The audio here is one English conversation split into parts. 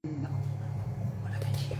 No. Look at you.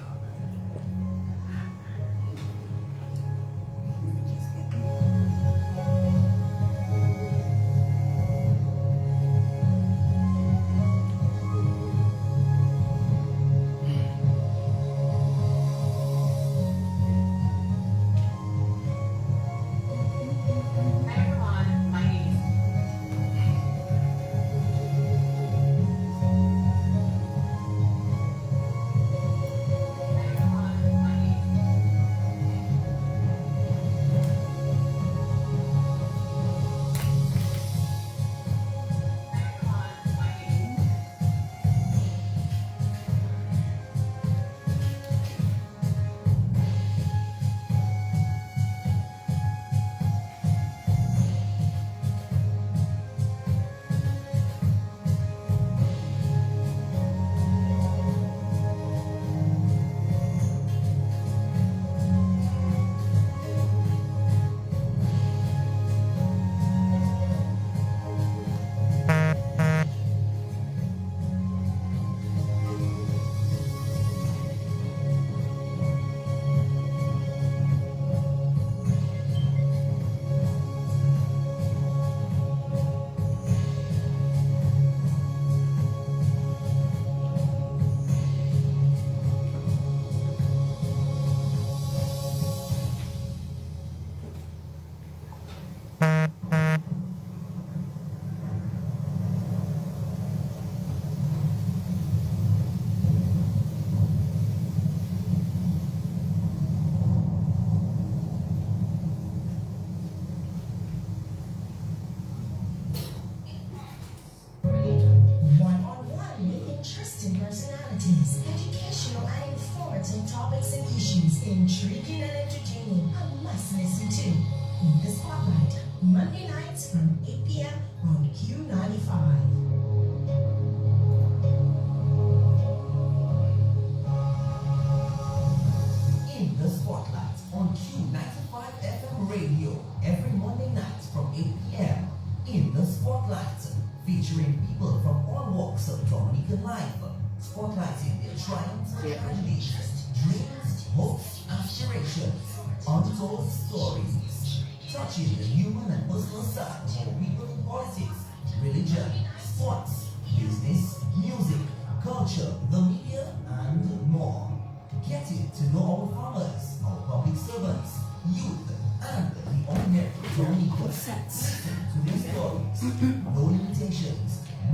Educational and informative topics and issues, intriguing and entertaining. A must listen to. In the Spotlight, Monday nights from 8 p.m. on Q95. In the Spotlight on Q95 FM radio every Monday night from 8 p.m. In the Spotlight, featuring people from all walks of Dominican life, spotlighting their triumphs and tragedies, dreams, hopes, aspirations, untold stories, touching the human and personal side of people in politics, religion, sports, business, music, culture, the media, and more. Getting to know our farmers, our public servants, youth, and the ordinary Dominican. Listen to their stories. No limitations,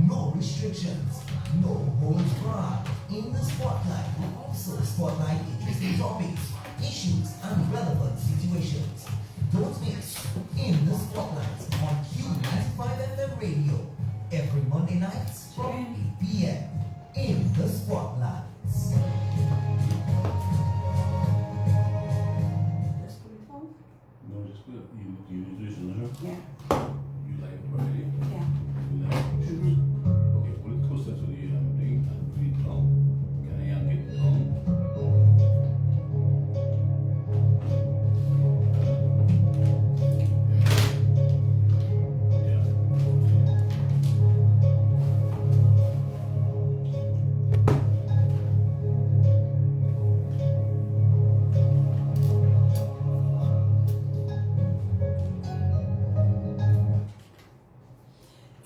no restrictions, no holds barred. In the Spotlight, we also spotlight interesting topics, issues, and relevant situations. Don't miss In the Spotlight on Q95 FM radio every Monday night from 8 p.m. In the Spotlight. No, just put you do this in the show? Yeah. You like it already? Yeah. You like it? Okay, put it closer to the thing and read it down. Can I yank it down? Yeah.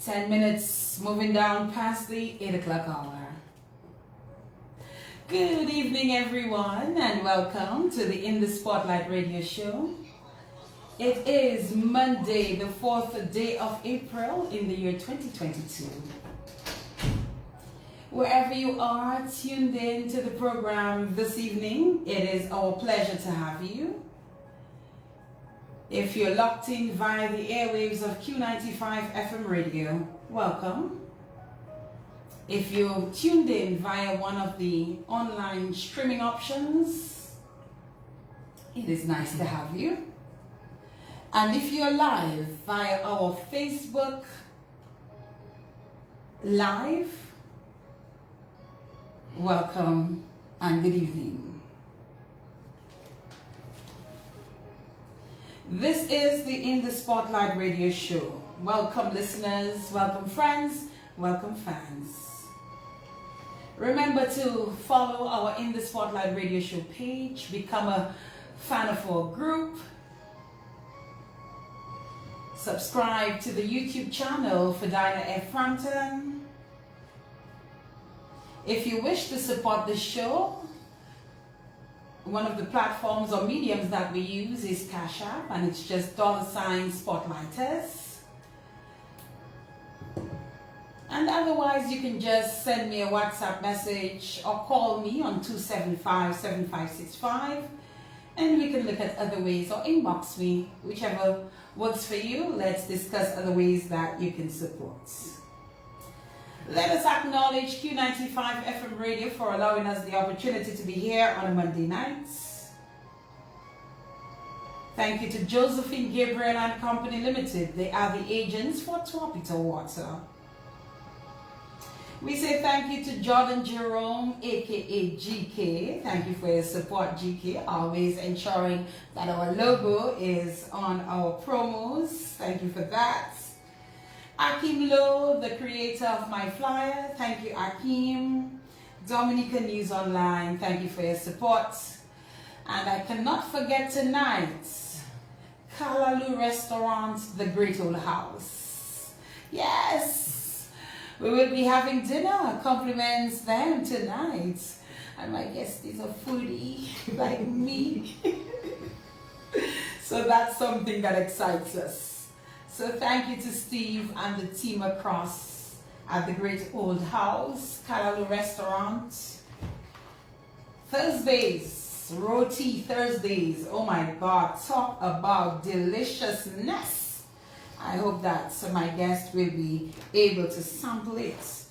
10 minutes moving down past the 8 o'clock hour. Good evening, everyone, and welcome to the In the Spotlight radio show. It is Monday, the 4th day of April in the year 2022. Wherever you are tuned in to the program this evening, it is our pleasure to have you. If you're locked in via the airwaves of Q95 FM radio, welcome. If you're tuned in via one of the online streaming options, it is nice to have you. And if you're live via our Facebook Live, welcome and good evening. This is the In the Spotlight radio show. Welcome listeners, welcome friends, welcome fans. Remember to follow our In the Spotlight radio show page, become a fan of our group, subscribe to the YouTube channel for Dinah F. Frampton. If you wish to support the show, one of the platforms or mediums that we use is Cash App, and it's just $Spotlighters. And otherwise, you can just send me a WhatsApp message or call me on 275-7565, and we can look at other ways, or inbox me, whichever works for you. Let's discuss other ways that you can support. Let us acknowledge Q95 FM Radio for allowing us the opportunity to be here on a Monday night. Thank you to Josephine Gabriel and Company Limited. They are the agents for Twapita Water. We say thank you to Jordan Jerome, aka GK. Thank you for your support, GK. Always ensuring that our logo is on our promos. Thank you for that. Akim Lowe, the creator of my flyer. Thank you, Akim. Dominica News Online. Thank you for your support. And I cannot forget tonight, Kalalu Restaurant, the Great Old House. Yes, we will be having dinner. Compliments them tonight. And my guest is a foodie like me. So that's something that excites us. So thank you to Steve and the team across at the Great Old House, Kalalu Restaurant. Thursdays, Roti Thursdays. Oh my God, talk about deliciousness. I hope that my guest will be able to sample it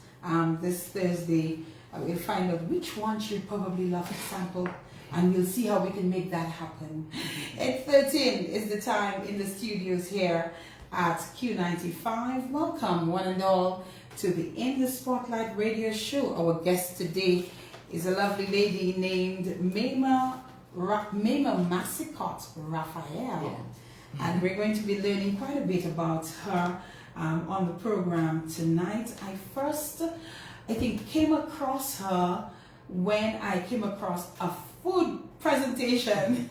this Thursday. We'll find out which one she'll probably love to sample, and we'll see how we can make that happen. 8:13 is the time in the studios here at Q95. Welcome one and all to the In the Spotlight radio show. Our guest today is a lovely lady named Mayma Massicot-Raphael. Yeah. And we're going to be learning quite a bit about her on the program tonight. I think came across her when I came across a food presentation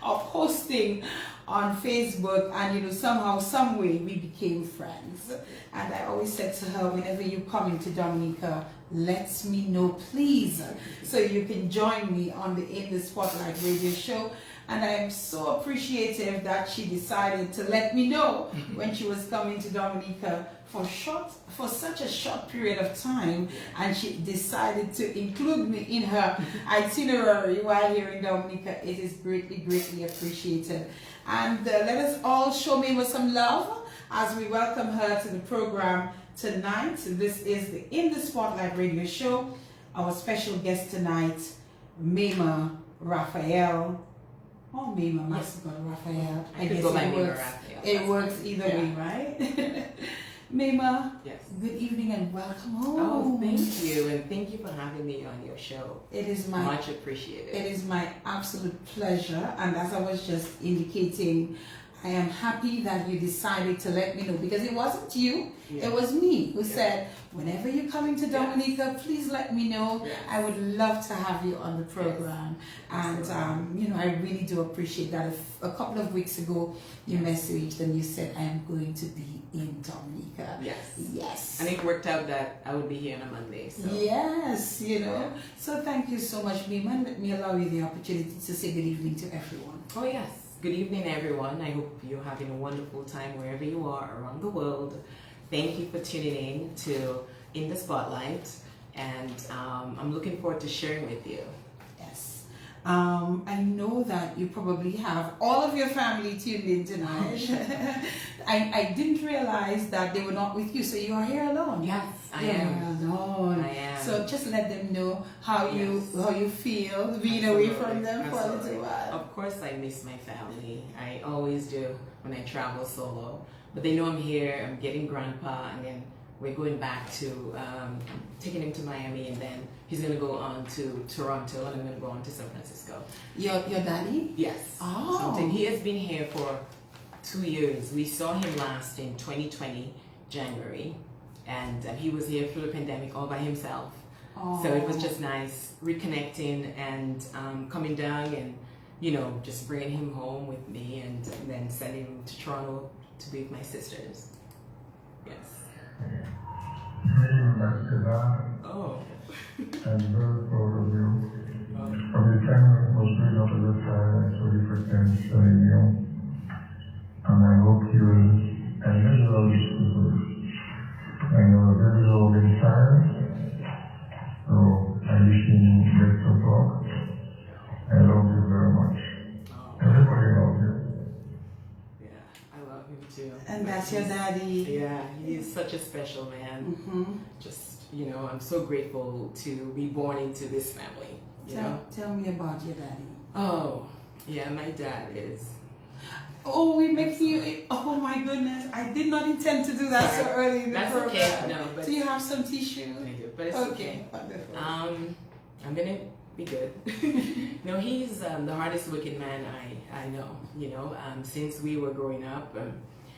or posting on Facebook, and somehow, some way we became friends. And I always said to her, whenever you come into Dominica, let me know, please, so you can join me on the In the Spotlight radio show. And I am so appreciative that she decided to let me know when she was coming to Dominica for such a short period of time, and she decided to include me in her itinerary while here in Dominica. It is greatly, greatly appreciated. And let us all show Mayma some love as we welcome her to the program tonight. This is the In the Spotlight radio show. Our special guest tonight, Mayma Raphael. Oh, Mayma Massicot-Raphael. I guess it works either way, right? Mayma, yes. Good evening and welcome home. Oh, thank you, and thank you for having me on your show. It is much appreciated. It is my absolute pleasure, and as I was just indicating, I am happy that you decided to let me know, because it wasn't you, it was me who said, whenever you're coming to Dominica, please let me know. I would love to have you on the program. And I really do appreciate that. A couple of weeks ago, you messaged and you said, I am going to be in Dominica. Yes. And it worked out that I would be here on a Monday. So. Yes, So thank you so much, Mayma. Let me allow you the opportunity to say good evening to everyone. Oh, yes. Good evening, everyone. I hope you're having a wonderful time wherever you are around the world. Thank you for tuning in to In the Spotlight, and I'm looking forward to sharing with you. Yes. I know that you probably have all of your family tuned in tonight. I didn't realize that they were not with you, so you are here alone. Yes, I am. Alone. I am. So just let them know how you feel being away from them for a little while. Of course, I miss my family. I always do when I travel solo. But they know I'm here. I'm getting grandpa, and then we're going back to taking him to Miami, and then he's going to go on to Toronto, and I'm going to go on to San Francisco. Your daddy? Yes. Oh. He has been here for 2 years. We saw him last in 2020, January, and he was here through the pandemic all by himself. So it was just nice reconnecting and coming down and, you know, just bringing him home with me and then sending him to Toronto to be with my sisters. Yes. Oh. I'm very proud of you. Every time was doing up at the time, so you pretend studying you. And I hope you will, and this is all this people. I know this is all been tired, so I wish you best of luck. I love you very much. Everybody loves you. Yeah, I love him too. And that's your daddy. Yeah, he's such a special man. Just, you know, I'm so grateful to be born into this family. You know? Tell me about your daddy. Oh, yeah, my dad is. Oh, we make you. Oh my goodness! I did not intend to do that so early in the That's program. okay. No, but Do you have some tissue? I do, but it's okay. Wonderful. I'm gonna be good. No, he's the hardest working man I know. You know, since we were growing up,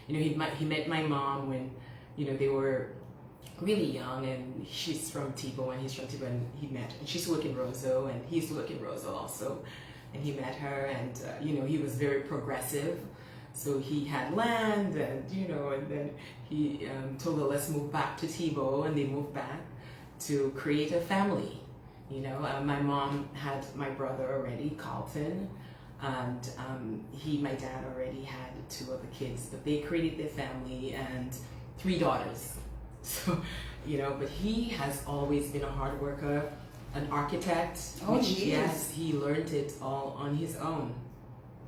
you know, he met my mom when, you know, they were really young, and she's from Tebow and he's from Tebow, and he met, and she's working Roseau and he's working Roseau also, and he met her, and you know, he was very progressive. So he had land, and you know, and then he told her, let's move back to Tebow, and they moved back to create a family. You know, my mom had my brother already, Carlton, and my dad already had 2 other kids, but they created their family and 3 daughters. So, you know, but he has always been a hard worker, an architect. Oh, which, he yes, he learned it all on his own.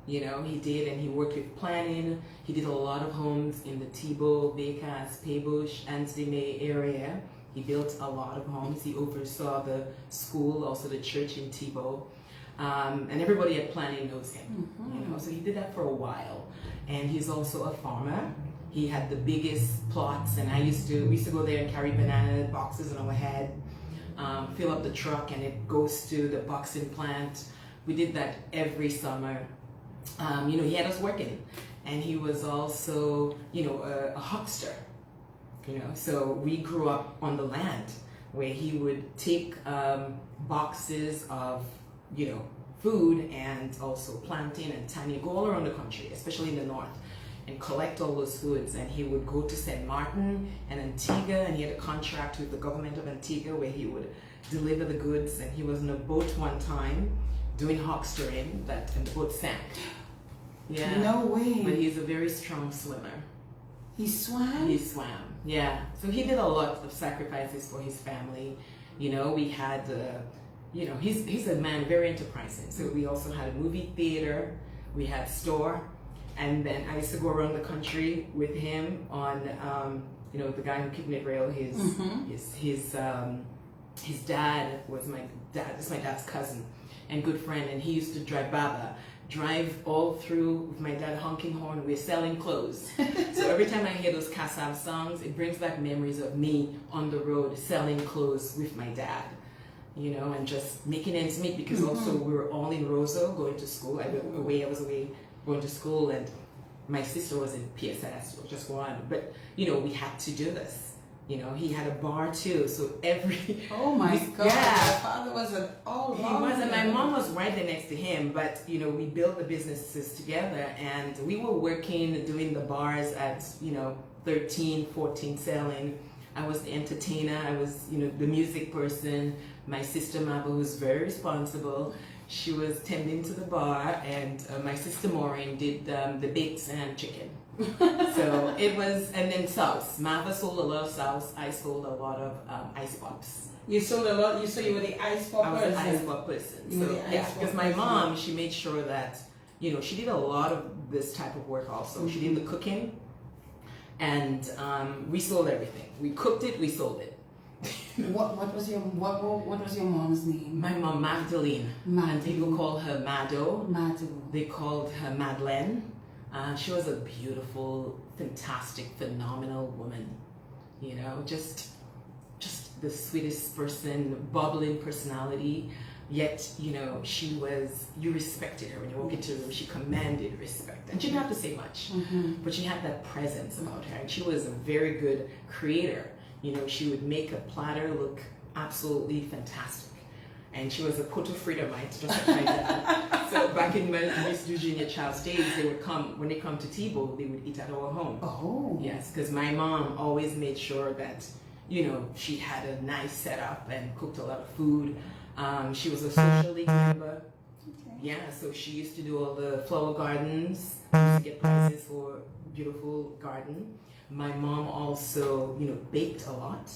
You know, he did, and he worked with planning. He did a lot of homes in the Tebow, Bécasse, Paybush, Anse-des-May area. He built a lot of homes. He oversaw the school, also the church in Tebow. And everybody at planning knows him. You know, so he did that for a while. And he's also a farmer. He had the biggest plots, and we used to go there and carry banana boxes on our head, fill up the truck, and it goes to the boxing plant. We did that every summer. You know, he had us working, and he was also, you know, a huckster. You know, so we grew up on the land where he would take boxes of, you know, food and also planting and tiny, go all around the country, especially in the north, and collect all those foods. And he would go to St. Martin and Antigua, and he had a contract with the government of Antigua where he would deliver the goods. And he was on a boat one time doing huckstering, and the boat sank. Yeah. No way. But he's a very strong swimmer. He swam? He swam, yeah. So he did a lot of sacrifices for his family. You know, we had, you know, he's a man very enterprising. So we also had a movie theater, we had store, and then I used to go around the country with him on, you know, the guy who kept me rail. His dad was my dad's cousin and good friend, and he used to drive all through with my dad honking horn. We're selling clothes. So every time I hear those Kassab songs, it brings back memories of me on the road selling clothes with my dad, you know, and just making ends meet, because also we were all in Roseau going to school. I was away going to school, and my sister was in PSS, or just one. But, you know, we had to do this. You know, he had a bar too, so Oh my God! Yeah. Your father was an all-rounder. He was, and my mom was right there next to him. But you know, we built the businesses together, and we were working, doing the bars at, you know, 13, 14, selling. I was the entertainer. I was, you know, the music person. My sister Maba was very responsible. She was tending to the bar, and my sister Maureen did the baked and chicken. So it was, and then sauce. Mava sold a lot of sauce. I sold a lot of ice pops. You sold a lot. You were the ice pop person. I was an ice pop person. You were So the ice yeah, pop because my person. mom, she made sure that, you know, she did a lot of this type of work also. She did the cooking, and we sold everything. We cooked it, we sold it. What was your mom's name? My mom, Magdalene. And people call her Mado. Madu. They called her Madeleine. She was a beautiful, fantastic, phenomenal woman. You know, just the sweetest person, bubbling personality. Yet, you know, you respected her when you walk into the room. She commanded respect. And she didn't have to say much, but she had that presence about her. And she was a very good creator. You know, she would make a platter look absolutely fantastic. And she was a Puerto Freedomite, just like my dad. So back in Miss Eugenia Child's days, they would come, when they come to Tebow, they would eat at our home. Oh. Yes, because my mom always made sure that, you know, she had a nice setup and cooked a lot of food. She was a social league member. Okay. Yeah, so she used to do all the flower gardens, used to get prizes for beautiful garden. My mom also, you know, baked a lot.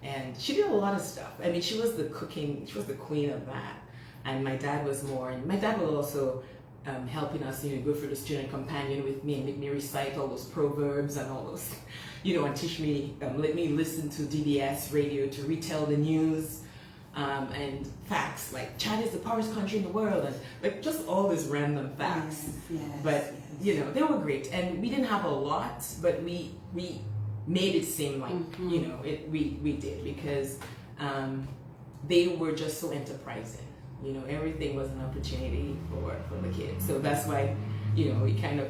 And she did a lot of stuff. I mean, she was the queen of that. And my dad was also helping us, you know, go through the student companion with me and make me recite all those proverbs and all those, you know, and teach me, let me listen to DBS radio to retell the news and facts, like Chad is the poorest country in the world, and like just all these random facts. Yes, but, you know, they were great. And we didn't have a lot, but we made it seem like, you know, we did, because they were just so enterprising. You know, everything was an opportunity for the kids. So that's why, you know, we kind of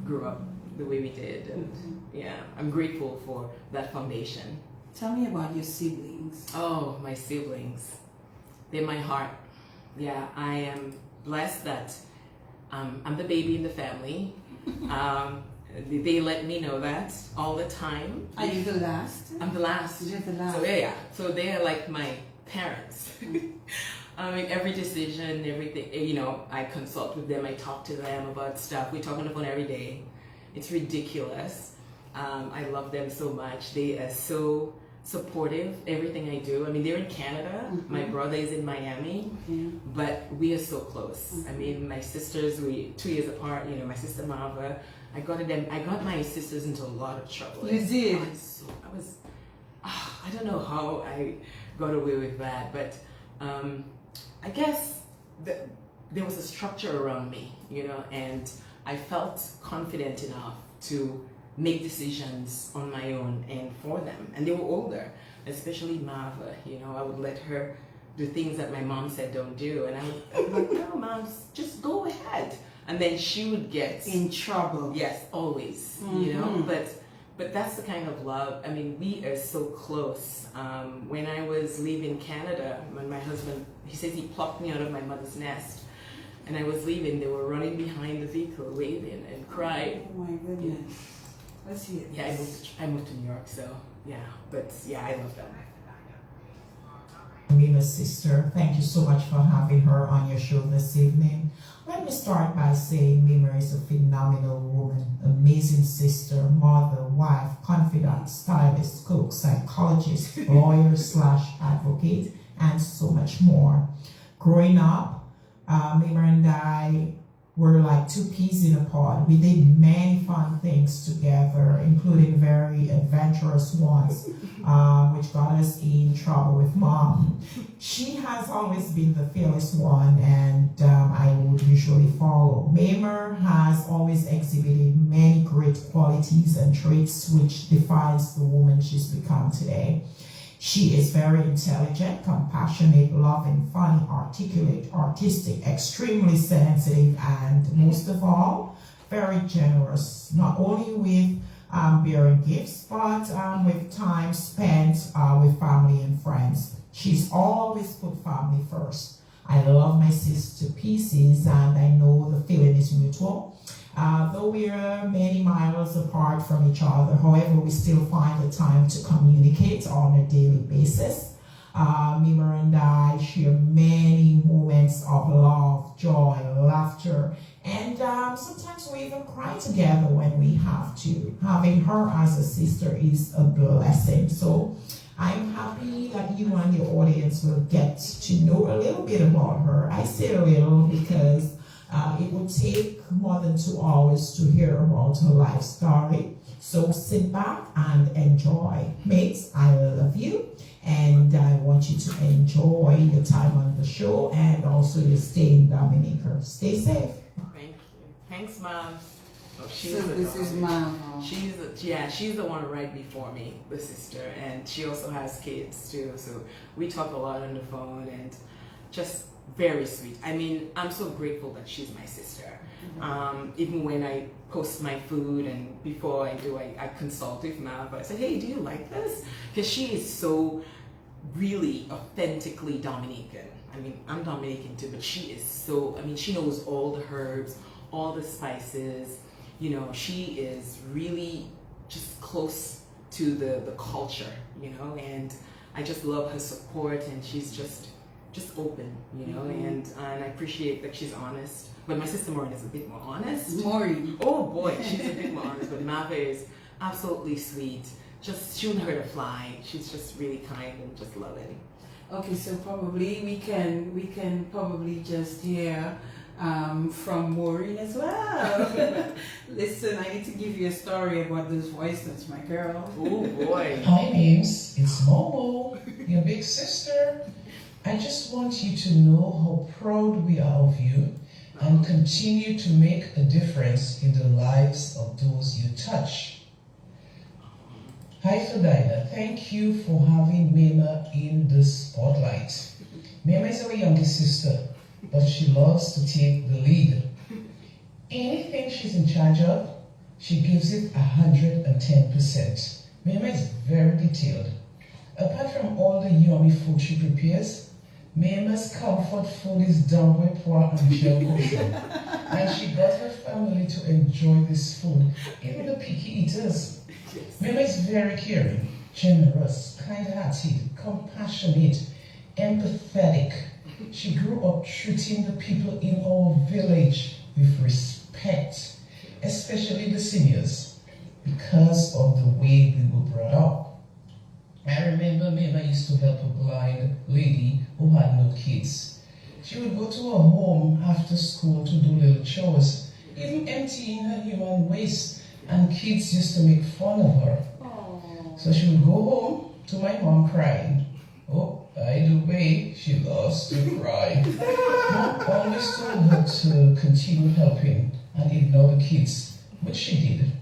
grew up the way we did. And yeah, I'm grateful for that foundation. Tell me about your siblings. Oh, my siblings. They're my heart. Yeah, I am blessed that I'm the baby in the family. They let me know that all the time. Are you the last? I'm the last. You're the last. So yeah. So they're like my parents. I mean, every decision, everything, you know, I consult with them. I talk to them about stuff. We talk on the phone every day. It's ridiculous. I love them so much. They are so supportive, everything I do. I mean, they're in Canada. My brother is in Miami, but we are so close. I mean, my sisters, we 2 years apart. You know, my sister Marva. I got my sisters into a lot of trouble. You did? I don't know how I got away with that, but I guess there was a structure around me, you know, and I felt confident enough to make decisions on my own and for them. And they were older, especially Marva. You know, I would let her do things that my mom said don't do, and I would be like, no, Mom, just go ahead. And then she would get in trouble. Yes, always. You know, but that's the kind of love. I mean, we are so close. When I was leaving Canada, when my husband, he says he plucked me out of my mother's nest, and I was leaving, they were running behind the vehicle, waving and crying. Oh my goodness. Let's hear it. Yeah, I moved to New York, so yeah. But yeah, I love them. Mayma's sister, thank you so much for having her on your show this evening. Let me start by saying Mayma is a phenomenal woman, amazing sister, mother, wife, confidant, stylist, cook, psychologist, lawyer / advocate, and so much more. Growing up, Mayma and I were like two peas in a pod. We did many fun things together, including very adventurous ones, which got us in trouble with Mom. She has always been the fearless one, and I would usually follow. Mayma has always exhibited many great qualities and traits which defines the woman she's become today. She is very intelligent, compassionate, loving, funny, articulate, artistic, extremely sensitive, and most of all, very generous, not only with bearing gifts, but with time spent with family and friends. She's always put family first. I love my sis to pieces, and I know the feeling is mutual. Though we are many miles apart from each other, however, we still find the time to communicate on a daily basis. Mayma and I share many moments of love, joy, laughter, and sometimes we even cry together when we have to. Having her as a sister is a blessing. So I'm happy that you and your audience will get to know a little bit about her. I say a little because it would take more than 2 hours to hear about her life story. So sit back and enjoy. Mates, I love you, and I want you to enjoy your time on the show and also your stay in Dominica. Stay safe. Thank you. Thanks, Mom. Oh, So this is Mom. She's the one right before me, the sister, and she also has kids too. So we talk a lot on the phone, and just very sweet. I mean, I'm so grateful that she's my sister. Even when I post my food, and before I do, I consult with Marva. I say, hey, do you like this? Because she is so really authentically Dominican. I mean, I'm Dominican too, but she is so, I mean, she knows all the herbs, all the spices. You know, she is really just close to the culture, you know, and I just love her support, and she's just open, you know, and I appreciate that she's honest. But my sister Maureen is a bit more honest. Maureen. Oh boy, she's a bit more honest, but Mava is absolutely sweet. Just, she wouldn't hurt a fly. She's just really kind and just loving. Okay, so probably we can probably just hear from Maureen as well. Listen, I need to give you a story about those voices, my girl. Oh boy. Hi, names. It's Momo, your big sister. I just want you to know how proud we are of you and continue to make a difference in the lives of those you touch. Hi, Fadina. Thank you for having Mayma in the spotlight. Mayma is our youngest sister, but she loves to take the lead. Anything she's in charge of, she gives it 110%. Mayma is very detailed. Apart from all the yummy food she prepares, Mayma's comfort food is dumbo pois and gel cochon. And she got her family to enjoy this food, even the picky eaters. Mayma is very caring, generous, kind-hearted, compassionate, empathetic. She grew up treating the people in our village with respect, especially the seniors, because of the way we were brought up. I remember Mayma used to help a blind lady who had no kids. She would go to her home after school to do little chores, even emptying her human waste, and kids used to make fun of her. Oh. So she would go home to my mom crying. Oh, by the way, she loves to cry. Mom always told her to continue helping and ignore the kids, which she did.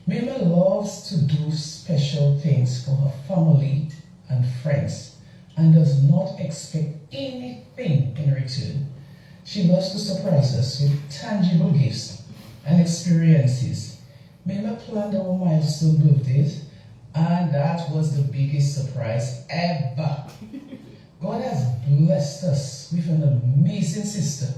Mayma loves to do special things for her family and friends and does not expect anything in return. She loves to surprise us with tangible gifts and experiences. Mayma planned our milestone birthdays, and that was the biggest surprise ever. God has blessed us with an amazing sister.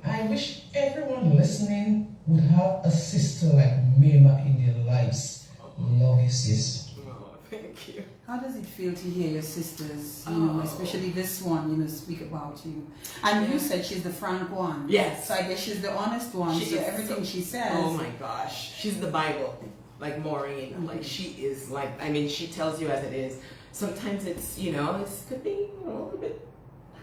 I wish everyone listening would have a sister like Mayma in their lives. Love you, sis. Oh, thank you. How does it feel to hear your sisters, you know, especially this one, you know, speak about you? And you said she's the frank one. Yes. So I guess she's the honest one. She So is everything she says. Oh my gosh, she's the Bible, like Maureen. Like she is like, I mean, she tells you as it is. Sometimes it's, you know, it could be a little bit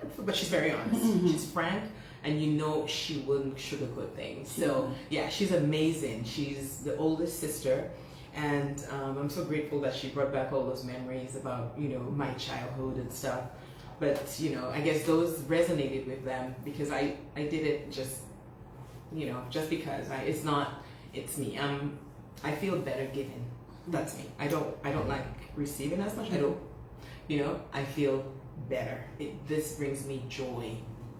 hurtful, but she's very honest. She's frank, and you know she wouldn't sugarcoat things. So yeah, she's amazing. She's the oldest sister. And I'm so grateful that she brought back all those memories about, you know, my childhood and stuff. But, you know, I guess those resonated with them because I did it just, you know, just because. It's me. I feel better giving. That's me. I don't like receiving as much. I don't, you know, I feel better. This brings me joy,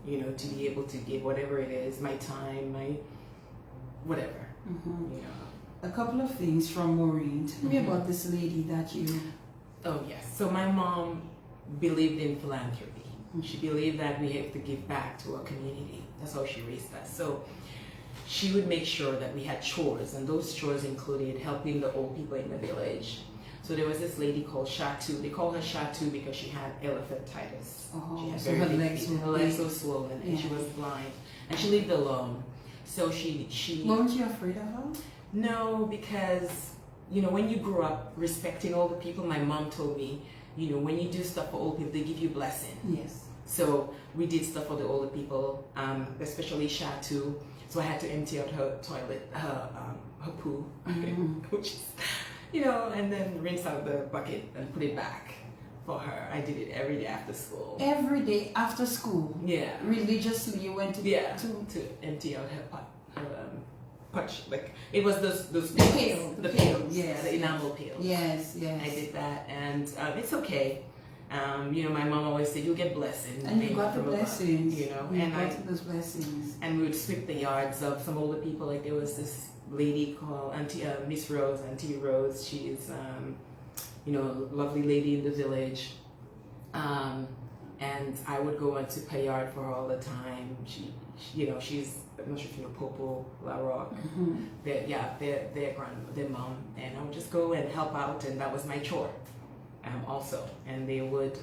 you know, to be able to give whatever it is, my time, my whatever, you know. A couple of things from Maureen. Tell me about this lady that you... Oh yes. So my mom believed in philanthropy. She believed that we have to give back to our community. That's how she raised us. So she would make sure that we had chores, and those chores included helping the old people in the village. So there was this lady called Shatu. They call her Shatu because she had elephantitis. She had so very her big legs feet. were Her legs big. were swollen, and Yeah. she was blind, and she lived alone. So she Weren't you afraid of her? No, because, you know, when you grow up respecting all the people, my mom told me, you know, when you do stuff for old people, they give you blessing. Yes. So we did stuff for the older people, especially Shatu. So I had to empty out her toilet, her poo, which is, you know, and then rinse out the bucket and put it back for her. I did it every day after school. Every day after school? Yeah. Religiously you went to... to empty out her pot, punch, like it was those The pails, yes. the enamel pails. Yes, yes. I did that, and it's okay. You know, my mom always said, "You'll get blessings." And you got the from above," blessings. you know. You And got those blessings. we would sweep the yards of some older people. Like there was this lady called Miss Rose, Auntie Rose. She is, you know, a lovely lady in the village. And I would go into Payard for her all the time. She's, I'm not sure if you know Popo, La Rock. Their mom. And I would just go and help out, and that was my chore also. And they would,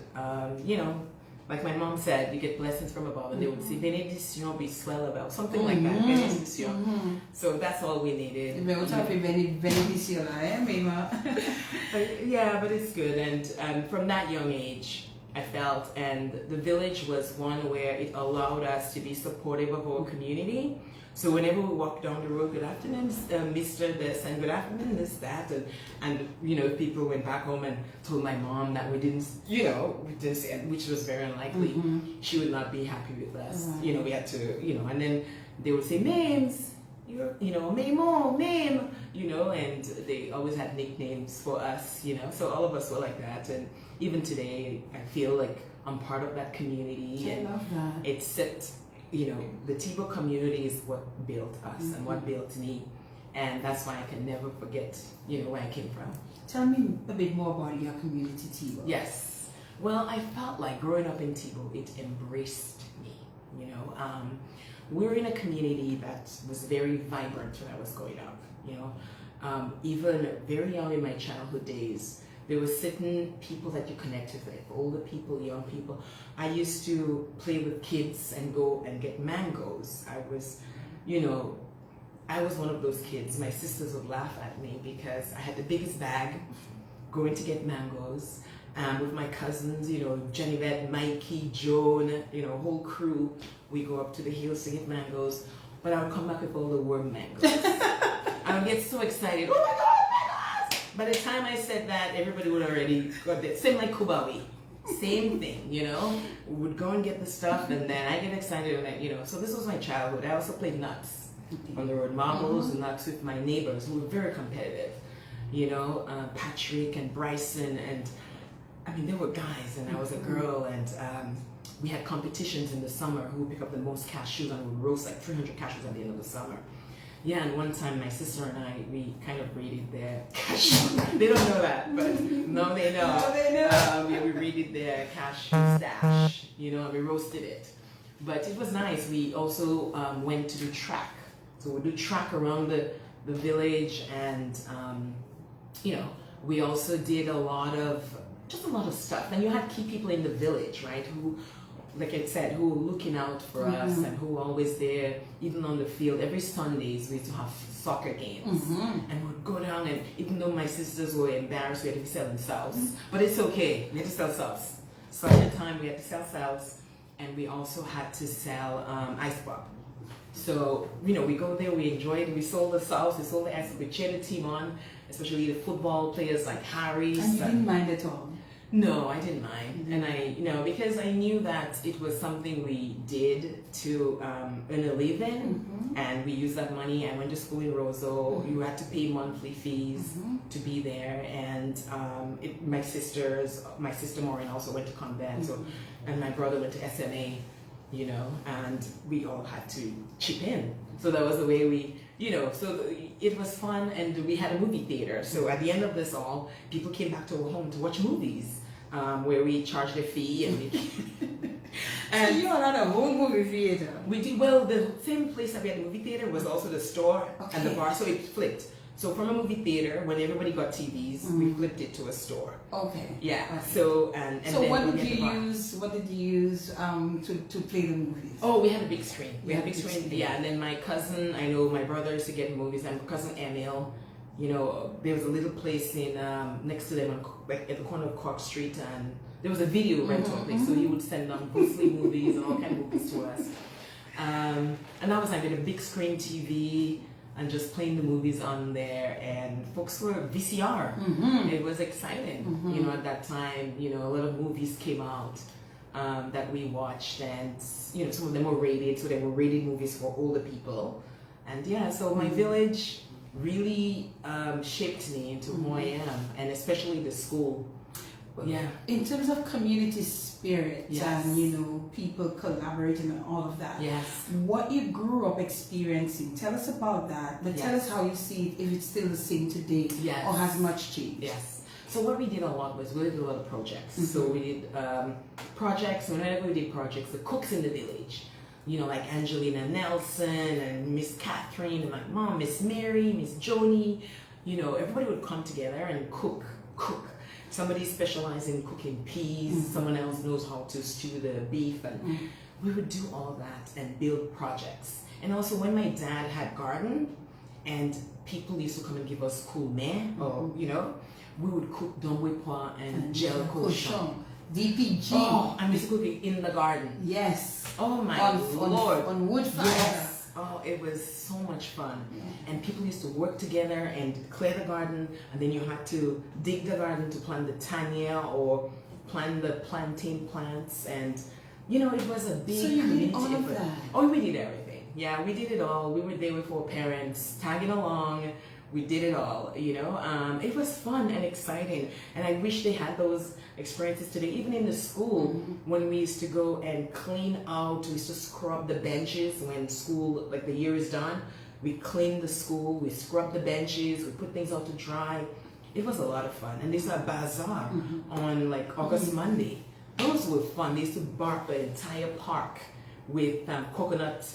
like my mom said, you get blessings from above, and they would say, bénédiction, be swell about, something like that, bénédiction. So that's all we needed. Bénédiction, Mayma. But it's good. And from that young age, I felt, and the village was one where it allowed us to be supportive of our community. So whenever we walked down the road, good afternoon, Mr. This, and good afternoon, this, that, and if people went back home and told my mom that we didn't see it, which was very unlikely, she would not be happy with us. We had to, and then they would say, Mames, Maymo, Mame, and they always had nicknames for us, so all of us were like that. And even today, I feel like I'm part of that community. I love that. It's set, the Tebow community is what built us and what built me. And that's why I can never forget, where I came from. Tell me a bit more about your community, Tebow. Yes. Well, I felt like growing up in Tebow, it embraced me, We're in a community that was very vibrant when I was growing up, even very young in my childhood days. There were certain people that you connected with, older people, young people. I used to play with kids and go and get mangoes. I was one of those kids. My sisters would laugh at me because I had the biggest bag going to get mangoes. With my cousins, Genevieve, Mikey, Joan, whole crew, we go up to the hills to get mangoes. But I would come back with all the worm mangoes. I would get so excited. Oh my God! By the time I said that, everybody would already got that. Same like Kubawi. Same thing, We would go and get the stuff, and then I get excited, and so this was my childhood. I also played nuts on the road, marbles and nuts with my neighbors who were very competitive. Patrick and Bryson, and they were guys, and I was a girl, and we had competitions in the summer who would pick up the most cashews, and would roast like 300 cashews at the end of the summer. Yeah, and one time my sister and I, we kind of raided their cashew. They don't know that, but no, they know. We raided their cashew stash, and we roasted it. But it was nice. We also went to do track. So we do track around the village, and we also did a lot of stuff. And you had key people in the village, right, who, like I said, who were looking out for us, and who were always there, even on the field. Every Sundays we used to have soccer games, and we'd go down, and even though my sisters were embarrassed, we had to be selling sauce, but it's okay, we had to sell sauce. So at the time we had to sell sauce, and we also had to sell ice pop. So, we go there, we enjoyed it, we sold the sauce, we sold the ice pop, we cheered the team on, especially the football players like Harry. And you didn't mind at all? No, I didn't mind, and I, because I knew that it was something we did to earn a living, and we used that money. I went to school in Roseau. You had to pay monthly fees to be there, and my sister Maureen also went to convent, and my brother went to SMA, and we all had to chip in. So that was the way we. It was fun, and we had a movie theater. So at the end of this all, people came back to our home to watch movies, where we charged a fee, and so you all had a home movie theater? We did. Well, the same place that we had the movie theater was also the store and the bar, so it flipped. So from a movie theater, when everybody got TVs, we flipped it to a store. Okay. Yeah. Okay. So and so then what did you use? What did you use to play the movies? Oh, we had a big screen. We had a big screen. Yeah, and then my cousin, I know my brother used to get movies, and my cousin Emil, there was a little place in next to them at the corner of Cork Street, and there was a video rental place, so he would send them Bruce Lee movies and all kind of movies to us. And that was like a big screen TV. And just playing the movies on there, and folks were VCR. It was exciting, at that time. A lot of movies came out that we watched, and some of them were rated, so they were rated movies for older people. And so my village really shaped me into who I am, and especially the school. Yeah. In terms of community spirit and people collaborating and all of that. Yes. What you grew up experiencing, tell us about that. But tell us how you see it, if it's still the same today or has much changed. Yes. So what we did a lot was we did a lot of projects. So we did projects. Whenever we did projects, the cooks in the village, you know, like Angelina Nelson and Miss Catherine and my mom, Miss Mary, Miss Joni, you know, everybody would come together and cook. Somebody specialized in cooking peas, someone else knows how to stew the beef, and we would do all of that and build projects. And also when my dad had garden and people used to come and give us coulme, or, you know, we would cook domboipois and gel cochon. DPG. Oh, and we used to cook it in the garden. Yes. Oh my Lord. On wood fire. Yes. Oh, it was so much fun. Yeah. And people used to work together and clear the garden, and then you had to dig the garden to plant the tanya or plant the plantain plants, and you know, it was a big So you community did all of effort. that? Oh, we did everything. Yeah, we did it all. We were there with our parents, tagging along. We did it all, you know. It was fun and exciting, and I wish they had those experiences today. Even in the school, when we used to go and clean out, we used to scrub the benches when school, like the year is done. We cleaned the school, we scrubbed the benches, we put things out to dry. It was a lot of fun. And there's a bazaar on like August Monday. Those were fun. They used to bark the entire park with coconut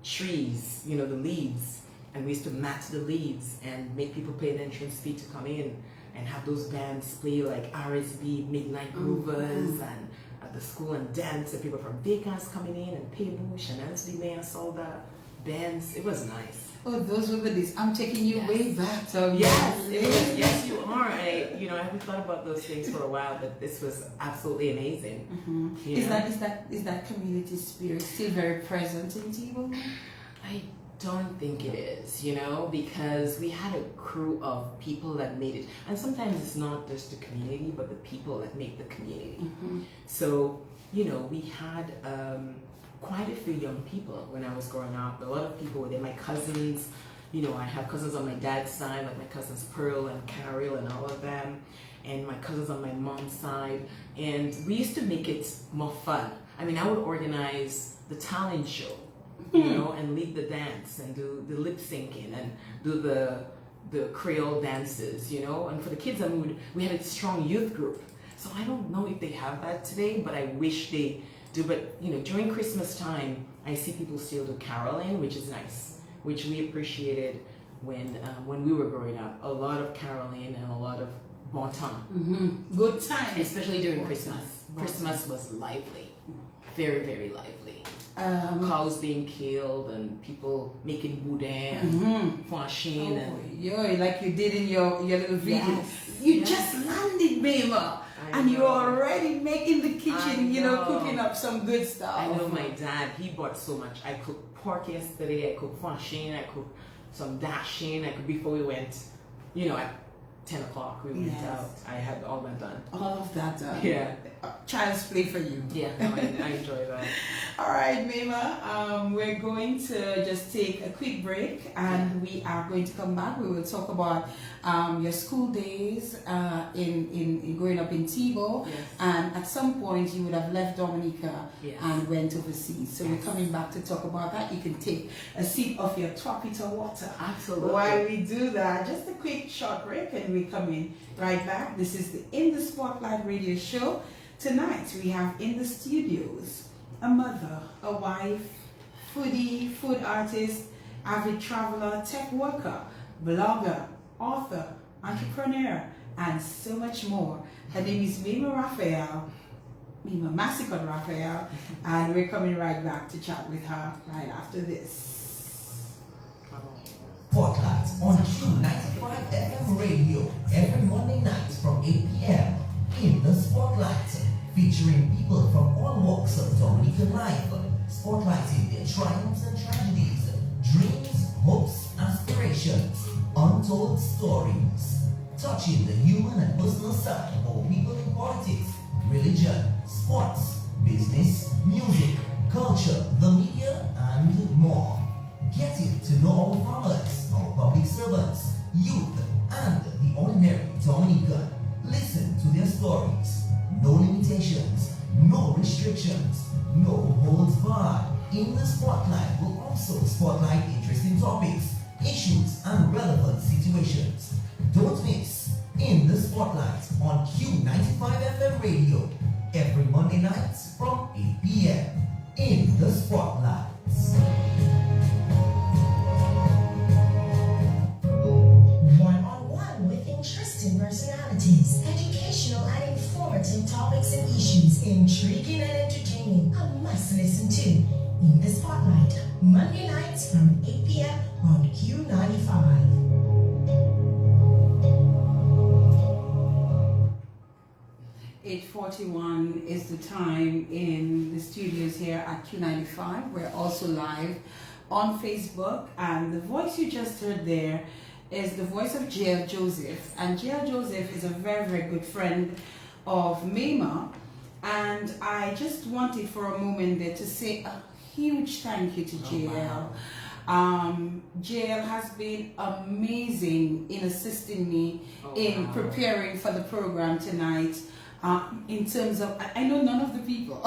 trees, you know, the leaves. And we used to match the leaves and make people pay an entrance fee to come in and have those bands play like RSB, Midnight Groovers, and at the school and dance, and people from Vegas coming in and Paybush and Ansley Mayor saw the bands. It was nice. Oh, those were the days. I'm taking you way back. So Yes, you are. I haven't thought about those things for a while, but this was absolutely amazing. You Is know? that community spirit still very present in Tebow? I don't think it is, you know, because we had a crew of people that made it. And sometimes it's not just the community, but the people that make the community. So, you know, we had quite a few young people when I was growing up. A lot of people were there. My cousins, you know, I have cousins on my dad's side, like my cousins Pearl and Carol and all of them, and my cousins on my mom's side. And we used to make it more fun. I mean, I would organize the talent show, you know, and lead the dance and do the lip syncing and do the Creole dances, you know. And for the kids, we had a strong youth group. So I don't know if they have that today, but I wish they do. But you know, during Christmas time, I see people still do caroling, which is nice, which we appreciated when we were growing up. A lot of caroling and a lot of bon temps. Good time. Especially during Christmas. Christmas was lively, very, very lively. Cows being killed and people making boudin and fashing and like you did in your little video. Yes. You just landed, Mayma, and you're already making the kitchen, you know, cooking up some good stuff. I know my dad, he bought so much. I cooked pork yesterday, I cooked fashing, I cooked some dashing, before we went, you know, at 10 o'clock we went out. I had all that done. All of that done. Yeah. Child's play for you. Yeah, no, I enjoy that. All right, Mayma, we're going to just take a quick break, and we are going to come back. We will talk about your school days in growing up in Tebow, and at some point you would have left Dominica and went overseas. So we're coming back to talk about that. You can take a sip of your Tropita water. Absolutely. While we do that, just a quick short break, and we come in right back. This is the In the Spotlight radio show. Tonight we have in the studios a mother, a wife, foodie, food artist, avid traveler, tech worker, blogger, author, entrepreneur, and so much more. Her name is Mayma-Raphael, Mayma Massicot-Raphael, and we're coming right back to chat with her right after this. Spotlight on Q95 FM radio every Monday night from 8 p.m. In the Spotlight, featuring people from all walks of Dominican life, spotlighting their triumphs and tragedies, dreams, hopes, aspirations, untold stories, touching the human and personal side of our people in politics, religion, sports, business, music, culture, the media, and more. Getting to know our farmers, our public servants, youth, and the ordinary Dominican. Listen to their stories. No limitations, no restrictions, no holds barred. In the Spotlight will also spotlight interesting topics, issues, and relevant situations. Don't miss In the Spotlight on Q95 FM radio. Every Monday nights from 8 p.m. in the Spotlights. One-on-one with interesting personalities, educational and informative topics and issues, intriguing and entertaining. A must listen to in the Spotlight, Monday nights from 8 p.m. on Q95. 8:41 is the time in the studios here at Q95. We're also live on Facebook, and the voice you just heard there is the voice of J.L. Joseph. And J.L. Joseph is a very, very good friend of Mayma, and I just wanted for a moment there to say a huge thank you to J.L. JL has been amazing in assisting me in preparing for the program tonight. In terms of, I know none of the people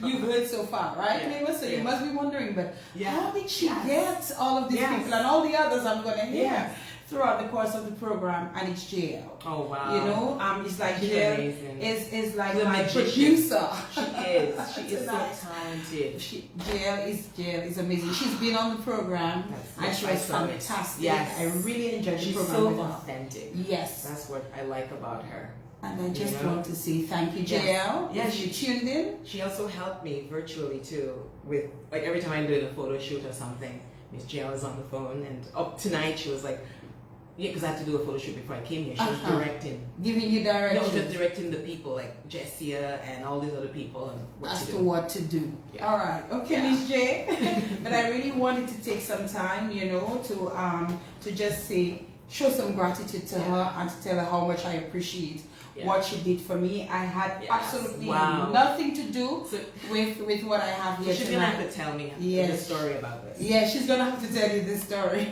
you've heard so far, right? Yeah. So you must be wondering, but how did she get all of these Yes. people and all the others I'm going to hear Yes. throughout the course of the program? And it's JL. Oh wow! You know, it's like She's JL amazing. is like The my magician. producer. She is. She is so Tonight. talented. JL is amazing. She's been on the program and she was fantastic. Yes. I really enjoyed the She's program. so with her. authentic. Yes. That's what I like about her. And I just You know? want to say thank you, Yes. JL. Yes, If you tuned in. She also helped me virtually too with, like, every time I'm doing a photo shoot or something, Miss JL is on the phone, and tonight she was like, yeah, because I had to do a photo shoot before I came here. She was directing. Giving you directions. No, just directing the people, like Jessia and all these other people, and what as to to do. what to do. Yeah. All right, okay, Yeah. Miss J. But I really wanted to take some time, you know, to just say, show some gratitude to her and to tell her how much I appreciate what she did for me. I had absolutely nothing to do with what I have here She's tonight. gonna have to tell me the story about this. Yeah, she's gonna have to tell you this story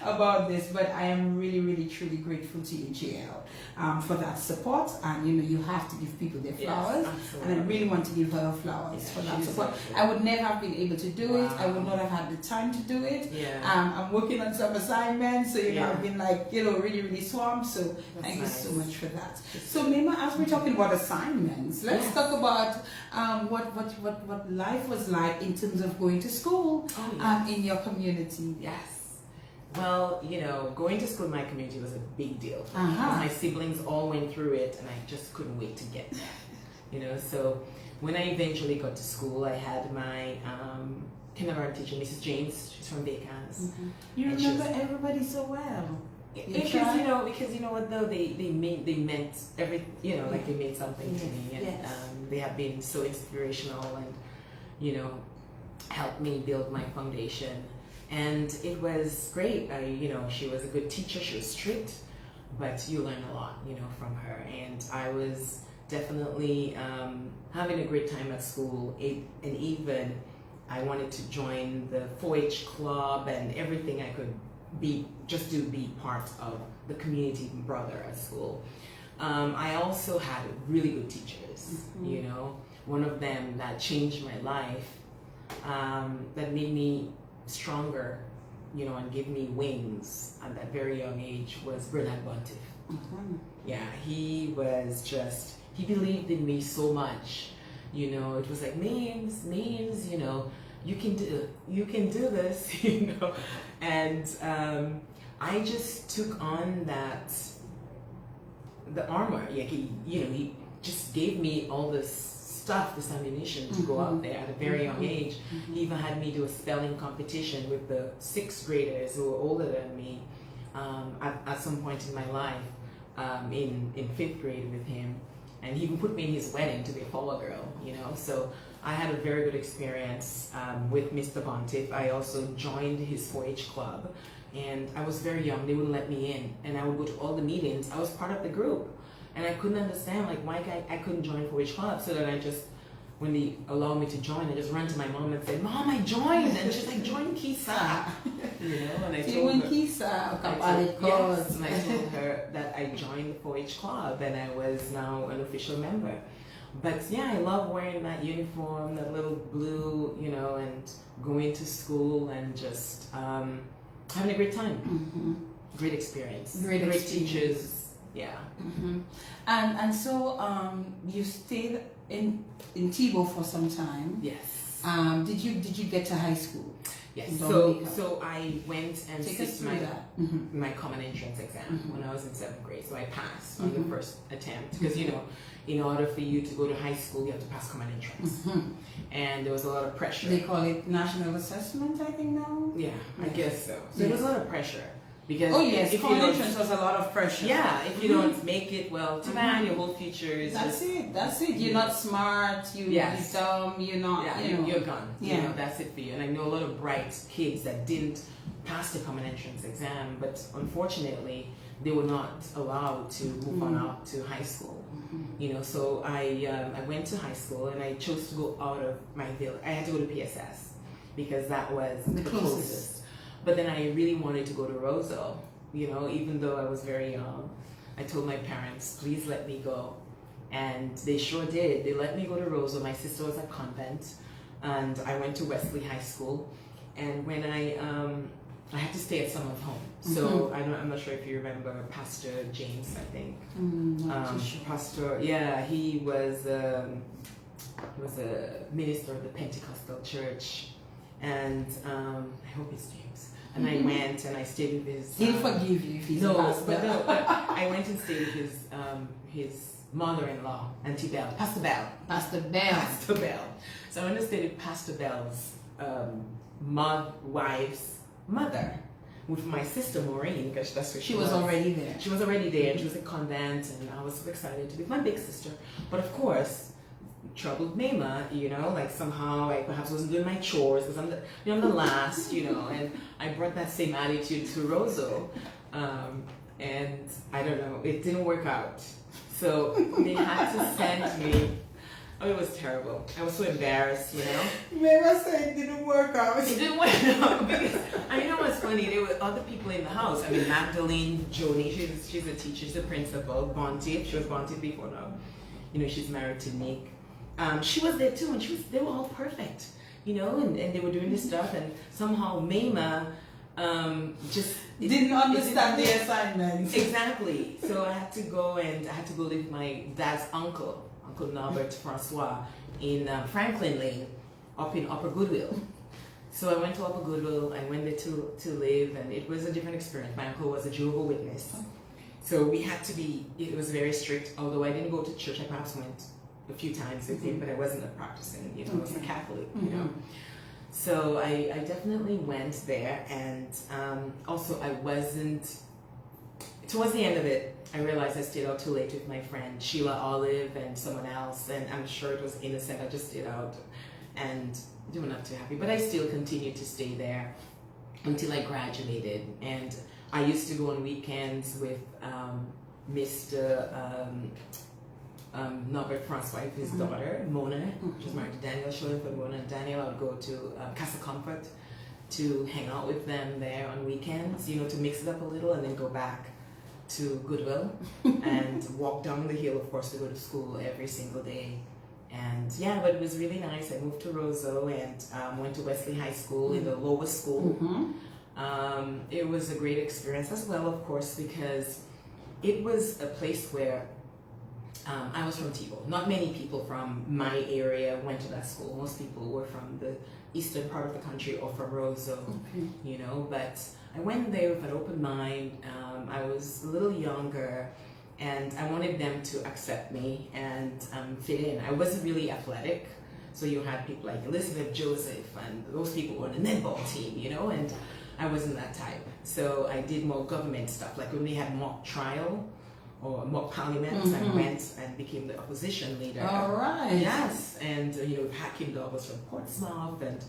about this. But I am really, really, truly grateful to you, JL, for that support. And you know, you have to give people their flowers, and I really want to give her flowers for that support. I would never have been able to do it. I would not have had the time to do it. I'm working on some assignments, so you know, I've been like, you know, really, really swamped. So thank you so much for that. So Mayma, as we're talking about assignments, let's talk about what life was like in terms of going to school in your community. Yes. Well, you know, going to school in my community was a big deal for me, because my siblings all went through it, and I just couldn't wait to get there. You know, so when I eventually got to school, I had my kindergarten teacher, Mrs. James. She's from Avocados. You remember everybody so well. Because you know what though, they meant every, you know, like they made something to me, and they have been so inspirational, and you know, helped me build my foundation, and it was great. You know, she was a good teacher. She was strict, but you learn a lot, you know, from her, and I was definitely having a great time at school, and even I wanted to join the 4-H club and everything I could be part of the community brother at school. I also had really good teachers, you know. One of them that changed my life, that made me stronger, you know, and gave me wings at that very young age was Bernard Bontif. Yeah, he believed in me so much, you know. It was like, names, you know, you can do this, you know. And I just took on the armor. Yeah, he just gave me all this stuff, this ammunition to go out there at a very young age. He even had me do a spelling competition with the 6th graders who were older than me at some point in my life, in 5th grade with him. And he even put me in his wedding to be a follow girl, you know. So I had a very good experience with Mr. Bontif. I also joined his 4-H club, and I was very young. They wouldn't let me in, and I would go to all the meetings. I was part of the group, and I couldn't understand like why I couldn't join 4-H club. So that I just, when they allowed me to join, I just ran to my mom and said, "Mom, I joined," and she's like, "Join Kisa," you know. And I told her, Kisa, yes, and I told her that I joined the 4-H club, and I was now an official member. But yeah, I love wearing that uniform, that little blue, you know, and going to school and just having a great time. Great experience. Great teachers, Yeah. And so you stayed in Tebow for some time. Yes. Did you get to high school? Yes. in So Dominica? I went and Take us sit through my that. my common entrance exam when I was in 7th grade. So I passed on the first attempt because you know, in order for you to go to high school, you have to pass common entrance, and there was a lot of pressure. They call it national assessment, I think now. Yeah, I Yes. guess so. So there was a lot of pressure because Oh yes, if you common don't, entrance was a lot of pressure. yeah, if you don't make it, well, too bad. Your whole future is That's just, it. That's it. You're not smart. You're Yes. dumb. You're not. yeah, you know. you're gone. Yeah. You know, that's it for you. And I know a lot of bright kids that didn't pass the common entrance exam, but unfortunately, they were not allowed to move on up to high school. You know, so I went to high school and I chose to go out of my village. I had to go to PSS because that was the closest. But then I really wanted to go to Roseau. You know, even though I was very young, I told my parents, please let me go. And they sure did. They let me go to Roseau. My sister was at convent, and I went to Wesley High School. And when I had to stay at someone's home. So I'm not sure if you remember Pastor James, I think. Not too sure. Pastor, yeah, he was a minister of the Pentecostal church, and I hope it's James. And I went and I stayed with his. He'll forgive you if he's a pastor. but I went and stayed with his mother-in-law, Auntie Bell, Pastor Bell. Pastor Bell. Pastor Bell. So I went and stayed with Pastor Bell's wife's mother, with my sister Maureen, because that's where She was already there. She was already there. She was a convent, and I was so excited to be with my big sister. But of course, troubled Mayma, you know, like somehow I perhaps wasn't doing my chores because I'm the last, you know, and I brought that same attitude to Roseau, and I don't know, it didn't work out. So they had to send me. Oh, it was terrible. I was so embarrassed, you know. Mayma said it didn't work out. It didn't work out because I know what's funny. There were other people in the house. I mean, Magdalene, Joni, she's a teacher, she's a principal. Bonte, she was Bonte before now. You know, she's married to Nick. She was there too, and they were all perfect, you know, and they were doing this stuff, and somehow Mayma just Didn't understand the assignment. Exactly. So I had to go live with my dad's Uncle Norbert Francois in Franklin Lane, up in Upper Goodwill. So I went to Upper Goodwill. I went there to live, and it was a different experience. My uncle was a Jehovah's Witness, so we had to be. It was very strict. Although I didn't go to church, I perhaps went a few times with him, but I wasn't a practicing. You know, I was a Catholic. You know. So I definitely went there, and also I wasn't. Towards the end of it, I realized I stayed out too late with my friend Sheila Olive and someone else, and I'm sure it was innocent. I just stayed out, and they were not too happy. But I still continued to stay there until I graduated, and I used to go on weekends with Mr. Norbert Francois, his daughter, Mona. She was married to Daniel, showing for Mona and Daniel. I would go to Castle Comfort to hang out with them there on weekends, you know, to mix it up a little, and then go back to Goodwill and walk down the hill, of course, to go to school every single day. And yeah, but it was really nice. I moved to Roseau and went to Wesley High School in the lowest school. It was a great experience as well, of course, because it was a place where I was from Tebow. Not many people from my area went to that school. Most people were from the eastern part of the country or from Roseau, you know, but I went there with an open mind. I was a little younger, and I wanted them to accept me and fit in. I wasn't really athletic, so you had people like Elizabeth Joseph, and those people were on the netball team, you know, and I wasn't that type. So I did more government stuff, like when we had mock trial or mock parliaments, I went and became the opposition leader. All right. Yes, and you know, Hakim Dog was from Portsmouth, and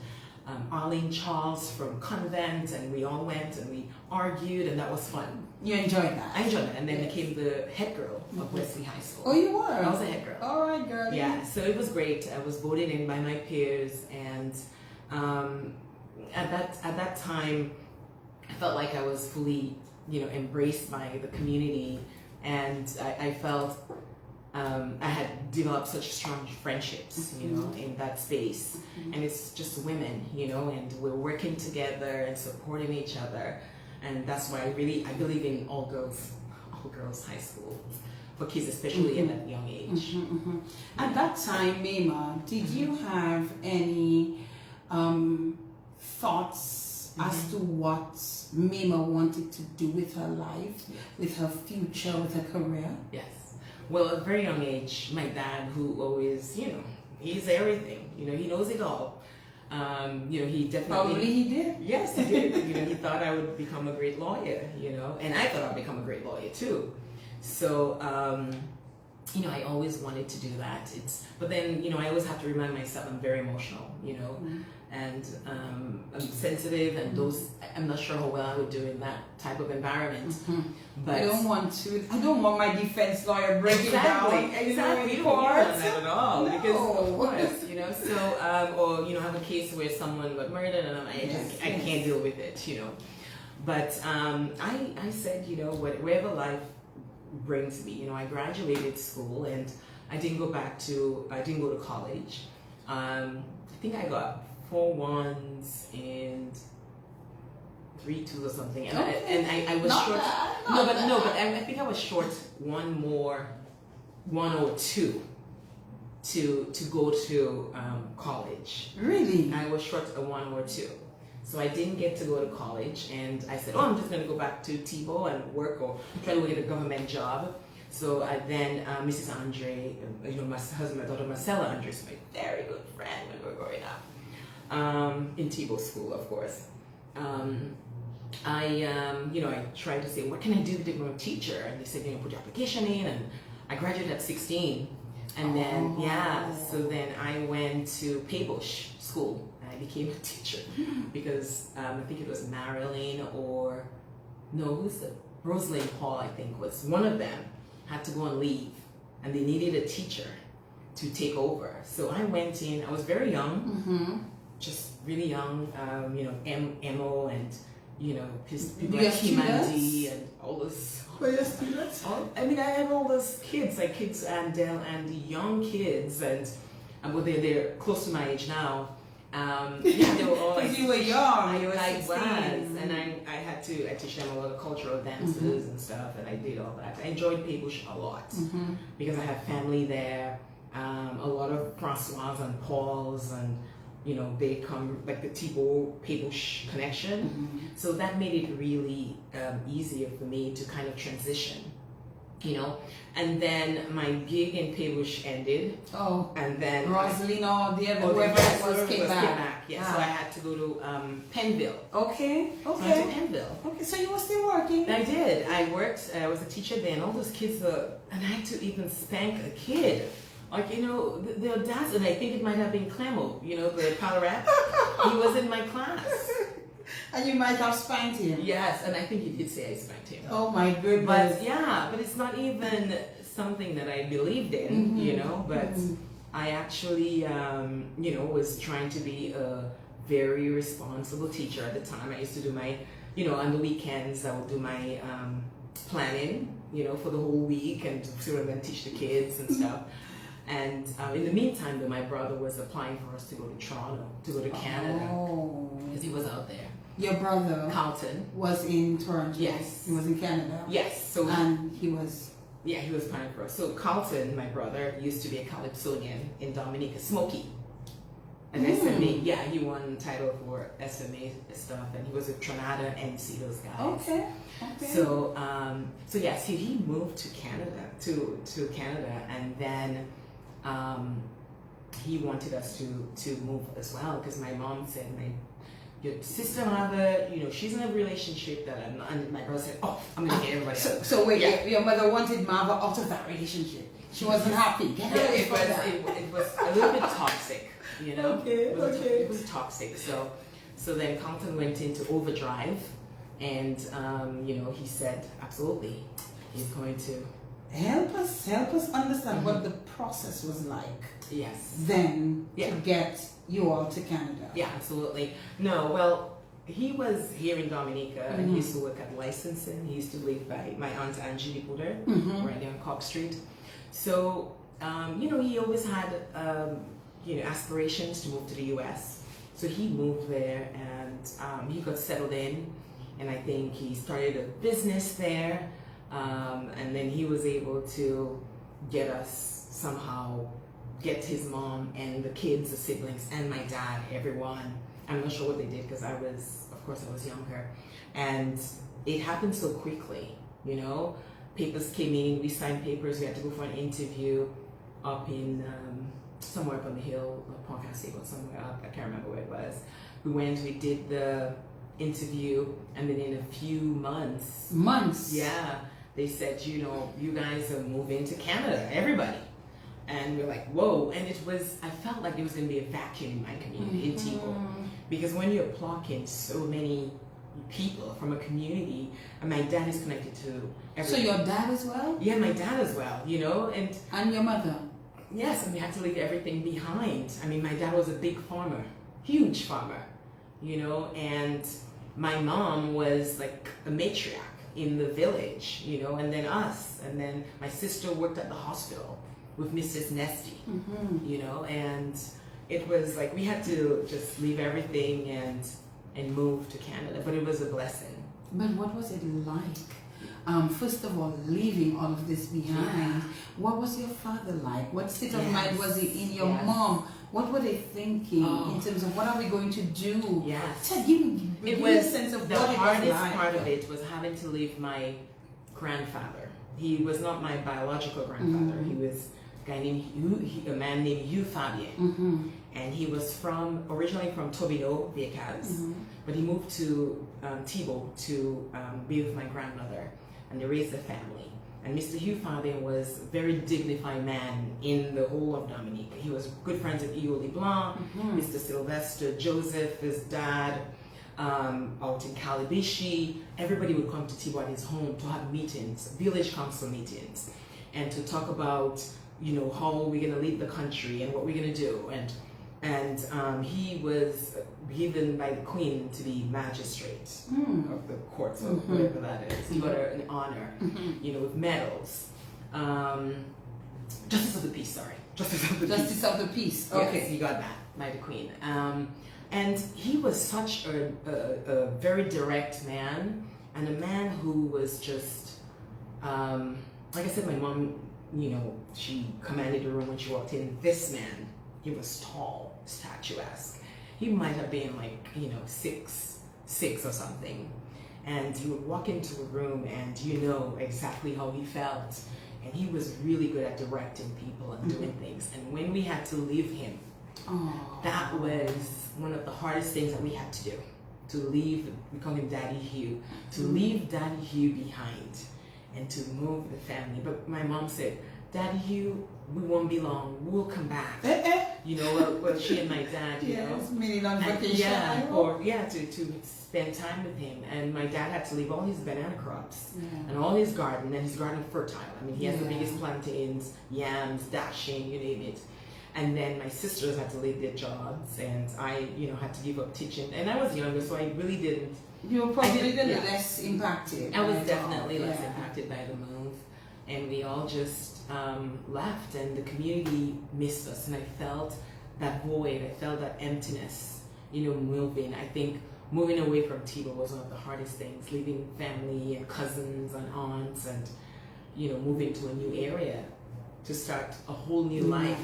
Arlene Charles from Convent, and we all went and we argued, and that was fun. You enjoyed that? I enjoyed it, and then became the head girl of Wesley High School. Oh, you were? I was a head girl. All right, girl. Yeah, so it was great. I was voted in by my peers, and at that time, I felt like I was fully, you know, embraced by the community, and I felt I had developed such strong friendships, you know, in that space. And it's just women, you know, and we're working together and supporting each other. And that's why I believe in all girls girls' high school for kids, especially at that young age. At that time, Mayma, did you have any thoughts as to what Mayma wanted to do with her life, with her future, with her career? Yes. Well, at a very young age, my dad, who always, he's everything. He knows it all. He definitely... Probably he did. Yes, he did. He thought I would become a great lawyer, and I thought I'd become a great lawyer too. So, I always wanted to do that. But then, I always have to remind myself I'm very emotional, and I'm sensitive, and I'm not sure how well I would do in that type of environment. But I don't want my defense lawyer breaking down. Exactly. You don't want that at all. No. Because of course, or have a case where someone got murdered and I can't deal with it, But I said, wherever life brings me, I graduated school and I didn't go to college. I think I got 4 1s and 3 2s or something, and I was not short. Bad, But I think I was short 1 or 2 to go to college. Really? I was short a 1 or 2, so I didn't get to go to college, and I said, I'm just going to go back to Tebow and work or try to get a government job. So then Mrs. Andre, my husband, my daughter Marcella Andre, is my very good friend when we were growing up. In Tebow school, of course. I tried to say, what can I do to become a teacher? And they said, put your application in, and I graduated at 16. And then, so then I went to Paybush School, and I became a teacher because I think it was Marilyn Rosalind Hall, I think, was one of them, had to go on leave, and they needed a teacher to take over. So I went in, I was very young, just really young, MO and, people like Kimandi and all those. Were your students? I had all those kids, like kids and young kids, and they're close to my age now. They were all like, you were young. I was, and I teach them a lot of cultural dances and stuff, and I did all that. I enjoyed Paybush a lot because I have family there. A lot of Francois and Pauls, and they come like the Paybush connection. So that made it really easier for me to kind of transition. And then my gig in Paybush ended. Oh, and then Rosalind or whoever it was came back. Yeah, so I had to go to Pennville. Okay. So I went to Pennville. Okay, so you were still working? I did. I worked. I was a teacher then. All those kids and I had to even spank a kid. Like, the audacity, and I think it might have been Clemo, the Palarap. He was in my class. And you might have spanked him. Yes, and I think he did say I spanked him. Oh my goodness. But it's not even something that I believed in, but I actually, was trying to be a very responsible teacher at the time. I used to do my, on the weekends, I would do my planning, for the whole week and to then teach the kids and stuff. And in the meantime, though, my brother was applying for us to go to Toronto, to go to Canada, because he was out there. Your brother, Carlton, was in Toronto. Yes, he was in Canada. Yes, and he was. Yeah, he was applying for us. So Carlton, my brother, used to be a Calypsonian in Dominica, Smokey, an SMA. Yeah, he won title for SMA stuff, and he was with Tronada and those guys. Okay. So yes, he moved to Canada, to Canada, and then. He wanted us to move as well, because my mom said, your sister mother, she's in a relationship that I'm not, and my brother said, I'm gonna get everybody out. So wait, your mother wanted Marva out of that relationship. She wasn't happy. It was a little bit toxic, Okay. It was toxic. So then Carlton went into overdrive, and he said, absolutely, he's going to. Help us understand what the process was like. Yes. Then to get you all to Canada. Yeah, absolutely. No, well, he was here in Dominica, and he used to work at licensing. He used to live by my aunt Angie Puder, right there on Cobb Street. So, he always had, aspirations to move to the U.S. So he moved there, and he got settled in, and I think he started a business there. And then he was able to get us somehow, get his mom and the kids, the siblings, and my dad, everyone. I'm not sure what they did because I was younger. And it happened so quickly, you know. Papers came in, we signed papers, we had to go for an interview up in somewhere up on the hill, Port or somewhere up, I can't remember where it was. We went, we did the interview, and then in a few months, yeah, they said, you know, you guys are moving to Canada, everybody. And we're like, whoa. And I felt like there was going to be a vacuum in my community, in Tebow. Because when you're plucking so many people from a community, and my dad is connected to everything. So your dad as well? Yeah, my dad as well, you know. And your mother? Yes, and we had to leave everything behind. I mean, my dad was a big farmer, huge farmer, you know, and my mom was like a matriarch in the village, you know, and then us, and then my sister worked at the hospital with Mrs. Nesty, you know, and it was like we had to just leave everything and move to Canada, but it was a blessing. But what was it like? First of all, leaving all of this behind. What was your father like? What state of mind was he in? Your mom? What were they thinking in terms of what are we going to do? Yes. Give me a sense of the what hardest it was like. part of it was having to leave my grandfather. He was not my biological grandfather. He was a guy named a man named Hugh Fabian. And he was originally from Tobineau, Avocados, but he moved to Tebow to be with my grandmother, and they raised a family. And Mr. Hugh Fabian was a very dignified man in the whole of Dominica. He was good friends with Ioli Blanc, Mr. Sylvester Joseph, his dad, out in Calibishi. Everybody would come to Tebow at his home to have meetings, village council meetings, and to talk about, you know, how we're going to lead the country and what we're going to do. And he was given by the Queen to be magistrate of the courts, or whatever that is. He got an honor, you know, with medals. Justice of the Peace, sorry. Justice of the Peace. Justice of the Peace, okay. Yes, he got that by the Queen. And he was such a very direct man, and a man who was just, like I said, my mom, you know, she commanded the room when she walked in. This man, he was tall, statuesque. He might have been like, you know, 6'6" or something. And he would walk into a room and you know exactly how he felt. And he was really good at directing people and doing things. And when we had to leave him, that was one of the hardest things that we had to do. To leave, we call him Daddy Hugh, to leave Daddy Hugh behind and to move the family. But my mom said, Daddy Hugh, we won't be long. We'll come back. You know, well, she and my dad, you know. Meaning on vacation. To spend time with him. And my dad had to leave all his banana crops and all his garden, and his garden fertile. I mean, he has the biggest plantains, yams, dashing, you name it. And then my sisters had to leave their jobs, and I, you know, had to give up teaching. And I was younger, so I really didn't. You were probably less impacted. I was definitely less impacted by the move. And we all just left, and the community missed us. And I felt that void, I felt that emptiness, you know, moving. I think moving away from Tebow was one of the hardest things, leaving family and cousins and aunts and, you know, moving to a new area to start a whole new life.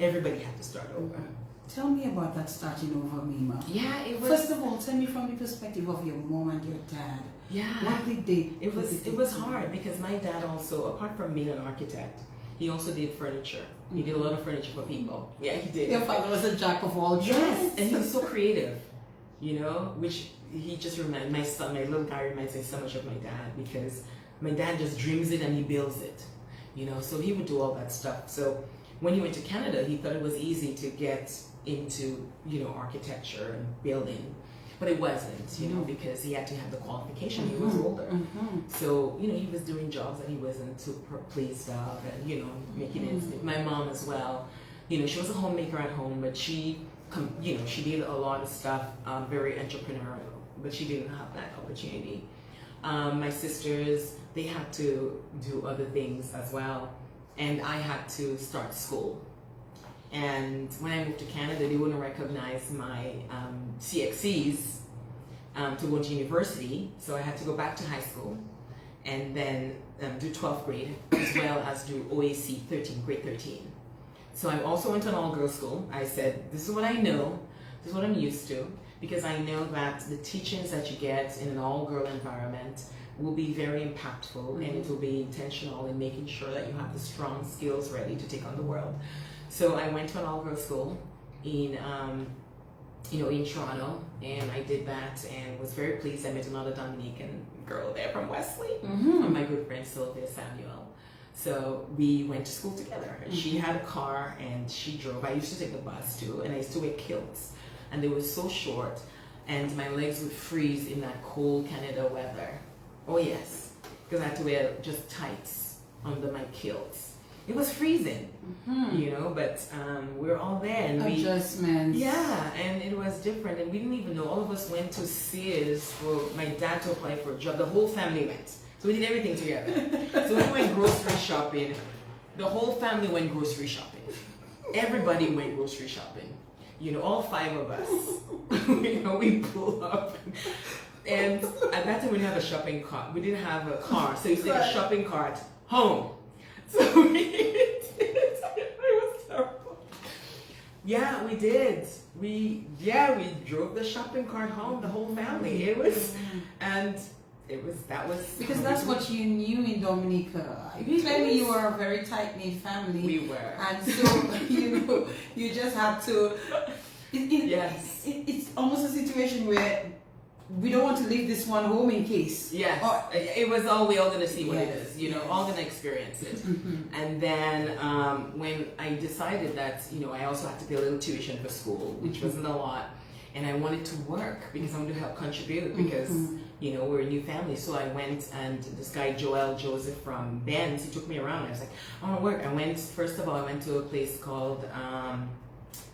Everybody had to start over. Tell me about that starting over, Mayma. Yeah, it was. First of all, tell me from the perspective of your mom and your dad. Yeah. What did they? It was hard because my dad also, apart from being an architect, he also did furniture. He did a lot of furniture for people. Yeah, he did. Your father was a jack of all trades. Yes, and he was so creative, you know, which he just reminds my son, my little guy reminds me so much of my dad, because my dad just dreams it and he builds it, you know, so he would do all that stuff. So when he went to Canada, he thought it was easy to get into, you know, architecture and building. But it wasn't, you know, because he had to have the qualification. He was older. So, you know, he was doing jobs that he wasn't too pleased of, and, you know, making it. My mom as well, you know, she was a homemaker at home, but she, you know, she did a lot of stuff, very entrepreneurial, but she didn't have that opportunity. My sisters, they had to do other things as well, and I had to start school. And when I moved to Canada, they wouldn't recognize my CXCs to go to university, so I had to go back to high school. and then do 12th grade, as well as do OAC grade 13. So I also went to an all-girls school. I said, this is what I know, this is what I'm used to, because I know that the teachings that you get in an all-girl environment will be very impactful, and it will be intentional in making sure that you have the strong skills ready to take on the world. So I went to an all-girls school in Toronto, and I did that and was very pleased. I met another Dominican girl there from Wesley, and my good friend Sylvia Samuel. So we went to school together. She had a car and she drove. I used to take the bus too, and I used to wear kilts, and they were so short, and my legs would freeze in that cold Canada weather. Oh yes, because I had to wear just tights under my kilts. It was freezing, but we were all there, and adjustments. Yeah, and it was different, and we didn't even know. All of us went to Sears for my dad to apply for a job. The whole family went, so we did everything together. So we went grocery shopping. The whole family went grocery shopping. Everybody went grocery shopping. All 5 of us. We pulled up. And at that time we didn't have a shopping cart. We didn't have a car, so you take a shopping cart home. So we did. It was terrible. Yeah, we did. We drove the shopping cart home, the whole family. That was because that's what you knew in Dominica. Clearly, you were a very tight-knit family. We were, and so you just had to. Yes, it's almost a situation where we don't want to leave this one home in case. Yes, it was all we all gonna see what it is. All gonna experience it. And then when I decided that I also had to pay a little tuition for school, which wasn't a lot. And I wanted to work because I wanted to help contribute because, we're a new family. So I went, and this guy, Joel Joseph from Ben's, he took me around. I was like, I want to work. First of all, I went to a place called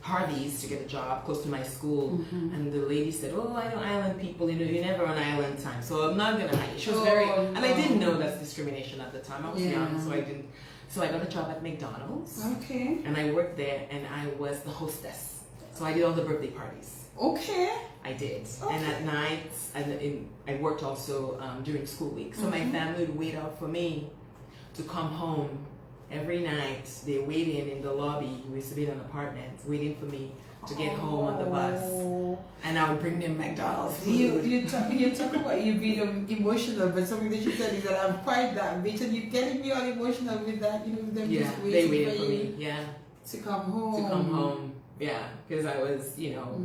Harvey's to get a job close to my school. And the lady said, oh, I know island people, you're never on island time. So I'm not going to hide. She was and I didn't know that's discrimination at the time. I was young, so I didn't. So I got a job at McDonald's. Okay. And I worked there, and I was the hostess. So I did all the birthday parties. Okay. I did. Okay. And at night, I worked also during school week. So my family would wait out for me to come home every night. They waited in the lobby. We used to be in an apartment, waiting for me to get home on the bus. And I would bring them McDonald's food. You talk about you being emotional, but something that you said is that I'm quite that bitch, and you're getting me all emotional with that, with them just waiting they waited for you me, to come home. Yeah, because I was,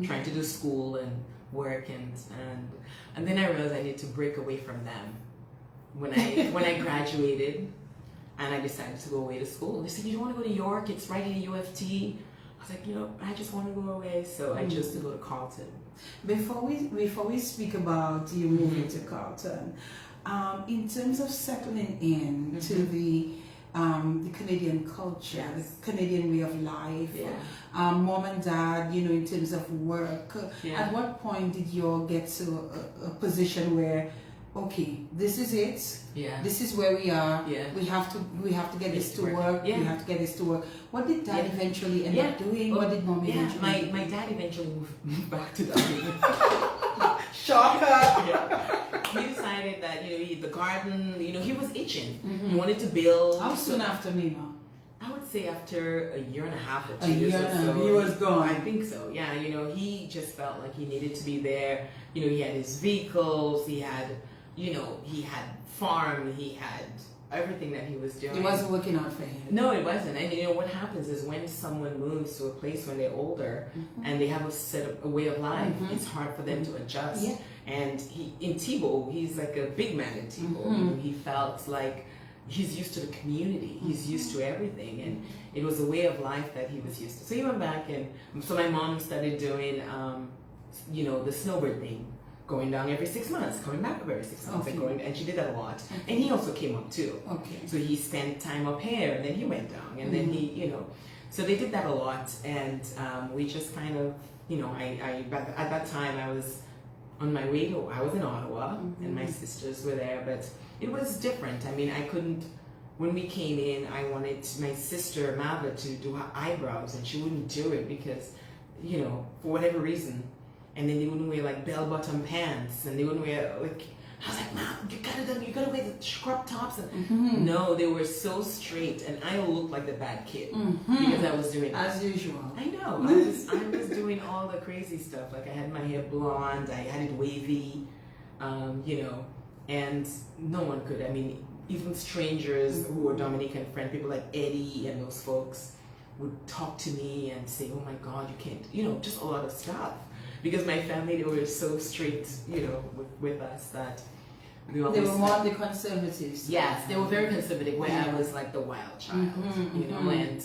trying to do school and work, and then I realized I need to break away from them. When I graduated, and I decided to go away to school, they said, you don't want to go to York? It's right in U of T. I was like, I just want to go away, so I chose to go to Carleton. Before we speak about you moving to Carleton, in terms of settling in to the Canadian culture, the Canadian way of life, mom and dad, in terms of work. At what point did you all get to a position where, okay, this is it. This is where we are. We have to get this to work. We have to get this to work. What did dad eventually end up doing? What did mom eventually do? My dad eventually moved back to Dublin. Shocker. He decided that the garden, he was itching. He wanted to build. How soon after Mayma? I would say after a year and a half or 2 a years year or so. He was gone. I think so. Yeah, he just felt like he needed to be there. He had his vehicles. He had, he had farm. He had everything that he was doing. It wasn't working out for him. No, it wasn't. And what happens is when someone moves to a place when they're older and they have a way of life, it's hard for them to adjust. And in Thibault, he's like a big man in Thibault. He felt like he's used to the community. He's used to everything. And it was a way of life that he was used to. So he went back, and so my mom started doing, the snowbird thing. Going down every 6 months, coming back every 6 months, and she did that a lot. And he also came up too. So he spent time up here, and then he went down, and then he, so they did that a lot, and we just kind of, at that time I was on my way to, I was in Ottawa, and my sisters were there, but it was different. I mean, I couldn't, when we came in, I wanted my sister Mava to do her eyebrows, and she wouldn't do it because, for whatever reason. And then they wouldn't wear like bell-bottom pants, and they wouldn't wear I was like, Mom, you gotta wear the crop tops. And no, they were so straight, and I looked like the bad kid because I was doing as usual. I know. I was doing all the crazy stuff. Like I had my hair blonde, I had it wavy, you know, and no one could. I mean, even strangers who were Dominican friends, people like Eddie and those folks, would talk to me and say, "Oh my God, you can't," you know, just a lot of stuff. Because my family, they were so strict, you know, with us that they were more the conservatives. Yes, they were very conservative. Where I was like the wild child, you know, and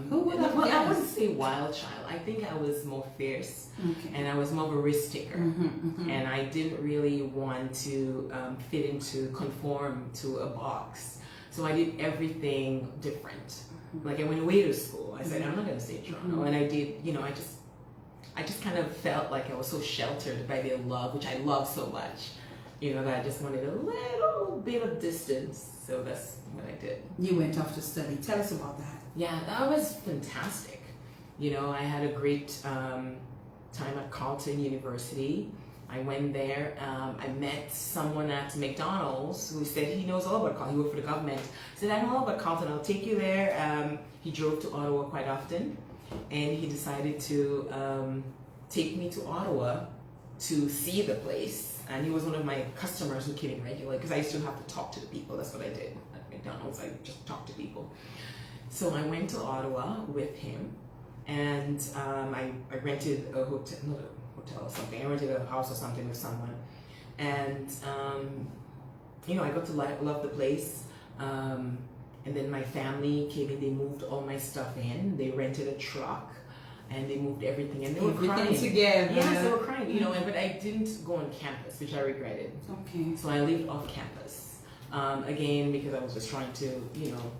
who would have I guessed? wouldn't say wild child. I think I was more fierce, and I was more of a risk taker, and I didn't really want to conform to a box. So I did everything different. Like I went away to school. I said I'm not going to stay in Toronto, and I did. You know, I just kind of felt like I was so sheltered by their love, which I love so much. You know, that I just wanted a little bit of distance. So that's what I did. You went off to study. Tell us about that. Yeah, that was fantastic. You know, I had a great time at Carleton University. I went there. I met someone at McDonald's who said he knows all about Carleton. He worked for the government. He said, I know all about Carleton. I'll take you there. He drove to Ottawa quite often. And he decided to take me to Ottawa to see the place. And he was one of my customers who came in regularly because I used to have to talk to the people. That's what I did at McDonald's. I just talked to people. So I went to Ottawa with him, and I rented a hotel, not a hotel or something. I rented a house or something with someone. And, you know, I got to love the place. And then my family came in, they moved all my stuff in, they rented a truck, and they moved everything, and they were crying. Together. Yes, they were crying, you know, but I didn't go on campus, which I regretted. Okay. So I lived off campus, again, because I was just trying to, you know,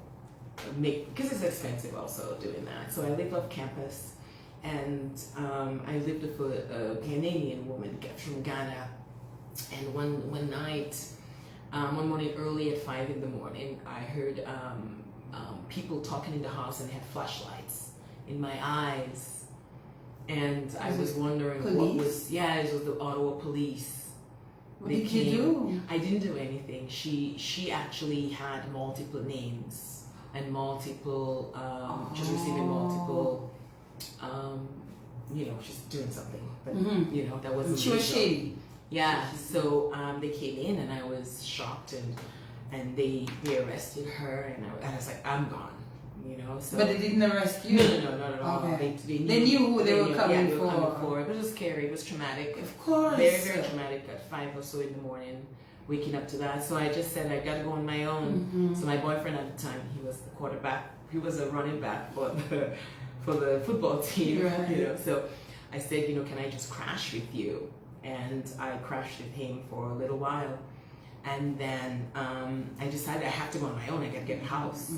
because it's expensive also doing that. So I lived off campus, and I lived with a Ghanaian woman from Ghana, and one night, one morning early at 5 in the morning, I heard people talking in the house, and they had flashlights in my eyes. And I was wondering what was, it was the Ottawa police. What did you do? I didn't do anything. She actually had multiple names and multiple, just receiving multiple, you know, she's doing something. But, you know, that wasn't she was shady. Yeah, so they came in, and I was shocked, and they arrested her, and I was like, I'm gone, you know. So. But they didn't arrest you? No, not at all. Okay. They knew who they were coming for. It was scary, it was traumatic. Of course. Very, very traumatic at 5 or so in the morning, waking up to that. So I just said, I gotta go on my own. So my boyfriend at the time, he was the quarterback, he was a running back for the football team, right. You know. So I said, you know, can I just crash with you? And I crashed with him for a little while, and then I decided I have to go on my own. I gotta get a house.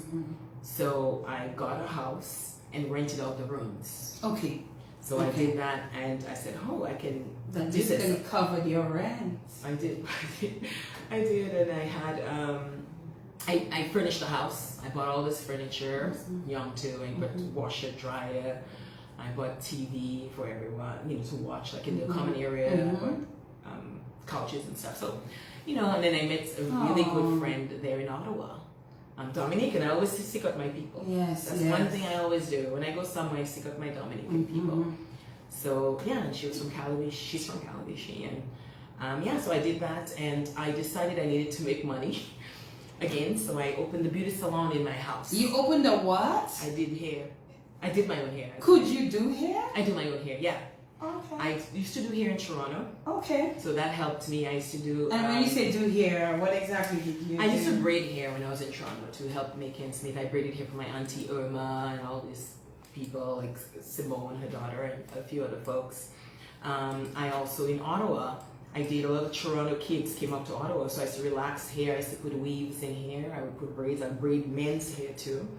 So I got a house and rented out the rooms. Okay. So I did that, and I said, "Oh, I can." That basically covered your rent. I did, and I had I furnished the house. I bought all this furniture, young too, and put washer, dryer. I bought TV for everyone, you know, to watch, like in the common area. I bought couches and stuff. So, you know, and then I met a really good friend there in Ottawa. I'm Dominican. I always seek out my people. Yes, that's one thing I always do. When I go somewhere, I seek out my Dominican people. So yeah, and she was from Calavish. She's from Calavish, and yeah, so I did that, and I decided I needed to make money again. So I opened the beauty salon in my house. You opened a what? I did hair. I did my own hair. Could you do hair? I do my own hair, yeah. Okay. I used to do hair in Toronto. Okay. So that helped me. I used to do... And when you say do hair, what exactly did you do? I used to braid hair when I was in Toronto to help make ends meet. I braided hair for my auntie Irma and all these people, like Simone, her daughter, and a few other folks. I also, in Ottawa, I did a lot of Toronto kids came up to Ottawa, so I used to relax hair. I used to put weaves in hair. I would put braids. I braid men's hair too.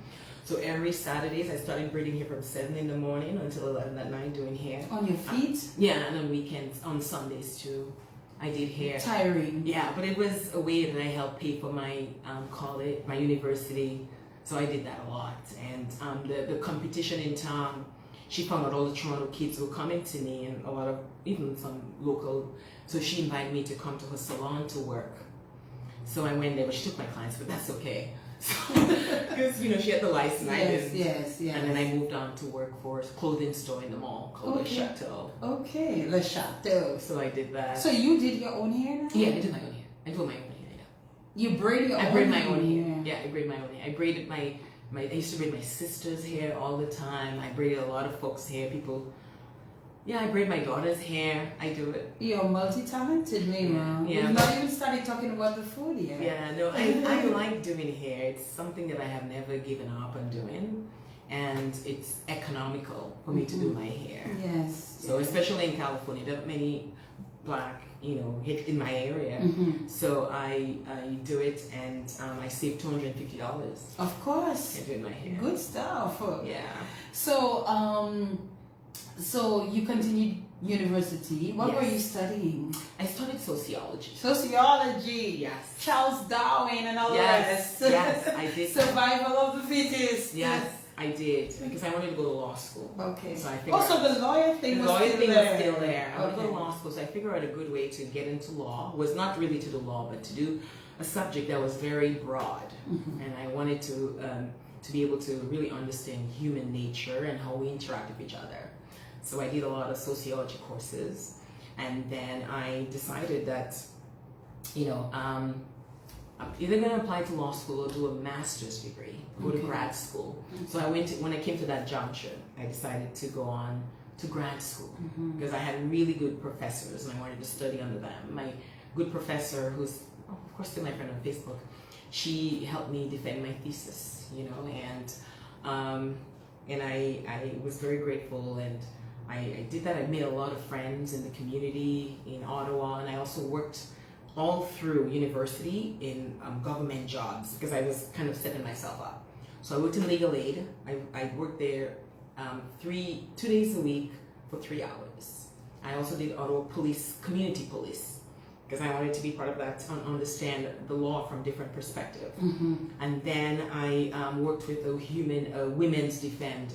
So every Saturdays, I started braiding hair from 7 in the morning until 11 at night doing hair. On your feet? Yeah, and on weekends, on Sundays too. I did hair. Tiring. Yeah, but it was a way that I helped pay for my college, my university. So I did that a lot. And the competition in town, she found out all the Toronto kids were coming to me, and a lot of, even some local, so she invited me to come to her salon to work. So I went there, but she took my clients, but that's okay. Because, you know, she had the license, I didn't. Yes. And then I moved on to work for a clothing store in the mall called Le Chateau. Okay, Le Chateau. So I did that. So you did your own hair now? Yeah, I did my own hair. I do my own hair, yeah. You braid your own hair? I braid my own hair. Yeah, I braid my own hair. I braided my I used to braid my sister's hair all the time. I braided a lot of folks' hair. I braid my daughter's hair. I do it. You're multi-talented, Mayma. Yeah. We've not even started talking about the food yet. Yeah, no, I like doing hair. It's something that I have never given up on doing. And it's economical for me to do my hair. Yes. So especially in California, there are many black, hit in my area. So I do it, and I save $250. Of course. I do my hair. Good stuff. Yeah. So you continued university. What were you studying? I studied sociology. Sociology. Yes. Charles Darwin and all the Yes, rest. yes, I did. Survival of the fittest. Yes, I did, because I wanted to go to law school. Okay. So I figured also, the lawyer thing was still there. I wanted to go Okay. to law school, so I figured out a good way to get into law was not really to do law, but to do a subject that was very broad. And I wanted to be able to really understand human nature and how we interact with each other. So I did a lot of sociology courses, and then I decided that, I'm either going to apply to law school or do a master's degree, go to grad school. So when I came to that juncture, I decided to go on to grad school because I had really good professors and I wanted to study under them. My good professor, who's of course still my friend on Facebook, she helped me defend my thesis, and I was very grateful, and I did that. I made a lot of friends in the community in Ottawa, and I also worked all through university in government jobs because I was kind of setting myself up. So I worked in legal aid. I worked there 2 days a week for 3 hours. I also did Ottawa Police, community police, because I wanted to be part of that and understand the law from different perspectives. And then I worked with a women's defense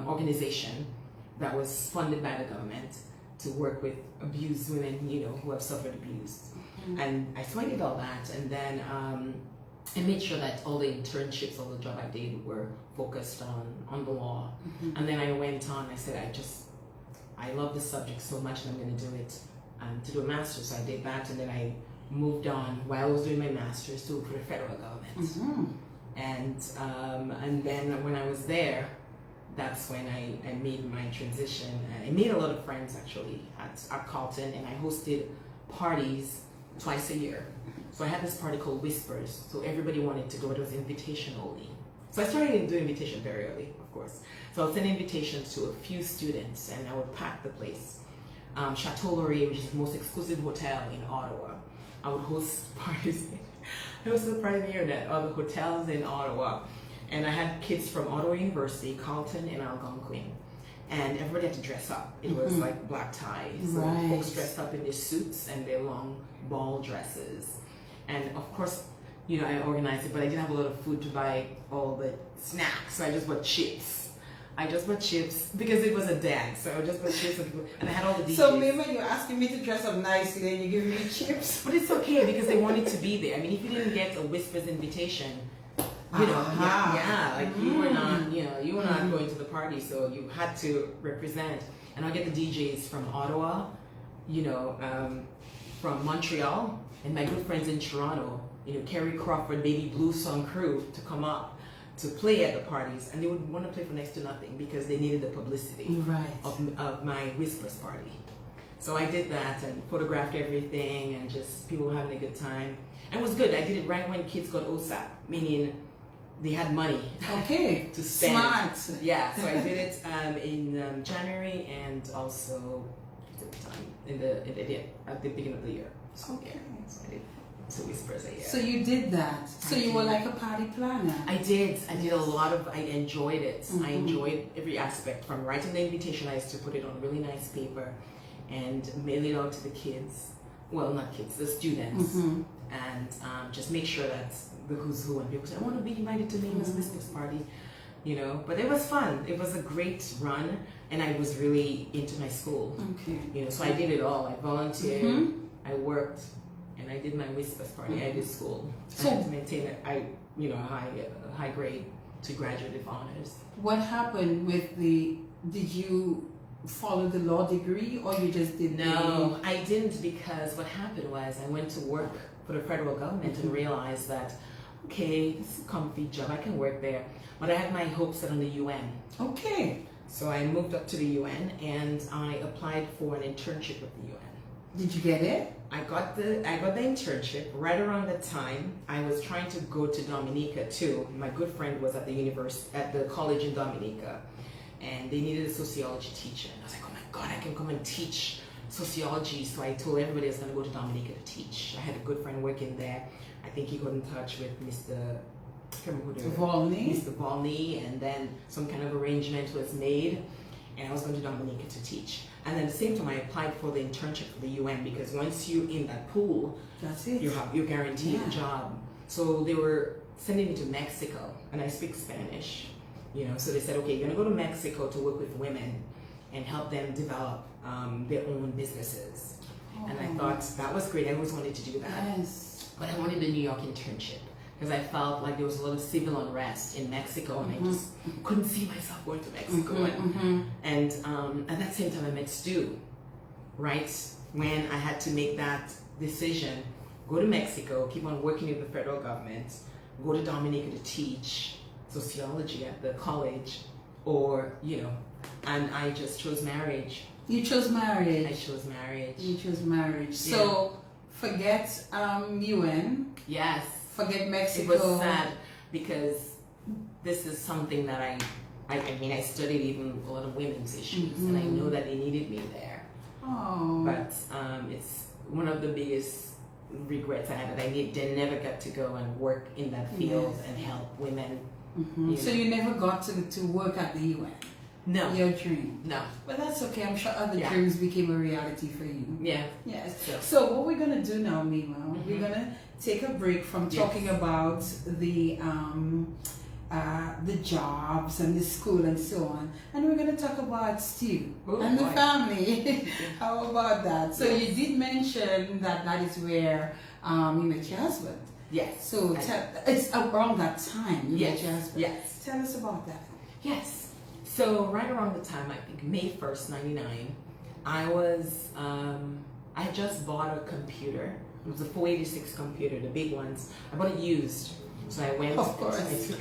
organization that was funded by the government to work with abused women, who have suffered abuse. And so I did all that, and then I made sure that all the internships, all the job I did were focused on the law. And then I went on, I said, I love this subject so much and I'm going to do it to do a master's. So I did that, and then I moved on while I was doing my master's to work for the federal government. And then when I was there, that's when I made my transition. I made a lot of friends actually at Carleton, and I hosted parties twice a year. So I had this party called Whispers. So everybody wanted to go. It was invitation only. So I started doing invitation very early, of course. So I would send invitations to a few students, and I would pack the place. Chateau Laurier, which is the most exclusive hotel in Ottawa, I would host parties. I hosted a party here at other hotels in Ottawa. And I had kids from Ottawa University, Carleton, and Algonquin. And everybody had to dress up. It was like black ties. So folks dressed up in their suits and their long ball dresses. And of course, I organized it, but I didn't have a lot of food to buy all the snacks. So I just bought chips. Because it was a dance. So I just bought chips, and I had all the DJs. So Mayma, you're asking me to dress up nicely and you're giving me chips? But it's okay because they wanted to be there. I mean, if you didn't get a Whispers invitation, you were not going to the party, so you had to represent. And I'll get the DJs from Ottawa, from Montreal, and my good friends in Toronto, Kerry Crawford, Baby Blue Song Crew, to come up to play at the parties, and they would want to play for next to nothing because they needed the publicity of my Whispers party. So I did that and photographed everything, and just people were having a good time. And it was good. I did it right when kids got OSAP, meaning they had money to spend. Smart. Yeah, so I did it in January and also at the beginning of the year. So, so I did 2 Whispers a year. So you did that. So you were like a party planner. I did a lot of, I enjoyed it. I enjoyed every aspect, from writing the invitation. I used to put it on really nice paper and mail it out to the kids. Well, not kids, the students. And just make sure that the who's who, and people say, I want to be invited to Mayma's Whispers party. you know. But it was fun. It was a great run, and I was really into my school. Okay. You know, so I did it all. I volunteered, Mhm. I worked, and I did my whispers party. I did school. So- I had to maintain a high grade to graduate with honors. What happened with did you follow the law degree or you just did No, I didn't, because what happened was I went to work for the federal government and realized that, okay, this is a comfy job, I can work there. But I had my hopes set on the UN. Okay. So I moved up to the UN and I applied for an internship with the UN. Did you get it? I got the internship right around the time I was trying to go to Dominica too. My good friend was at the college in Dominica, and they needed a sociology teacher. And I was like, oh my God, I can come and teach sociology. So I told everybody I was going to go to Dominica to teach. I had a good friend working there. I think he got in touch with Mr. Volney. Mr. Volney, and then some kind of arrangement was made, and I was going to Dominica to teach. And at the same time, I applied for the internship for the UN, because once you're in that pool, That's it. you're guaranteed Yeah. a job. So they were sending me to Mexico, and I speak Spanish, you know. So they said, okay, you're gonna go to Mexico to work with women and help them develop their own businesses. And I thought that was great. I always wanted to do that, Yes. but I wanted the New York internship because I felt like there was a lot of civil unrest in Mexico, and I just couldn't see myself going to Mexico. And at that same time, I met Stu, right? When I had to make that decision, go to Mexico, keep on working with the federal government, go to Dominica to teach sociology at the college, or, you know, and I just chose marriage. You chose marriage. I chose marriage. You chose marriage. Yeah. So forget UN. Yes. Forget Mexico. It was sad because this is something that I mean, I studied even a lot of women's issues, and I know that they needed me there. Oh. But it's one of the biggest regrets I had, that I never got to go and work in that field and help women. You So know. you never got to work at the UN? No. Your dream? No. But that's okay. I'm sure other Yeah. dreams became a reality for you. Yeah. Yes. So- So what we're gonna do now, Mayma, we're gonna take a break from Yes. talking about the jobs and the school and so on, and we're gonna talk about Stu Oh, and the boy. family. How about that? So Yes. you did mention that is where you met your husband. Yes. So it's around that time you met Yes. your husband. Yes. Tell us about that. Yes. So right around the time, I think May 1st, 99, I had just bought a computer. It was a 486 computer, the big ones. I bought it used. So I went, Of course.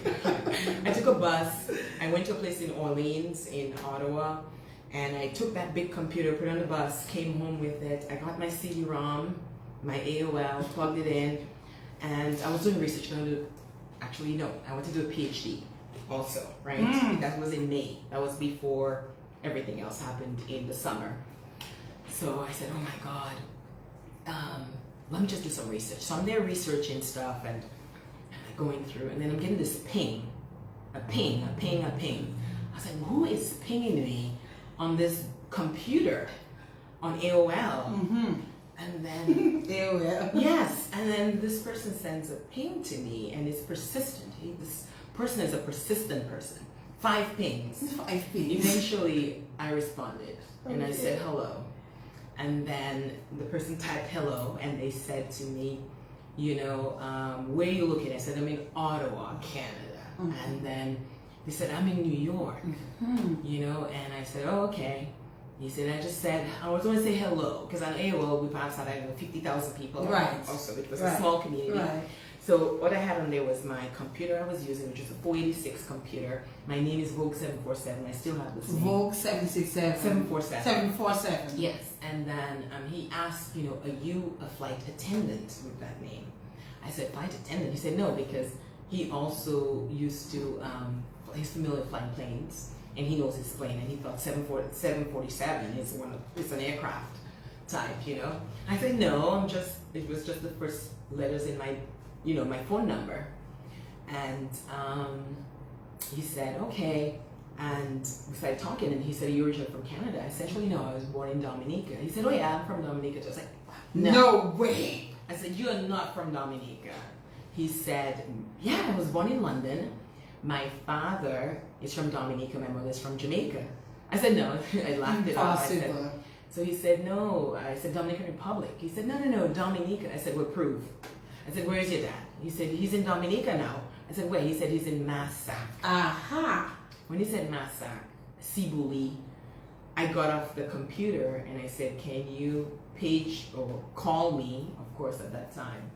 I took a bus. I went to a place in Orleans, in Ottawa, and I took that big computer, put it on the bus, came home with it. I got my CD-ROM, my AOL, plugged it in, and I was doing research. I wanted to do a PhD also, right? That was in May. That was before everything else happened in the summer. So I said, oh my God, let me just do some research. So I'm there researching stuff and going through, and then I'm getting this ping. I was like, who is pinging me on this computer on AOL? And then, AOL. yes, and then this person sends a ping to me, and it's persistent. This person is a persistent person. 5 pings. 5 pings. Eventually, I responded, and I said hello. And then the person typed hello, and they said to me, you know, where are you looking? I said, I'm in Ottawa, Canada. And then they said, I'm in New York, you know, and I said, oh, okay. He said, I was going to say hello, because on AOL, we perhaps had, 50,000 people. Right. Also, it was a small community. Right. So what I had on there was my computer I was using, which is a 486 computer. My name is Vogue 747. I still have this name. Vogue 767. 747. 747. Yes, and then he asked, you know, are you a flight attendant with that name? I said, flight attendant? He said, no, because he also used to, he's familiar with flying planes, and he knows his plane, and he thought 747 is an aircraft type, you know? I said, no, it was just the first letters in my, you know, my phone number. And he said, okay. And we started talking, and he said, you're originally from Canada? I said, actually, no, I was born in Dominica. He said, oh yeah, I'm from Dominica. I was like, No way. I said, you are not from Dominica. He said, yeah, I was born in London, my father is from Dominica, my mother is from Jamaica. I said, no. I laughed it off. I said, Impossible. so he said, no. I said, Dominican Republic. He said, no, Dominica. I said, well, prove. I said, where is your dad? He said, he's in Dominica now. I said, where? He said, he's in Massac. Aha. When he said Massac, Sibuli, I got off the computer and I said, can you page or call me, of course, at that time.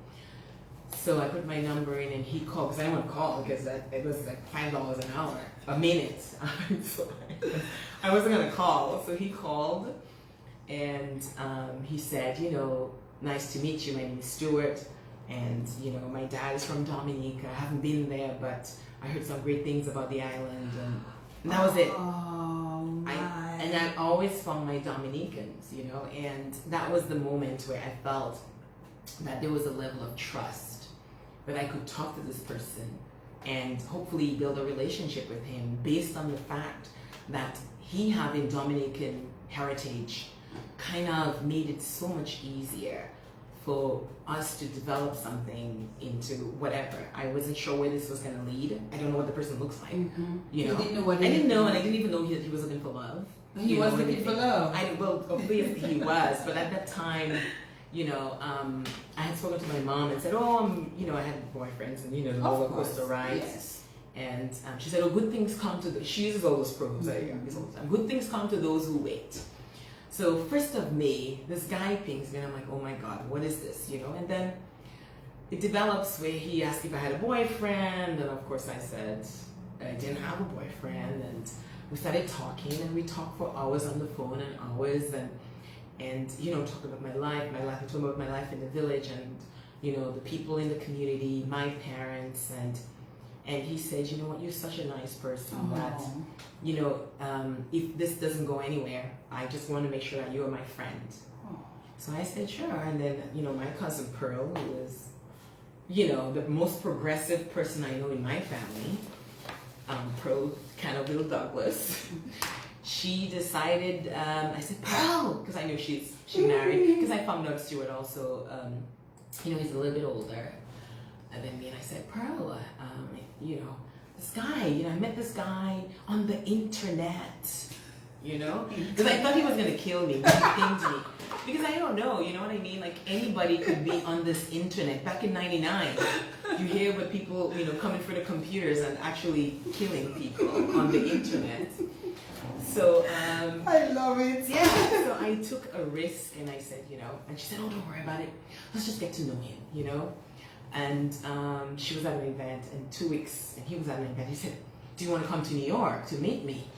So I put my number in and he called, because I didn't want to call because it was like $5 an hour, a minute. So I wasn't going to call. So he called and he said, nice to meet you. My name is Stuart. And, my dad is from Dominica. I haven't been there, but I heard some great things about the island. And that was it. Oh, my. And I always found my Dominicans, and that was the moment where I felt that there was a level of trust, that I could talk to this person and hopefully build a relationship with him based on the fact that he having Dominican heritage kind of made it so much easier for us to develop something into whatever. I wasn't sure where this was going to lead. I don't know what the person looks like. Mm-hmm. You didn't know what I didn't know, and I didn't even know he was looking for love. He was looking for love. Well, obviously he was, but at that time, I had spoken to my mom and said, I had boyfriends and the roller coaster rides. Yes. And she said, good things come to she uses all those pros. Good things come to those who wait. So 1st of May, this guy pings me and I'm like, oh my God, what is this? And then it develops where he asked if I had a boyfriend, and of course I said I didn't have a boyfriend, and we started talking and we talked for hours on the phone and hours and talking about my life. I told him about my life in the village and the people in the community, my parents, and he said, you know what, you're such a nice person that, if this doesn't go anywhere, I just want to make sure that you're my friend. Oh. So I said, sure. And then, my cousin Pearl, who is, the most progressive person I know in my family, Pearl Cannaville Douglas, she decided, I said, Pearl, because I knew she married, because I found out Stuart also, he's a little bit older than me, and I said, Pearl, this guy, I met this guy on the internet, because I thought he was going to kill me, me. Because I don't know, you know what I mean? Like anybody could be on this internet. Back in '99, you hear about people, coming for the computers and actually killing people on the internet. So, I love it. Yeah, so I took a risk and I said, and she said, oh, don't worry about it. Let's just get to know him, And she was at an event in 2 weeks, and he was at an event. He said, do you want to come to New York to meet me?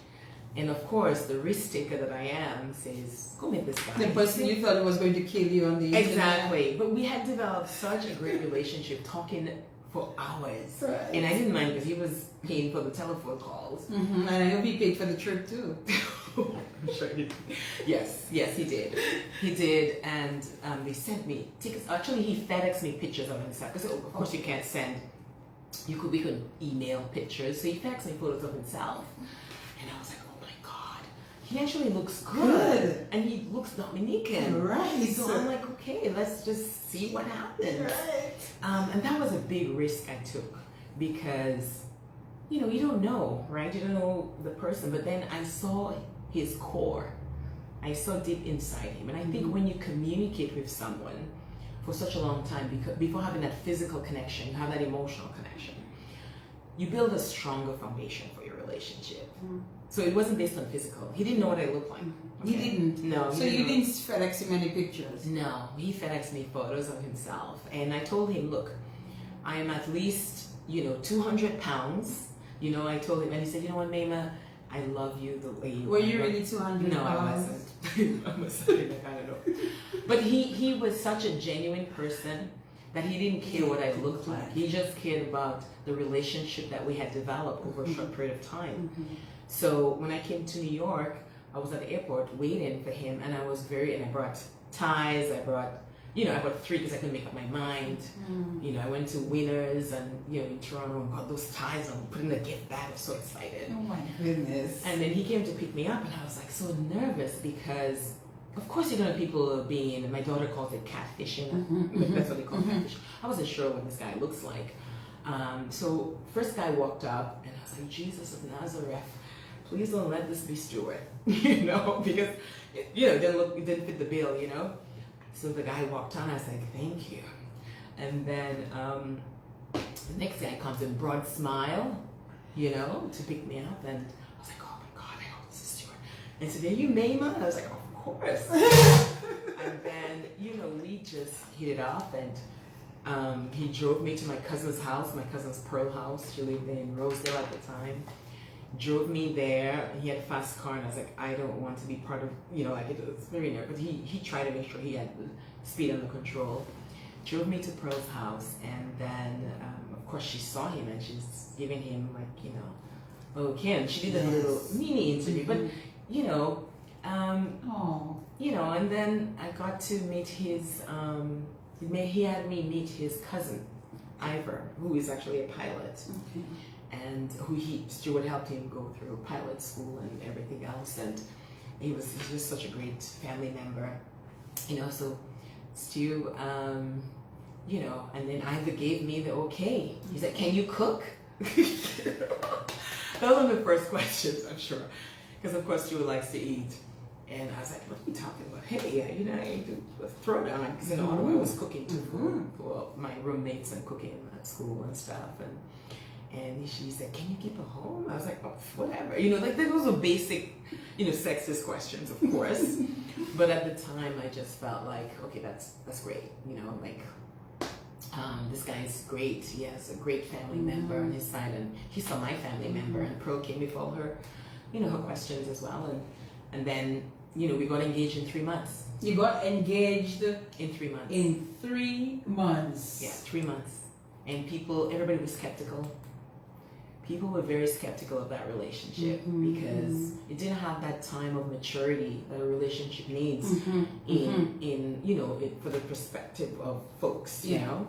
And of course, the risk taker that I am says, go meet this guy. The person you thought was going to kill you on the internet. Exactly. But we had developed such a great relationship, talking for hours. Right. And I didn't mind because he was paying for the telephone calls. Mm-hmm. And I hope he paid for the trip too. I'm sure he did. Yes, he did. He did, and they sent me tickets. Actually, he FedExed me pictures of himself. Because of course you can't send. We could email pictures. So he FedExed me photos of himself, and I was like, oh my God, he actually looks good, and he looks Dominican. Right. So I'm like, okay, let's just see what happens. Right. And that was a big risk I took because, you don't know, right? You don't know the person. But then I saw his core. I saw deep inside him. And I think when you communicate with someone for such a long time, before having that physical connection, you have that emotional connection, you build a stronger foundation for your relationship. So it wasn't based on physical. He didn't know what I looked like. Okay? He didn't? No. So you didn't FedEx him any pictures? No. He FedExed me photos of himself. And I told him, look, I am at least, 200 pounds. I told him, and he said, you know what, Mayma, I love you the way you are. Were you really 200 No, I pounds? wasn't. I wasn't. I don't know. But he was such a genuine person that he didn't care what I looked like. He just cared about the relationship that we had developed over a short period of time. So when I came to New York, I was at the airport waiting for him, and I brought ties, I brought 3 because I couldn't make up my mind. I went to Winners and, in Toronto and got those ties and put in the gift bag. I was so excited. Oh my goodness. And then he came to pick me up, and I was like so nervous because, of course, people being, and my daughter calls it catfishing. That's what they call catfishing. I wasn't sure what this guy looks like. So first guy walked up, and I was like, Jesus of Nazareth, please don't let this be Stuart, because it didn't fit the bill, So the guy walked on. I was like, thank you. And then the next guy comes in, broad smile, to pick me up, and I was like, oh my God, I hope this is Stuart. And so, are you Mayma? And I was like, of course. And then, we just hit it off, and he drove me to my cousin's house, my cousin's Pearl house. She lived in Rosedale at the time. Drove me there. He had a fast car, and I was like, I don't want to be part of, it was very nervous. But he tried to make sure he had the speed under control. Drove me to Pearl's house, and then, of course, she saw him, and she's giving him, okay, and she did a little mini interview, but, and then I got to meet his, he had me meet his cousin, Ivor, who is actually a pilot, and Stuart helped him go through pilot school and everything else, and he's just such a great family member, so Stu, and then Ivor gave me the okay. He said, can you cook? That was one of the first questions, I'm sure, because of course Stuart likes to eat. And I was like, what are you talking about? Hey, I need to throw down, because in Ottawa I was cooking too for my roommates and cooking at school and stuff. And she said, can you keep a home? I was like, oh, whatever. Those are basic, sexist questions, of course. But at the time, I just felt like, okay, that's great. This guy's great. He has a great family member on his side, and he saw my family member, and Pearl came with all her, her questions as well. And then, we got engaged in 3 months. You got engaged in 3 months. In 3 months. Yeah, 3 months. And everybody was skeptical. People were very skeptical of that relationship because it didn't have that time of maturity that a relationship needs for the perspective of folks, Yeah.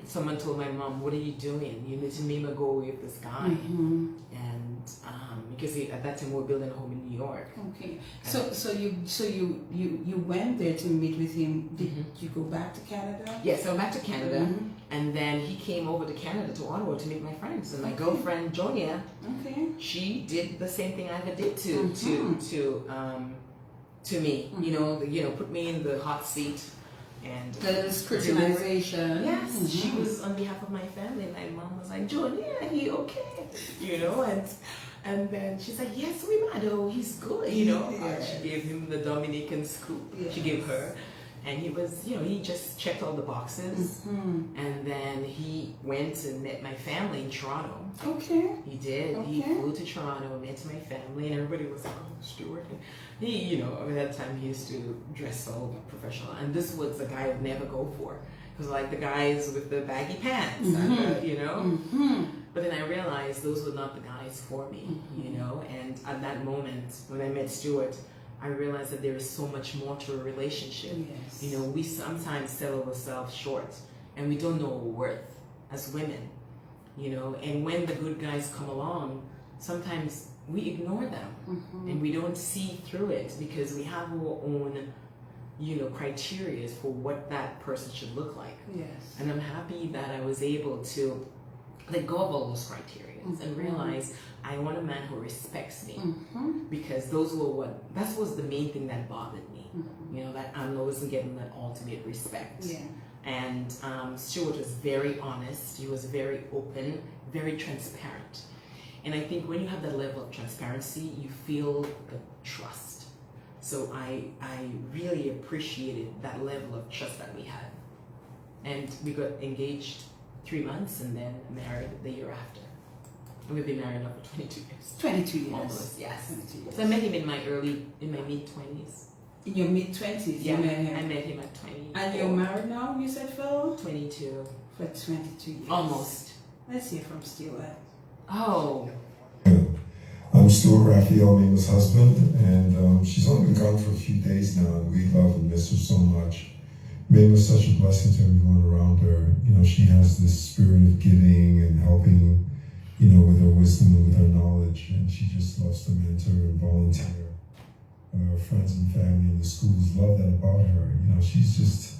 Someone told my mom, what are you doing? You need to maybe go with this guy. And because at that time we were building a home in New York. Okay. So you went there to meet with him. Did you go back to Canada? Yes, I went back to Canada. And then he came over to Canada, to Ottawa, to meet my friends. And my girlfriend, Jonia, she did the same thing I did to me. Put me in the hot seat. And the scrutinization. Yes, she was on behalf of my family. My mom was like, Jonia, he okay? And then she's like, yes, we mado, he's good, She gave him the Dominican scoop. Yes. She gave her. And he was, he just checked all the boxes. And then he went and met my family in Toronto. Okay. He did. Okay. He flew to Toronto, met my family, and everybody was like, oh, Stuart. And he, at that time, he used to dress so professional. And this was the guy I'd never go for. It was like the guys with the baggy pants, But then I realized those were not the guys for me, And at that moment, when I met Stuart, I realized that there is so much more to a relationship. Yes. We sometimes sell ourselves short, and we don't know our worth as women, And when the good guys come along, sometimes we ignore them, and we don't see through it because we have our own, criteria for what that person should look like. Yes. And I'm happy that I was able to let go of all those criteria and realize I want a man who respects me, because that was the main thing that bothered me, that I wasn't getting that ultimate respect. Yeah. And Stuart was very honest. He was very open, very transparent. And I think when you have that level of transparency, you feel the trust. So I really appreciated that level of trust that we had. And we got engaged 3 months and then married the year after. And we've been married now for 22 years. 22 years. Almost, yes. 22 years. So I met him in my mid-20s. In your mid-20s? Yeah, I met him at 20. And you're married now, you said, Phil? 22. For 22 years. Almost. Let's hear from Stuart. Oh. I'm Massicot-Raphael, Mayma's husband, and she's only been gone for a few days now, and we love and miss her so much. Mayma's such a blessing to everyone around her. She has this spirit of giving and helping, with her wisdom and with her knowledge, and she just loves to mentor and volunteer. Her friends and family in the schools love that about her. She's just,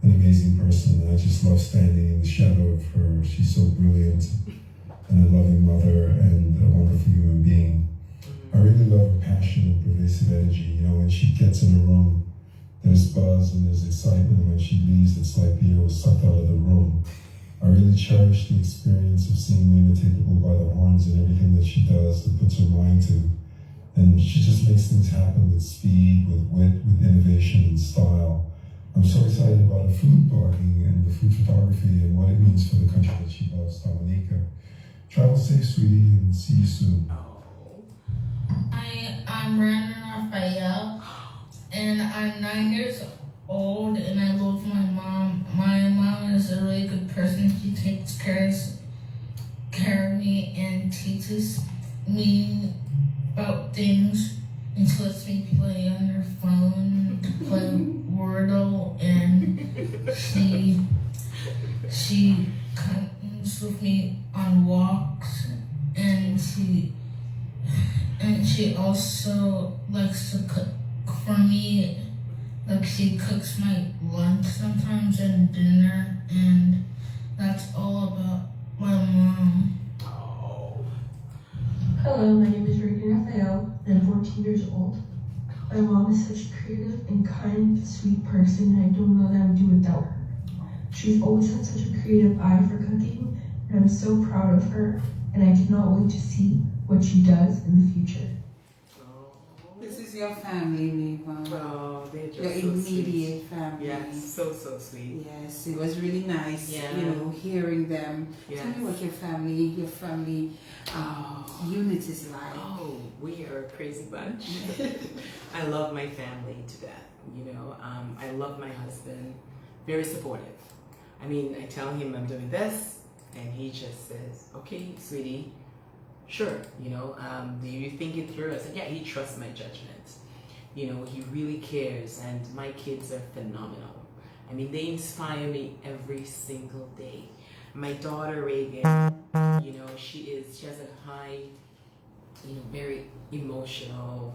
an amazing person, and I just love standing in the shadow of her. She's so brilliant and a loving mother and a wonderful human being. I really love her passion and pervasive energy. You know, when she gets in a room, there's buzz and there's excitement, and when she leaves, it's like the air was sucked out of the room. I really cherish the experience of seeing Mayma take the bull by the horns in everything that she does, that puts her mind to. And she just makes things happen with speed, with wit, with innovation and style. I'm so excited about her food blogging and the food photography and what it means for the country that she loves, Dominica. Travel safe, sweetie, and see you soon. I'm Massicot-Raphael, and I'm 9 years old, and I love my mom. My mom is a really good person. She takes care of me and teaches me about things, and she lets me play on her phone, to play Wordle, and she comes with me on walks, and she also likes to cook for me. Like, she cooks my lunch sometimes and dinner, and that's all about my mom. Hello, my name is Massicot-Raphael, and I'm 14 years old. My mom is such a creative and kind, sweet person, and I don't know that I would do without her. She's always had such a creative eye for cooking, and I'm so proud of her, and I cannot wait to see what she does in the future. This is your family, Mayma. Oh, they're just your so immediate sweet. family. Yes, so sweet. Yes, it was really nice, Yeah. you know, hearing them. Yes. Tell me what your family unit is like. Oh, we are a crazy bunch. I love my family to death, you know. I love my husband, very supportive. I mean, I tell him I'm doing this, and he just says, okay, sweetie, sure, you know, do you think it through? I said, yeah, he trusts my judgment. You know, he really cares, and my kids are phenomenal. I mean, they inspire me every single day. My daughter, Reagan, you know, she has a high, you know, very emotional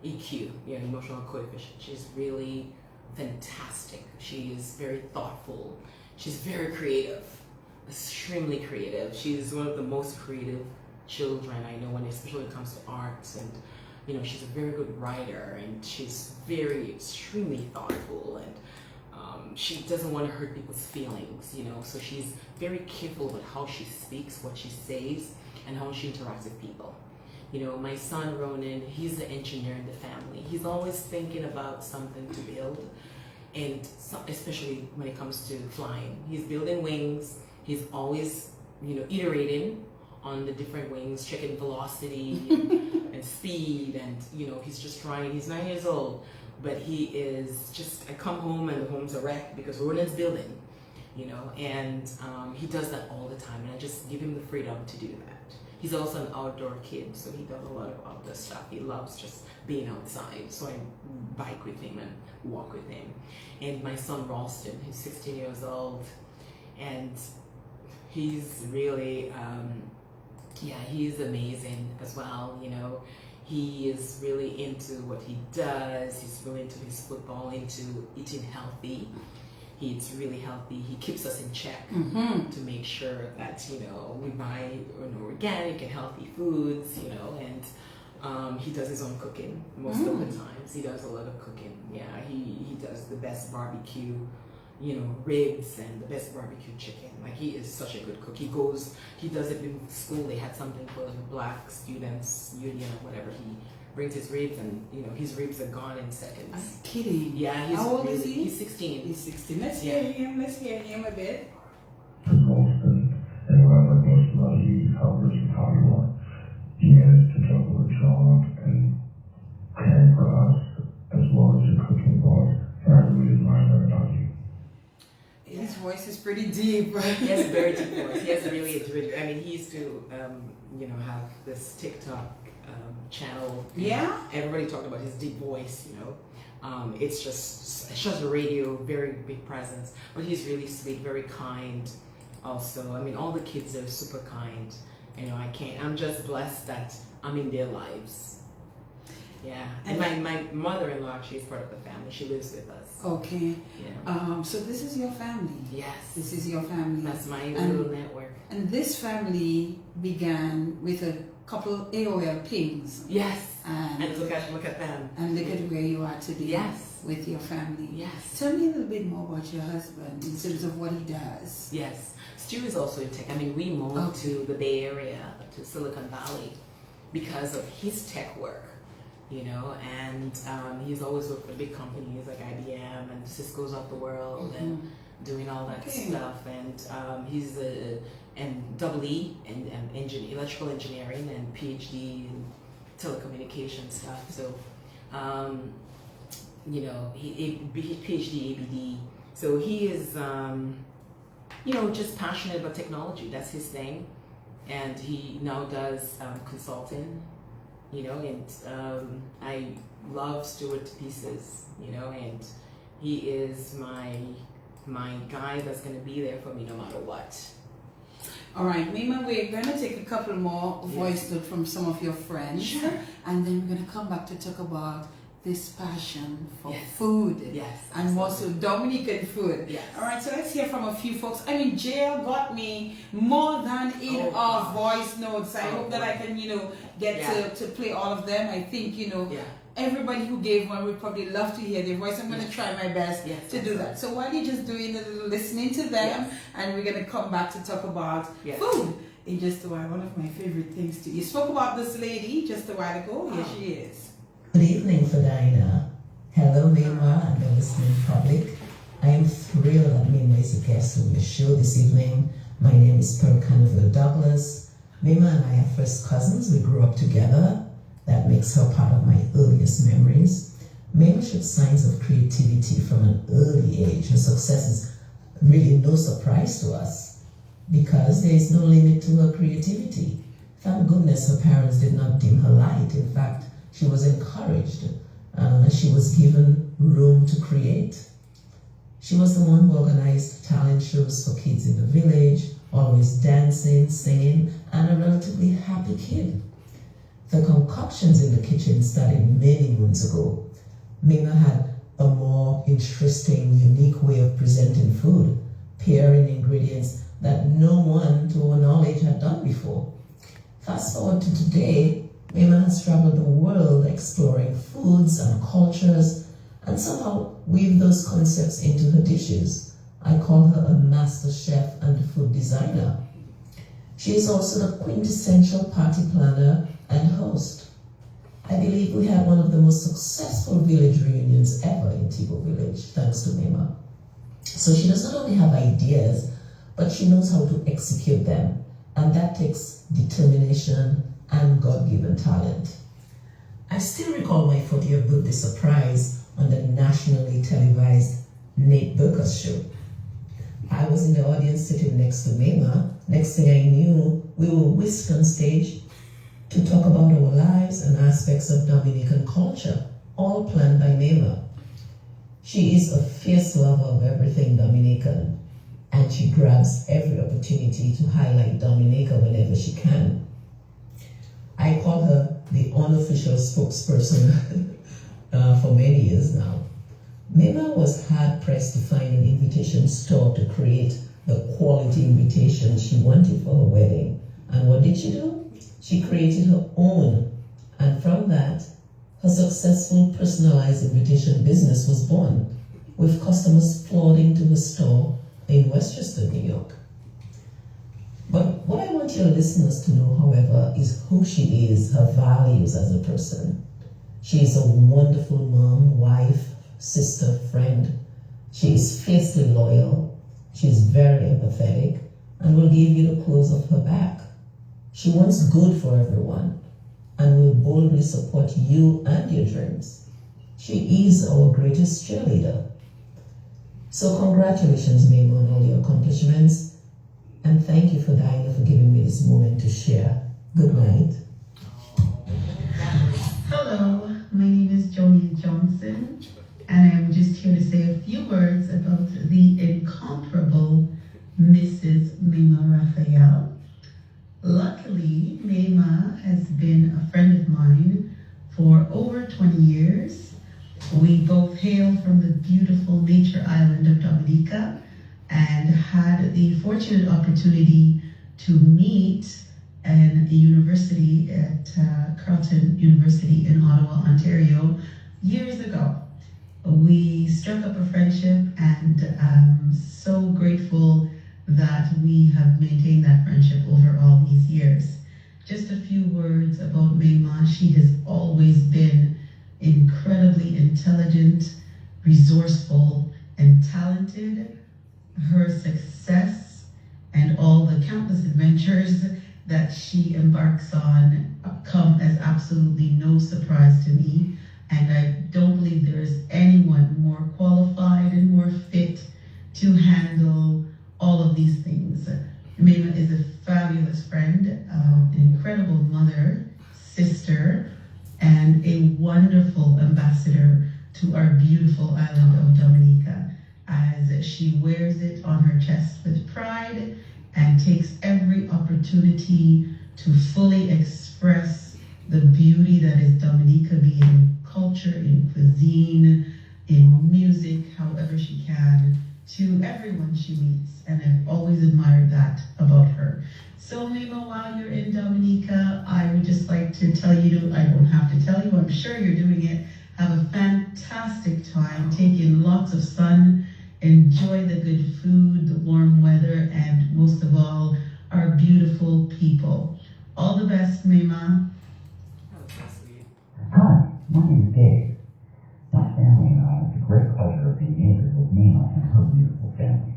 EQ, you know, emotional coefficient. She's really fantastic. She is very thoughtful. She's very creative, extremely creative. She's one of the most creative children I know, especially when it comes to arts, and you know, she's a very good writer, and she's very extremely thoughtful, and she doesn't want to hurt people's feelings, you know, so she's very careful with how she speaks, what she says, and how she interacts with people. You know, my son Ronan, he's the engineer in the family. He's always thinking about something to build, and especially when it comes to flying. He's building wings. He's always, you know, iterating on the different wings, checking velocity and speed, and you know, he's just trying. He's 9 years old, but he is just, I come home and the home's a wreck because Ronan's building, you know, and he does that all the time, and I just give him the freedom to do that. He's also an outdoor kid, so he does a lot of outdoor stuff. He loves just being outside, so I bike with him and walk with him. And my son Ralston, he's 16 years old, and he's really, yeah, he's amazing as well, you know. He is really into what he does. He's really into his football, into eating healthy. He eats really healthy. He keeps us in check to make sure that, you know, we buy, you know, organic and healthy foods, you know, and he does his own cooking most of the times. He does a lot of cooking. Yeah, he does the best barbecue, you know, ribs and the best barbecue chicken. Like, he is such a good cook. He does it in school. They had something for the Black Students Union or whatever. He brings his ribs, and you know, his ribs are gone in seconds. I'm kidding. Yeah, he's how old really, is he? He's 16. He's 16. Let's hear him. Let's hear him a bit. Boston, and whoever goes to the lead, however to how you want. He managed to juggle a job and caring for us as well as your cooking voice. And I really admire that about you. His voice is pretty deep. He has a very deep voice. He has really, I mean, he used to, you know, have this TikTok channel. Yeah? Everybody talked about his deep voice, you know. It's just a radio, very big presence. But he's really sweet, very kind also. I mean, all the kids are super kind. You know, I'm just blessed that I'm in their lives. Yeah, and my mother-in-law, she's part of the family. She lives with us. Okay. Yeah. So this is your family. Yes. This is your family. That's my little network. And this family began with a couple AOL pings. Yes. And look at them. And look at where you are today. Yes. With your family. Yes. Tell me a little bit more about your husband in terms of what he does. Yes. Stu is also in tech. I mean, we moved to the Bay Area, to Silicon Valley, because of his tech work, you know, and he's always worked for big companies like IBM and Cisco's of the world and doing all that stuff. And he's and double E in electrical engineering and PhD in telecommunication stuff. So, you know, he PhD ABD. So he is, you know, just passionate about technology. That's his thing. And he now does consulting, you know, and I love Stuart to pieces, you know, and he is my guy that's going to be there for me no matter what. All right, Mayma, we're going to take a couple more voice notes from some of your friends. Sure. And then we're going to come back to talk about this passion for food. Yes. And more so Dominican food. Yes. All right, so let's hear from a few folks. I mean, JL got me more than enough voice notes. I hope that I can, you know, get to play all of them. I think, you know, everybody who gave one would probably love to hear their voice. I'm going to try my best to do that. So while you're just doing a little listening to them, and we're going to come back to talk about food in just a while. One of my favorite things to. You spoke about this lady just a while ago. Here she is. Good evening, Fadina. Hello, Mayma and the listening public. I am thrilled that Mayma is a guest on your show this evening. My name is Pearl Canaville Douglas. Mayma and I are first cousins. We grew up together. That makes her part of my earliest memories. Mayma showed signs of creativity from an early age. Her success is really no surprise to us because there is no limit to her creativity. Thank goodness her parents did not dim her light. In fact, she was encouraged. She was given room to create. She was the one who organized talent shows for kids in the village, always dancing, singing, and a relatively happy kid. The concoctions in the kitchen started many moons ago. Mayma had a more interesting, unique way of presenting food, pairing ingredients that no one, to our knowledge, had done before. Fast forward to today, Mayma has traveled the world exploring foods and cultures and somehow weave those concepts into her dishes. I call her a master chef and food designer. She is also the quintessential party planner and host. I believe we had one of the most successful village reunions ever in Tibo Village, thanks to Mayma. So she does not only have ideas, but she knows how to execute them, and that takes determination and God-given talent. I still recall my 40th birthday surprise on the nationally televised Nate Burker's show. I was in the audience sitting next to Mayma. Next thing I knew, we were whisked on stage to talk about our lives and aspects of Dominican culture, all planned by Mayma. She is a fierce lover of everything Dominican, and she grabs every opportunity to highlight Dominica whenever she can. I call her the unofficial spokesperson for many years now. Mayma was hard-pressed to find an invitation store to create the quality invitation she wanted for her wedding. And what did she do? She created her own. And from that, her successful personalized invitation business was born, with customers flooding to her store in Westchester, New York. But what I want your listeners to know, however, is who she is, her values as a person. She is a wonderful mom, wife, sister, friend. She is fiercely loyal. She is very empathetic and will give you the close of her back. She wants good for everyone and will boldly support you and your dreams. She is our greatest cheerleader. So congratulations, Mayma, on all your accomplishments. And thank you for Diana for giving me this moment to share. Good night. Hello, my name is Jolene Johnson, and I'm just here to say a few words about the incomparable Mrs. Mayma-Raphael. Luckily, Mayma has been a friend of mine for over 20 beautiful nature island of Dominica and had the fortunate opportunity to meet in a university at Carleton University in Ottawa, Ontario, years ago. We struck up a friendship, and I'm so grateful that we have maintained that friendship over all these years. Just a few words about Mayma. She has always been incredibly intelligent, resourceful, and talented. Her success and all the countless adventures that she embarks on come as absolutely no surprise to me. And I don't believe there is anyone more qualified and more fit to handle all of these things. Mayma is a fabulous friend, an incredible mother, sister, and a wonderful ambassador to our beautiful island of Dominica, as she wears it on her chest with pride and takes every opportunity to fully express the beauty that is Dominica, be it in culture, in cuisine, in music, however she can, to everyone she meets. And I've always admired that about her. So Mayma, while you're in Dominica, I would just like to tell you, I don't have to tell you, I'm sure you're doing it, have a fantastic time, take in lots of sun, enjoy the good food, the warm weather, and most of all, our beautiful people. All the best, Mayma. Hi, my name is Dave. My family and I have the great pleasure of being neighbors with Mayma and her beautiful family.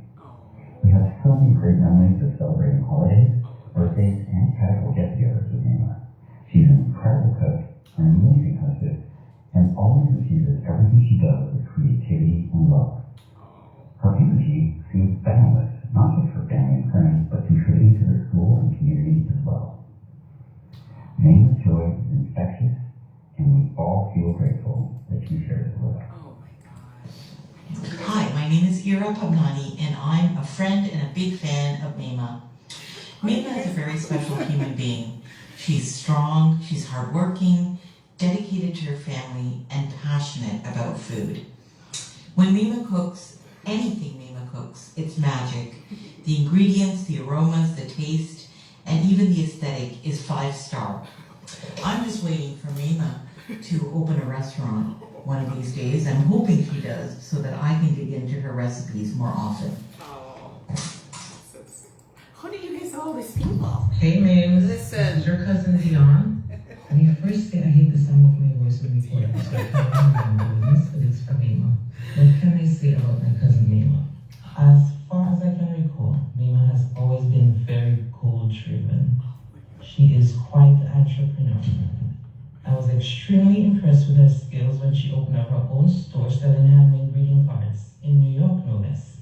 We have so many great memories of celebrating holidays, birthdays, and casual get-togethers with Mayma. She's an incredible cook, an amazing hostess, and always infuses everything she does with creativity and love. Her energy seems boundless, not just for family and friends, but contributing to the school and community as well. Mayma's joy is infectious, and we all feel grateful that she shares it with us. Hi, my name is Ira Pagnani, and I'm a friend and a big fan of Mayma. Mayma is a very special human being. She's strong, she's hardworking, dedicated to her family, and passionate about food. When Mayma cooks, anything Mayma cooks, it's magic. The ingredients, the aromas, the taste, and even the aesthetic is 5-star. I'm just waiting for Mayma to open a restaurant one of these days. I'm hoping she does, so that I can dig into her recipes more often. How do you guys know all these people? Hey, Mames. Listen. This is your cousin Dion. Let me first say I hate the sound of my voice when we record, so I can't remember this, but it's for Mayma. What can I say about my cousin Mayma? As far as I can recall, Mayma has always been very goal-driven. She is quite the entrepreneur. I was extremely impressed with her skills when she opened up her own store selling handmade greeting cards in New York, no less.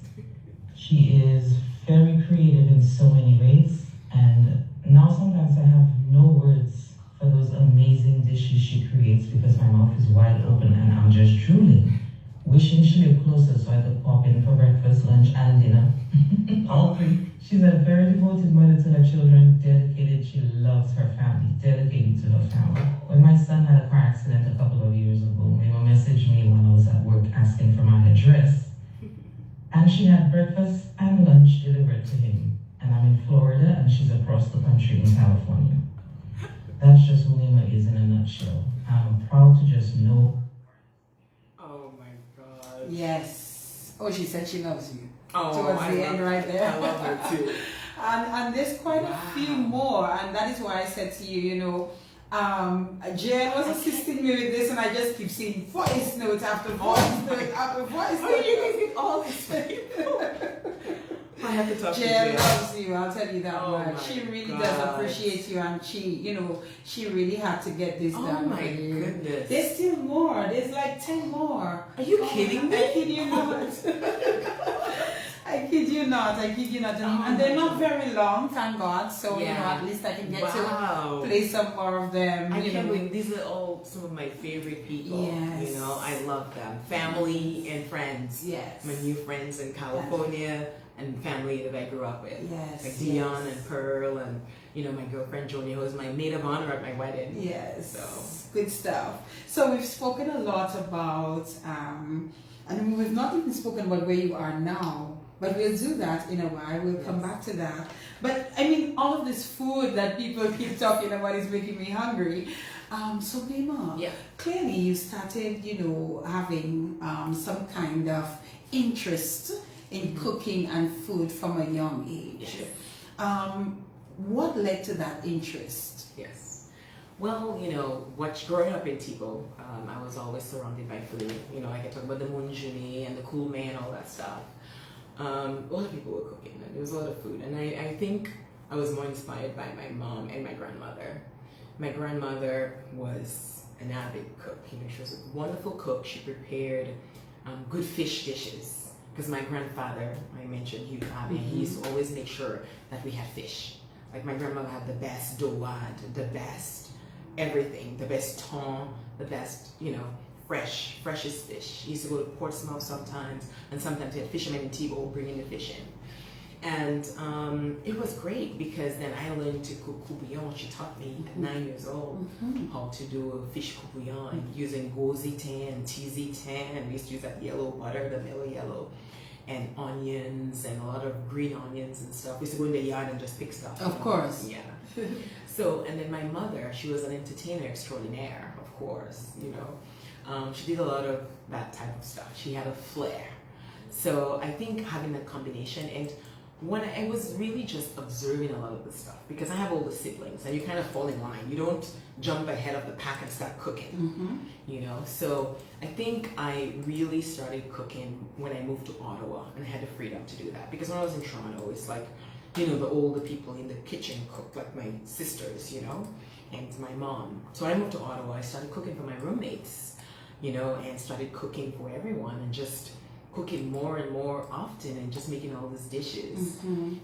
She is very creative in so many ways, and now sometimes I have no words for those amazing dishes she creates because my mouth is wide open and I'm just drooling, wishing she lived closer so I could pop in for breakfast, lunch, and dinner. All three. She's a very devoted mother to her children, dedicated. She loves her family, dedicated to her family. When my son had a car accident a couple of years ago, Mayma messaged me when I was at work asking for my address. And she had breakfast and lunch delivered to him. And I'm in Florida and she's across the country in California. That's just who Mayma is in a nutshell. I'm proud to just know. Oh my God. Yes. Oh, she said she loves you. Oh, towards the end right there. I love her too. And there's quite a few more, and that is why I said to you, you know, Jen was assisting me with this, and I just keep seeing voice note after voice note after voice note. How do you guys get all these people? I have to talk to Jen Jen. loves you, I'll tell you that Oh much. my She really God. does appreciate you, and she, you know, she really had to get this done. Oh my for you. goodness. There's still more. There's like 10 more. Are you kidding me? I kid you not. I kid you not. I kid you not. And they're not very long, thank God. So, you know, at least I can get to play some more of them. I you can't know. believe these are all some of my favorite people. Yes. You know, I love them. Family and friends. Yes. My new friends in California and family that I grew up with. Yes. Like Dion and Pearl and, you know, my girlfriend Joni, who was my maid of honor at my wedding. Yes. So Good stuff. So we've spoken a lot about And we've not even spoken about where you are now, but we'll do that in a while. We'll come back to that. But I mean, all of this food that people keep talking about is making me hungry. So Mayma, clearly you started, having some kind of interest in cooking and food from a young age. Yes. What led to that interest? Yes. Well, growing up in Tibo, I was always surrounded by food. I can talk about the munjuni and the kulme and all that stuff. A lot of people were cooking, and there was a lot of food. And I think I was more inspired by my mom and my grandmother. My grandmother was an avid cook. She was a wonderful cook. She prepared good fish dishes. Because my grandfather, I mentioned Hugh Abbey, he used to always make sure that we had fish. Like my grandmother had the best doad, the best everything, the best thon, the best, freshest fish. He used to go to Portsmouth sometimes, and sometimes he had fishermen in Tibo bringing the fish in. And it was great because then I learned to cook coupillon. She taught me at 9 years old how to do a fish coupillon using gauzy and teasy tan. We used to use that yellow butter, the mellow yellow, and onions and a lot of green onions and stuff. We used to go in the yard and just pick stuff. Of course. Yeah. So, and then my mother, she was an entertainer extraordinaire, of course, she did a lot of that type of stuff. She had a flair. So I think having that combination, and when I was really just observing a lot of the stuff, because I have older siblings and you kind of fall in line. You don't jump ahead of the pack and start cooking, So I think I really started cooking when I moved to Ottawa and I had the freedom to do that. Because when I was in Toronto, it's like, the older people in the kitchen cook, like my sisters, and my mom. So when I moved to Ottawa, I started cooking for my roommates, and started cooking for everyone and just cooking more and more often and just making all these dishes.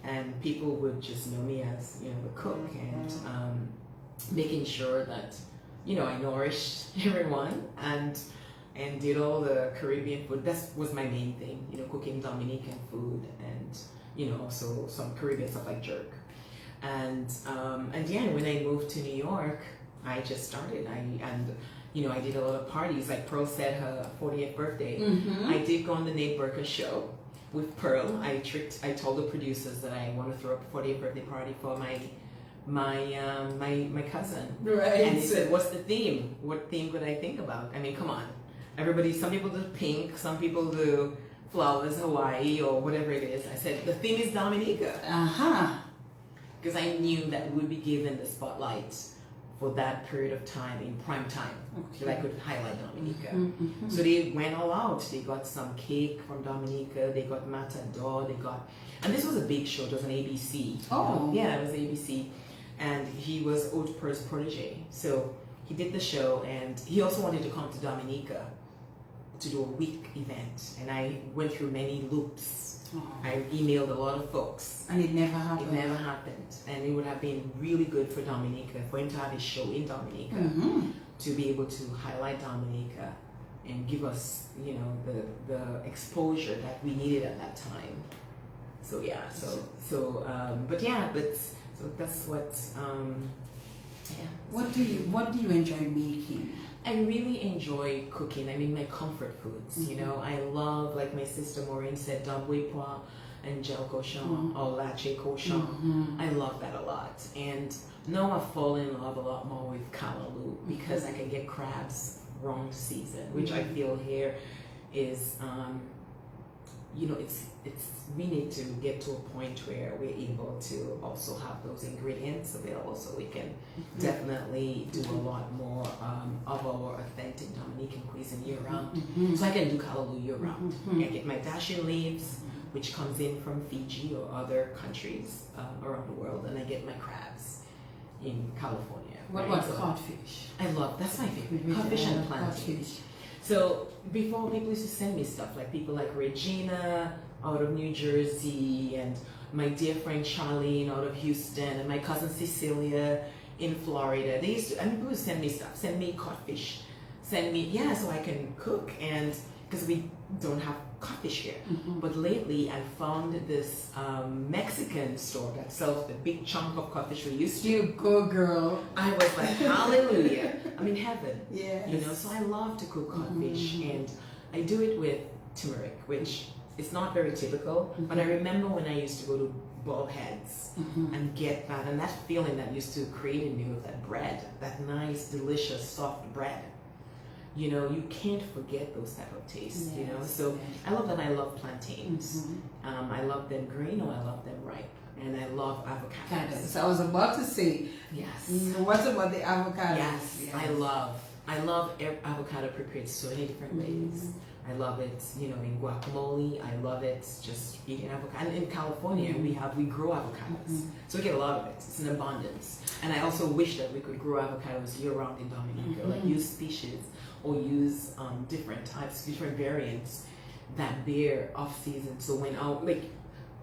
And people would just know me as, the cook and making sure that, I nourished everyone and did all the Caribbean food. That was my main thing, cooking Dominican food and, also some Caribbean stuff like jerk. And when I moved to New York, I just started. I did a lot of parties. Like Pearl said, her 40th birthday. I did go on the Nate Burka show with Pearl. I told the producers that I want to throw up a 40th birthday party for my cousin. Right. And they said, "What's the theme? What theme could I think about?" I mean, come on. Some people do pink, some people do flowers, Hawaii, or whatever it is. I said, the theme is Dominica. Because I knew that we would be given the spotlight for that period of time in prime time, so I could highlight Dominica. So they went all out. They got some cake from Dominica, they got matador, and this was a big show. It was on ABC. Yeah, it was ABC. And he was Haute Pearl's protege. So he did the show, and he also wanted to come to Dominica to do a week event. And I went through many loops. I emailed a lot of folks. And it never happened. It never happened. And it would have been really good for Dominica, for him to have his show in Dominica, to be able to highlight Dominica and give us, the exposure that we needed at that time. So yeah, so that's what, What do you enjoy making? I really enjoy cooking. I mean, my comfort foods, I love, like my sister Maureen said, dabwe pois and gel cochon or lache cochon. I love that a lot. And now I've fallen in love a lot more with callaloo because I can get crabs wrong season, which I feel here is, we need to get to a point where we're able to also have those ingredients available, so we can definitely do a lot more of our authentic Dominican cuisine year round. So I can do callaloo year round. I get my dashing leaves, which comes in from Fiji or other countries around the world, and I get my crabs in California. What about codfish? That's my favorite. Codfish and plantain. So before, people used to send me stuff, like people like Regina out of New Jersey, and my dear friend Charlene out of Houston, and my cousin Cecilia in Florida. People would send me stuff, send me codfish, so I can cook, and because we don't have codfish here. But lately I found this Mexican store that sells the big chunk of codfish we used to. You go, girl. I was like, hallelujah. I'm in heaven. Yeah. So I love to cook codfish, and I do it with turmeric, which is not very typical. But I remember when I used to go to Bald Heads and get that, and that feeling that used to create in you of that bread, that nice, delicious, soft bread. You know, you can't forget those type of tastes, you know. So I love that. I love plantains. I love them green or I love them ripe. And I love avocados. So I was about to say, yes. What about the avocados? Yes, I love avocado prepared so many different ways. I love it, you know, in guacamole. I love it just eating avocado. And in California, we grow avocados, so we get a lot of it. It's in abundance. And I also wish that we could grow avocados year round in Dominica, like use species or use different types, different variants that bear off season. So when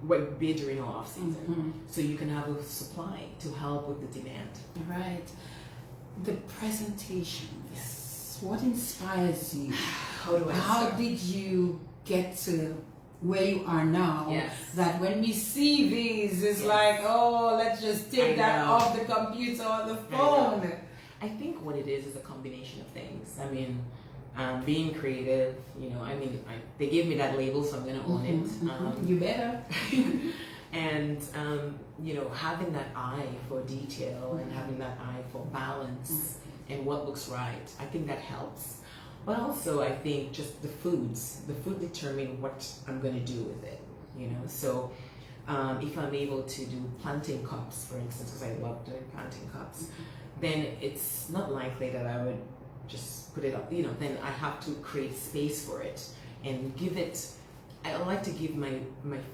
what bear during our off season, so you can have a supply to help with the demand. Right. The presentations. Yes. What inspires you? How did you get to where you are now? Yes. That when we see these, it's like, oh, let's just take that off the computer or the phone. I think what it is a combination of things. I mean, being creative, you know, I mean, they gave me that label, so I'm going to own it. You better. And, you know, having that eye for detail and having that eye for balance and what looks right, I think that helps. But also, I think just the food determine what I'm going to do with it, you know. So if I'm able to do plantain cups, for instance, because I love doing plantain cups, then it's not likely that I would just put it up, you know, then I have to create space for it and give it, I like to give my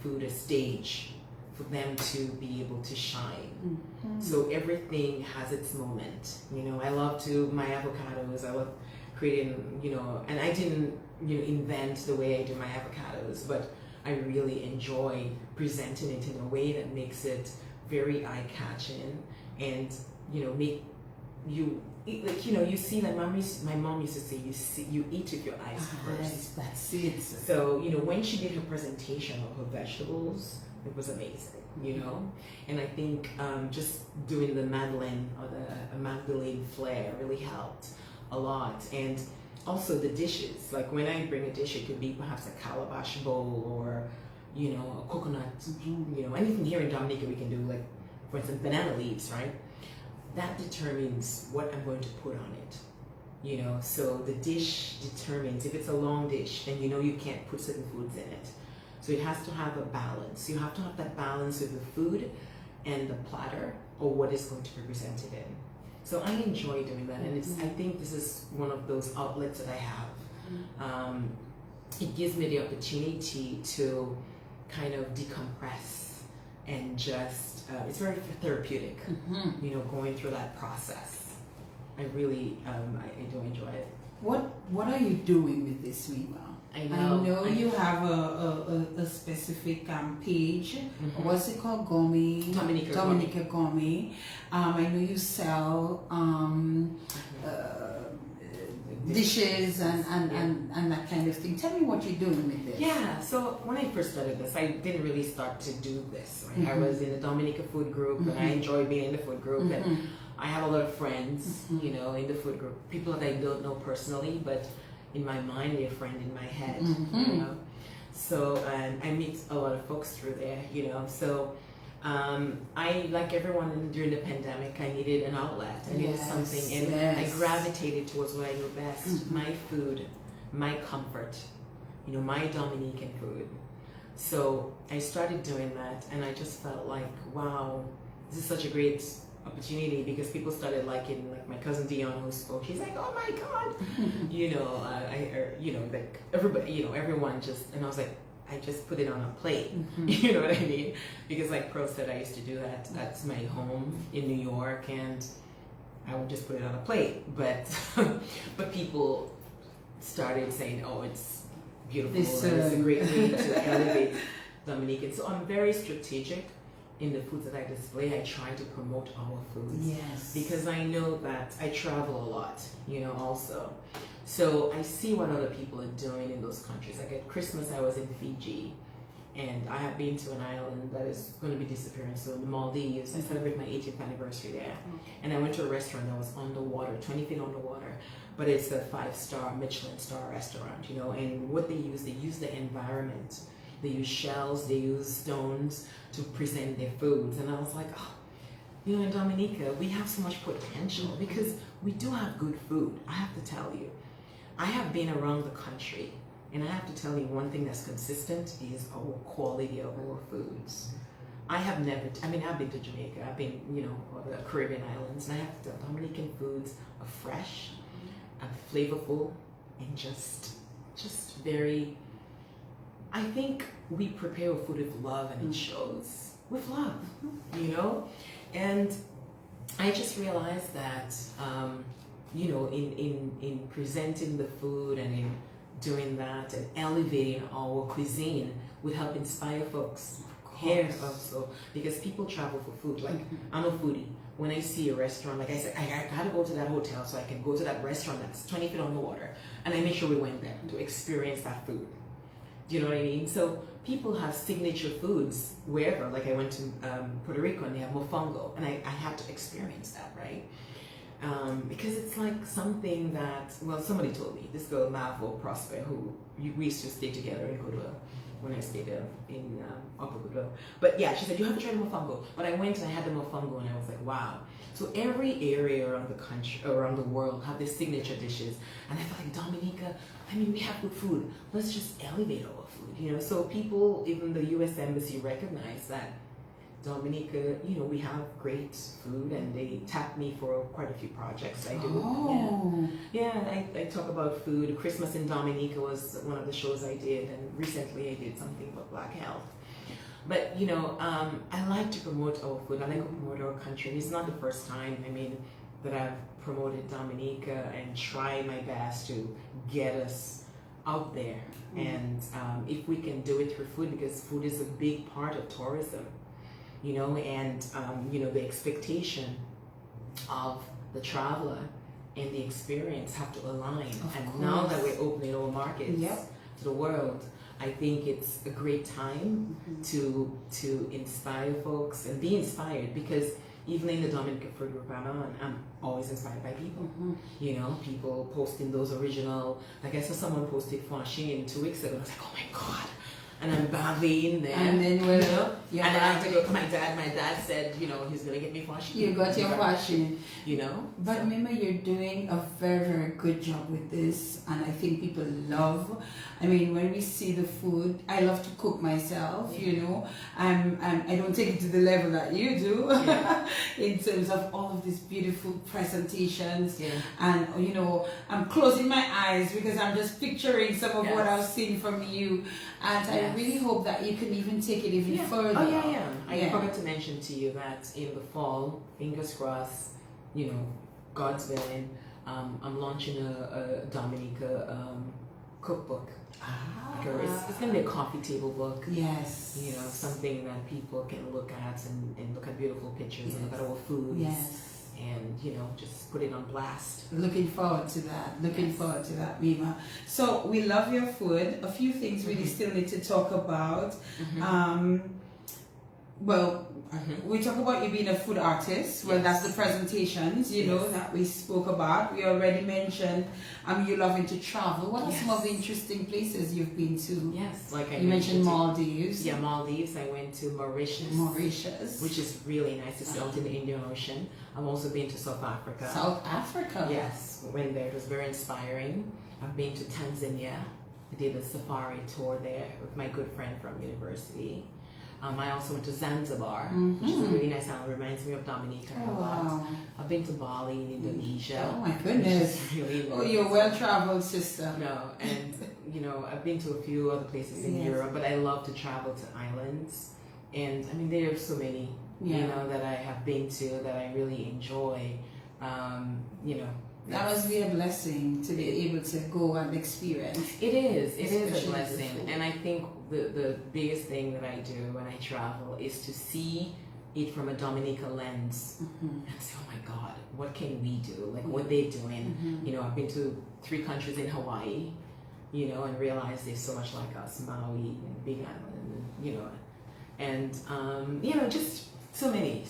food a stage for them to be able to shine. So everything has its moment, you know. I love my avocados, I love creating, you know, and I didn't, you know, invent the way I do my avocados, but I really enjoy presenting it in a way that makes it very eye-catching and, you know, make you like, you know, you see that my mom used to say, you eat with your eyes first. That's it. So, you know, when she did her presentation of her vegetables, it was amazing, you know. And I think just doing the Madeleine or the Magdalene flair really helped a lot. And also the dishes, like when I bring a dish, it could be perhaps a calabash bowl or, you know, a coconut, you know, anything here in Dominica we can do, like for instance banana leaves, right? That determines what I'm going to put on it, you know. So the dish determines, if it's a long dish, then you know you can't put certain foods in it. So it has to have a balance. You have to have that balance with the food and the platter, or what is going to be presented in. So I enjoy doing that, and I think this is one of those outlets that I have. It gives me the opportunity to kind of decompress and just, it's very therapeutic, you know, going through that process. I really, I do enjoy it. What are you doing with this, Mayma? I know you have a specific page. What's it called? Gourmet. Dominica Gourmet. I know you sell dishes and that kind of thing. Tell me what you're doing with this. Yeah, so when I first started this, I didn't really start to do this. Right? I was in the Dominica food group, and I enjoyed being in the food group. And I have a lot of friends, you know, in the food group. People that I don't know personally, but in my mind, they're a friend in my head, you know. So I meet a lot of folks through there, you know. So I, like everyone during the pandemic, I needed an outlet. I needed something, and I gravitated towards what I know best: my food, my comfort, you know, my Dominican food. So I started doing that, and I just felt like, wow, this is such a great opportunity, because people started liking, like my cousin Dion who spoke, she's like, oh my god, you know, you know, like everybody, you know, everyone just, and I was like, I just put it on a plate, you know what I mean? Because like Pro said, I used to do that. That's my home in New York, and I would just put it on a plate. But but people started saying, oh, it's beautiful, it's a great way to elevate Dominican. So I'm very strategic in the foods that I display. I try to promote our foods. Yes. Because I know that I travel a lot, you know, also. So I see what other people are doing in those countries. Like at Christmas, I was in Fiji, and I have been to an island that is going to be disappearing soon, the Maldives. I celebrate my 18th anniversary there. And I went to a restaurant that was on the water, 20 feet on the water. but it's a 5-star Michelin star restaurant, you know. And what they use the environment. They use shells, they use stones to present their foods. And I was like, oh, you know, in Dominica, we have so much potential because we do have good food. I have to tell you, I have been around the country, and I have to tell you one thing that's consistent is our quality of our foods. I have never, I mean, I've been to Jamaica, I've been, you know, the Caribbean islands, and I have to tell Dominican foods are fresh and flavorful and just very, I think we prepare our food with love, and it shows with love, you know? And I just realized that, you know, in presenting the food and in doing that and elevating our cuisine would help inspire folks here also, because people travel for food. Like, I'm a foodie. When I see a restaurant, like I said, I gotta go to that hotel so I can go to that restaurant that's 20 feet on the water, and I make sure we went there to experience that food. Do you know what I mean? So people have signature foods wherever. Like I went to Puerto Rico and they have mofongo, and I had to experience that, right? Because it's like something that, well, somebody told me, this girl Massicot-Raphael, who we used to stay together and go to when I stayed in Upper Goodwill. But yeah, she said, you have to try the mofongo. But I went and I had the mofongo, and I was like, wow. So every area around the country, around the world, have their signature dishes. And I felt like, Dominica, I mean, we have good food. Let's just elevate our food, you know? So people, even the U.S. Embassy, recognize that Dominica, you know, we have great food, and they tap me for quite a few projects I do. Oh. Yeah, I talk about food. Christmas in Dominica was one of the shows I did, and recently I did something about Black health. But, you know, I like to promote our food. I like to promote our country. It's not the first time, I mean, that I've promoted Dominica and try my best to get us out there. And if we can do it through food, because food is a big part of tourism, you know, and, you know, the expectation of the traveler and the experience have to align. And now that we're opening our markets to the world, I think it's a great time to inspire folks and be inspired, because even in the Dominican food group I'm always inspired by people. You know, people posting those original, like I saw someone posted Fashing 2 weeks ago, and I was like, oh my God. And I'm badly in there. And then, well, you know, and then I have to go to my dad. My dad said, you know, he's going to get me Fashing. You got your Fashing. You know? But remember, you're doing a very, very good job with this. And I think people love, I mean, when we see the food, I love to cook myself, you know. I don't take it to the level that you do in terms of all of these beautiful presentations. And, you know, I'm closing my eyes because I'm just picturing some of what I've seen from you. And I really hope that you can even take it even further. Oh, yeah. I forgot to mention to you that in the fall, fingers crossed, you know, God's willing, I'm launching a Dominica cookbook. It's going to be a coffee table book. Yes. You know, something that people can look at and look at beautiful pictures and look at our foods. Yes. And, you know, just put it on blast. Looking forward to that. Looking forward to that, Mayma. So we love your food. A few things we still need to talk about. We talk about you being a food artist. Well, that's the presentations, you know, that we spoke about. We already mentioned you loving to travel. What are some of the interesting places you've been to? Yes, like you mentioned Maldives. Yeah, Maldives. I went to Mauritius, which is really nice. It's out in the Indian Ocean. I've also been to South Africa. South Africa? Yes, went there. It was very inspiring. I've been to Tanzania. I did a safari tour there with my good friend from university. I also went to Zanzibar, which is a really nice island. Reminds me of Dominica a lot. Wow. I've been to Bali in Indonesia. Oh my goodness. Really nice. You're a well-traveled sister. No, and you know, I've been to a few other places in Europe, but I love to travel to islands. And I mean, there are so many, you know, that I have been to that I really enjoy. You know, that must be a blessing to be able to go and experience. It is a blessing. And I think the biggest thing that I do when I travel is to see it from a Dominica lens and say, oh my God, what can we do? Like what they're doing. You know, I've been to 3 countries in Hawaii, you know, and realized they're so much like us, Maui and Big Island, you know, and you know, just so many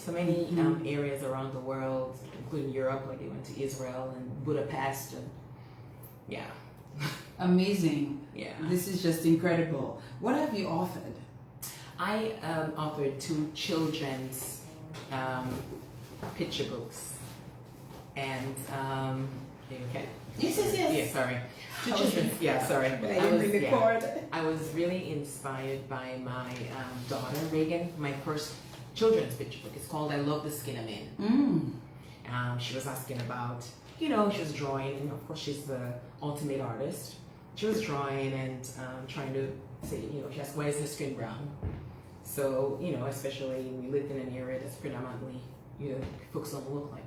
areas around the world, including Europe. Like I went to Israel and Budapest, and yeah. Amazing. Yeah. This is just incredible. What have you authored? I authored 2 children's picture books, and okay. Yes. Yeah, sorry. 2 children. Yeah, sorry. I was really inspired by my daughter Reagan. My first children's picture book. It's called "I Love the Skin I'm In." She was asking about, she was drawing, and of course she's the ultimate artist. She was drawing and trying to say, she asked, why is her skin brown? So, especially we lived in an area that's predominantly, folks don't look like.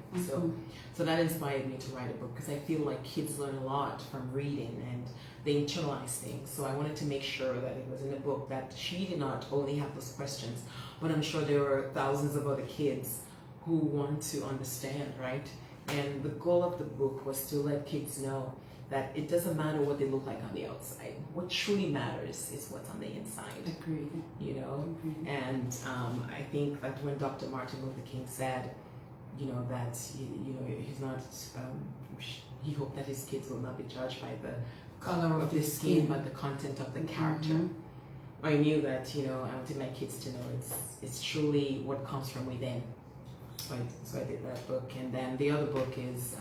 So that inspired me to write a book, because I feel like kids learn a lot from reading and they internalize things. So I wanted to make sure that it was in a book that she did not only have those questions, but I'm sure there were thousands of other kids who want to understand, right? And the goal of the book was to let kids know that it doesn't matter what they look like on the outside. What truly matters is what's on the inside. Agreed. And I think that when Dr. Martin Luther King said, that he's not, he hoped that his kids will not be judged by the color of the skin, but the content of the character. I knew that, I wanted my kids to know it's truly what comes from within. So I did that book, and then the other book is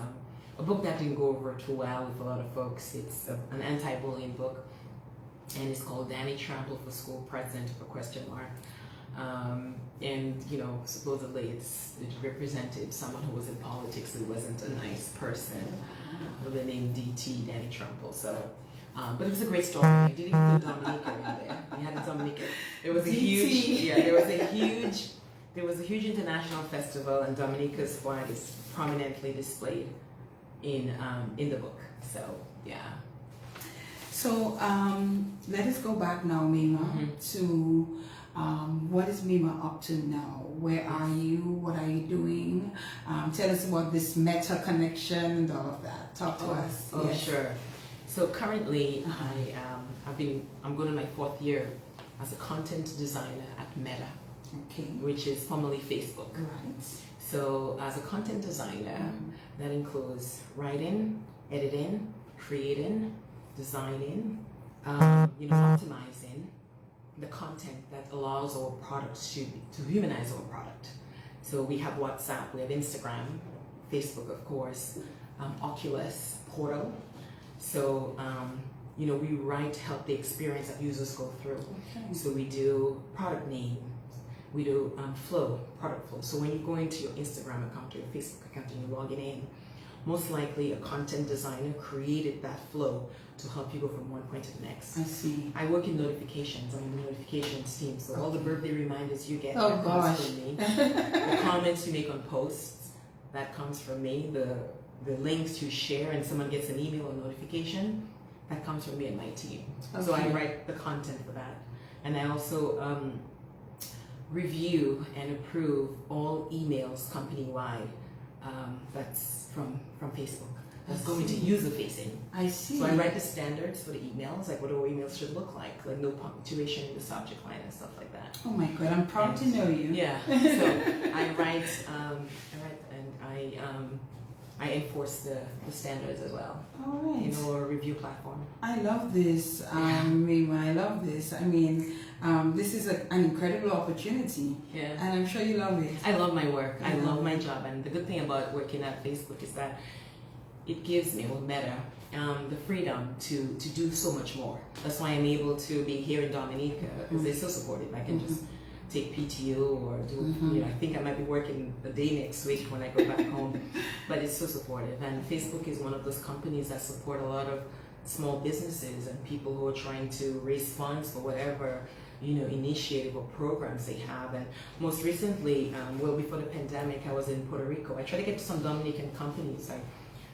a book that didn't go over too well with a lot of folks. It's an anti-bullying book, and it's called Danny Trample for School President ? And supposedly it represented someone who was in politics who wasn't a nice person, with the name DT, Danny Trample. So, but it was a great story. I didn't even put Dominica in there. We had a Dominica. There was a huge international festival, and Dominica's flag is prominently displayed in the book. So yeah. So let us go back now, Mayma, to what is Mayma up to now? Where are you? What are you doing? Tell us about this meta connection and all of that. Talk to us. Oh, yes. Sure. So currently, I'm going to my 4th year as a content designer at Meta, which is formerly Facebook. Right. So as a content designer, that includes writing, editing, creating, designing, optimizing the content that allows our products to humanize our product. So we have WhatsApp, we have Instagram, Facebook, of course, Oculus, Portal. So, we help the experience that users go through. So we do product name, we do product flow. So when you go into your Instagram account or your Facebook account and you're logging in, most likely a content designer created that flow to help you go from one point to the next. I see. I work in notifications. I'm in the notifications team. So all the birthday reminders you get, that comes from me. The comments you make on posts, that comes from me. The links you share and someone gets an email or notification, that comes from me and my team. So I write the content for that. And I also review and approve all emails company-wide that's from Facebook. That's going to user facing. I see. So I write the standards for the emails, like what our emails should look like no punctuation in the subject line and stuff like that. Oh my God, I'm proud to know you. Yeah. So I write and I enforce the standards as well. All right. In our review platform. I love this, Mayma. I love this. I mean, this is an incredible opportunity. Yeah. And I'm sure you love it. I love my work. I love my job. And the good thing about working at Facebook is that it gives me, Meta, the freedom to do so much more. That's why I'm able to be here in Dominica, because they're so supportive. I can just take PTO or do, I think I might be working a day next week when I go back home, but it's so supportive. And Facebook is one of those companies that support a lot of small businesses and people who are trying to raise funds for whatever, initiative or programs they have. And most recently, before the pandemic, I was in Puerto Rico. I tried to get to some Dominican companies.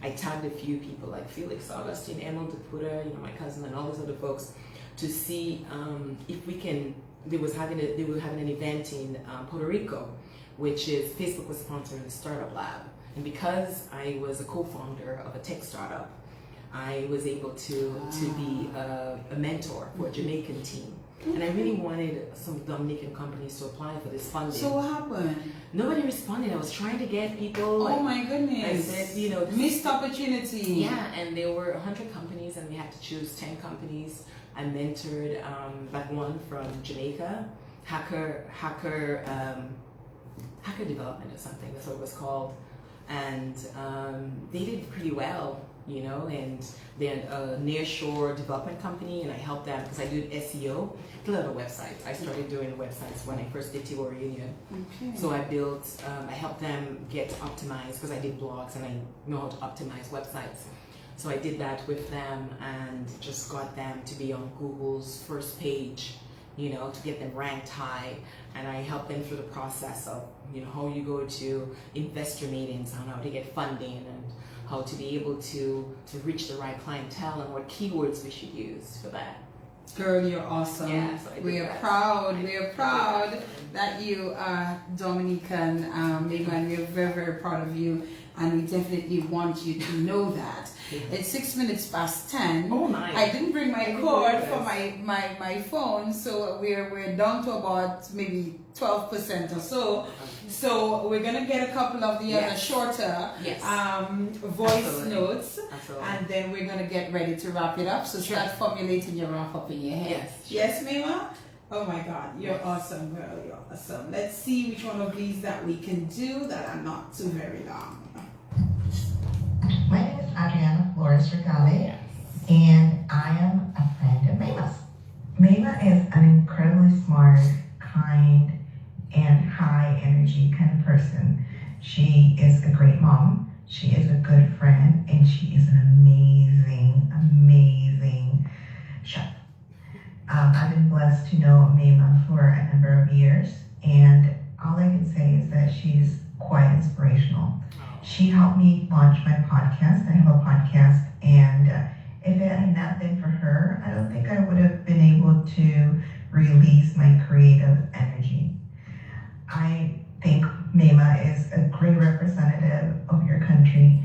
I tagged a few people like Felix Augustine, Emil DePuta, my cousin, and all those other folks to see if we can. They were having an event in Puerto Rico, which is Facebook was sponsoring the Startup Lab, and because I was a co-founder of a tech startup, I was able to be a mentor for a Jamaican team. And I really wanted some Dominican companies to apply for this funding. So what happened? Nobody responded. I was trying to get people. Oh my goodness. I said, you know, missed opportunity. Yeah, and there were 100 companies and we had to choose 10 companies. I mentored that one from Jamaica, hacker development or something, that's what it was called. And they did pretty well, you know, and they're a nearshore development company, and I helped them because I do SEO, build a website. I started doing websites when I first did Tigo Reunion. Okay. So I built, I helped them get optimized because I did blogs and I know how to optimize websites. So I did that with them and just got them to be on Google's first page, you know, to get them ranked high. And I helped them through the process of, you know, how you go to investor meetings, on how to get funding and how to be able to reach the right clientele and what keywords we should use for that. Girl, you're awesome. Yeah, so we are proud. We are proud that you are Dominican, Mayma, and we are very, very proud of you. And we definitely want you to know that. It's 6 minutes past 10. Oh my! I didn't bring my cord for my phone, so we're down to about maybe 12% or so. So we're gonna get a couple of the other shorter voice notes, and then we're gonna get ready to wrap it up. So start formulating your wrap up in your head. Yes, Mayma? Oh my God, you're awesome, girl. You're awesome. Let's see which one of these that we can do that are not too very long. My name is Adriana Flores Regale, and I am a friend of Mayma's. Mayma is an incredibly smart, kind, and high energy kind of person. She is a great mom, she is a good friend, and she is an amazing, amazing chef. I've been blessed to know Mayma for a number of years, and all I can say is that she's quite inspirational. She helped me launch my podcast. I have a podcast, and if it had not been for her, I don't think I would have been able to release my creative energy. I think Mayma is a great representative of your country.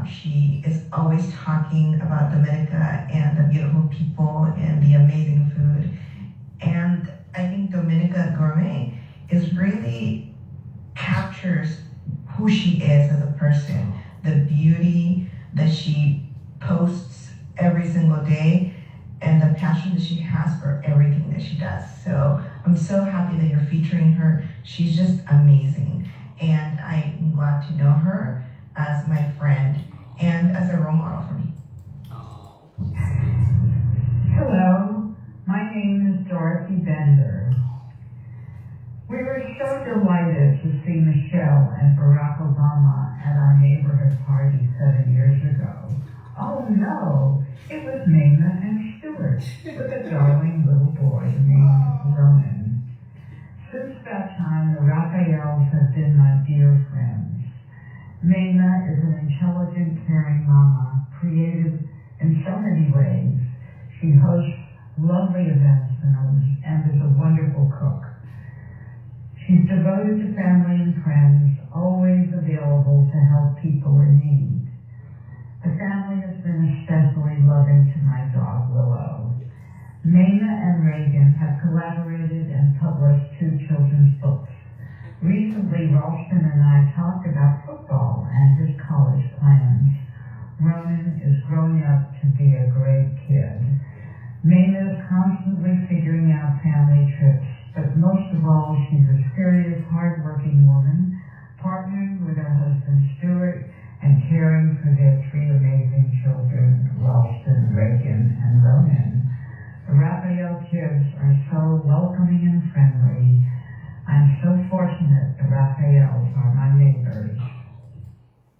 She is always talking about Dominica and the beautiful people and the amazing food. And I think Dominica Gourmet is really captures who she is as a person, the beauty that she posts every single day, and the passion that she has for everything that she does. So I'm so happy that you're featuring her. She's just amazing. And I'm glad to know her as my friend and as a role model for me. Hello, my name is Dorothy Bender. We were so delighted to see Michelle and Barack Obama at our neighborhood party 7 years ago. Oh no, it was Mayma and Stuart with a darling little boy named Ronan. Since that time, the Raphaels have been my dear friends. Mayma is an intelligent, caring mama, creative in so many ways. She hosts lovely events and is a wonderful cook. She's devoted to family and friends, always available to help people in need. The family has been especially loving to my dog, Willow. Mayma and Reagan have collaborated and published 2 children's books. Recently, Ralston and I talked about football and his college plans. Ronan is growing up to be a great kid. Mayma is constantly figuring out family trips, but most of all, she's a serious, hard-working woman, partnering with her husband Stuart and caring for their 3 amazing children, Ralston, Reagan, and Ronan. The Raphael kids are so welcoming and friendly. I'm so fortunate the Raphaels are my neighbors.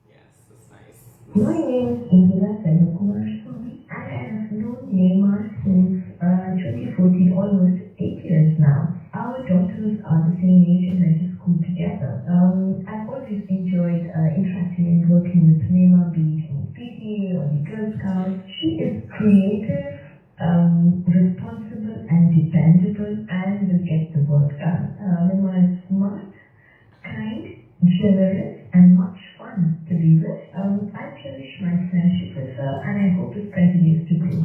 Yes, that's nice. My name is Indira Senkumaraswamy. I have known Mayma since 2014, almost 8 years now. Our daughters are the same age and went to school together. I've always enjoyed interacting and working with Mayma, be it in PTA or the Girl Scouts. She is creative, responsible and dependable, and will get the work done. Mayma is smart, kind, generous, and much fun to be with. I cherish my friendship with her, and I hope it continues to grow.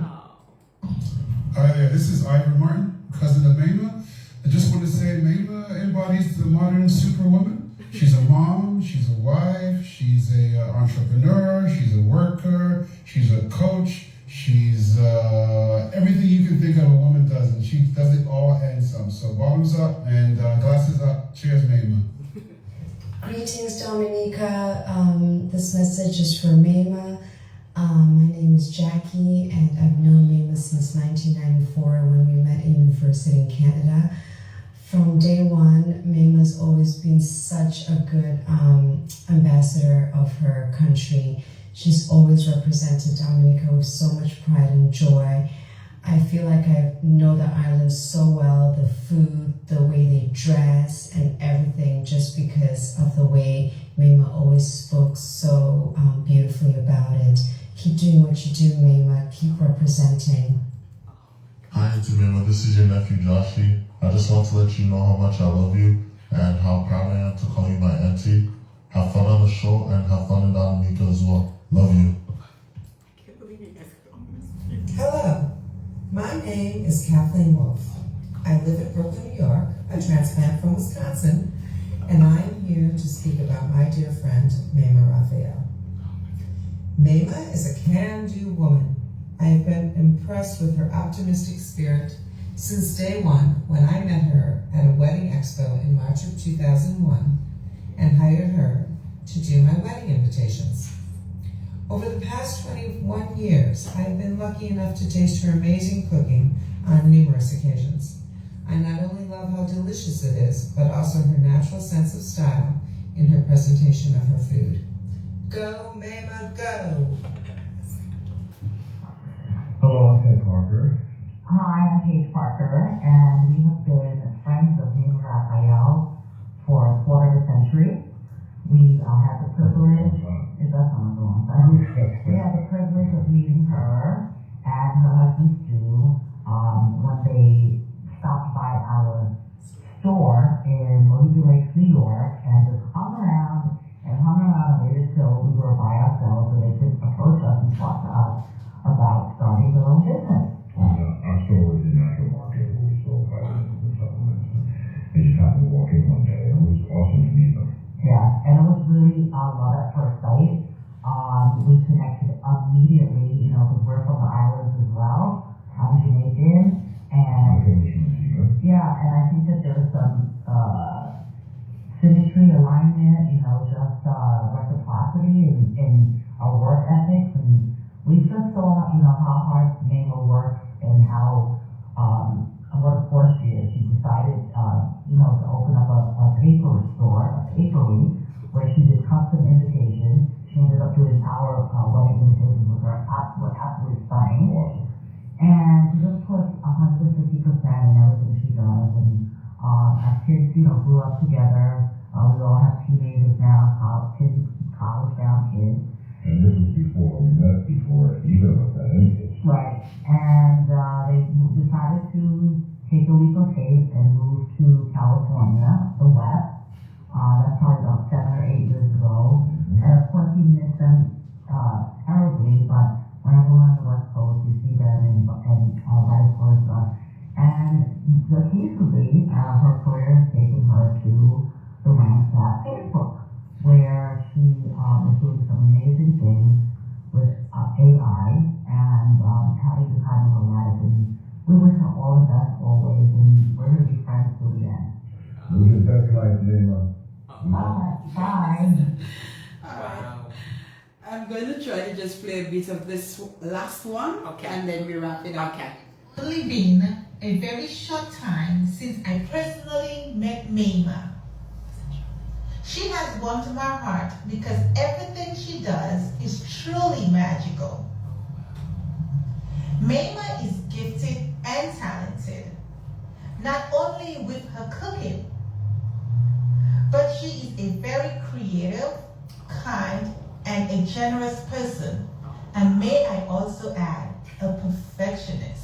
Hi there, this is Ivor Martin. cousin of Mayma. I just want to say Mayma embodies the modern superwoman. She's a mom, she's a wife, she's a entrepreneur, she's a worker, she's a coach, she's everything you can think of a woman does, and she does it all and some. So bottoms up and glasses up. Cheers, Mayma. Greetings, Dominica. This message is for Mayma. My name is Jackie, and I've known Mayma since 1994 when we met in university in Canada. From day one, Mayma's always been such a good ambassador of her country. She's always represented Dominica with so much pride and joy. I feel like I know the island so well, the food, the way they dress, and everything, just because of the way Mayma always spoke so beautifully about it. Keep doing what you do, Mayma. Keep representing. Hi, Auntie Mayma. This is your nephew, Joshi. I just want to let you know how much I love you and how proud I am to call you my auntie. Have fun on the show and have fun in Dominica as well. Love you. Hello, my name is Kathleen Wolf. I live in Brooklyn, New York, a transplant from Wisconsin, and I am here to speak about my dear friend, Massicot-Raphael. Mayma is a can-do woman. I have been impressed with her optimistic spirit since day one when I met her at a wedding expo in March of 2001 and hired her to do my wedding invitations. Over the past 21 years, I have been lucky enough to taste her amazing cooking on numerous occasions. I not only love how delicious it is, but also her natural sense of style in her presentation of her food. Go, Mayma, go! Hello, I'm Ted Parker. Hi, I'm Paige Parker, and we have been friends of Massicot-Raphael for a quarter of a century. We had the privilege, is that someone going on? We had the privilege of meeting her and her husband Stu when they stopped by our store in Mojave Lakes, New York, and just hung around and waited till we were by ourselves so they could approach us and talk to us about starting their own business. Our store was in Natural Market where we sold vitamins and supplements. They just happened to walk in one day, and it was awesome to meet them. Yeah, and it was really love at first sight. We connected immediately, because we're from the islands as well. I'm Jamaican, and yeah, and I think that there's some symmetry, alignment, just reciprocity in our work ethics, and we just saw, how hard Mayma works and how what a force she is. She decided, to open up a paper store, a papery, where she did custom invitations. She ended up doing our wedding invitations with her, were absolutely stunning. And she just puts 150% in everything she does. And our kids, grew up together. We all have teenagers now, college-bound kids. And this was before we met, before either of us had anything. Right. And they decided to take a leap of faith and move to California, the West. That's probably about 7 or 8 years ago. And of course, we miss them terribly, but whenever we're on the West Coast, we see them and vice versa. And occasionally, her career has taken her to the ranks at Facebook, where she is doing some amazing things with AI and having the kind of a life. And we wish her all the best always, and we're going to be friends till the end. Live your best life, Mayma. Bye. Alright. I'm going to try to just play a bit of this last one, and then we wrap it up. Okay. Only been a very short time since I personally met Mayma. She has won to my heart because everything she does is truly magical. Mayma is gifted and talented, not only with her cooking, but she is a very creative, kind, and a generous person. And may I also add, a perfectionist.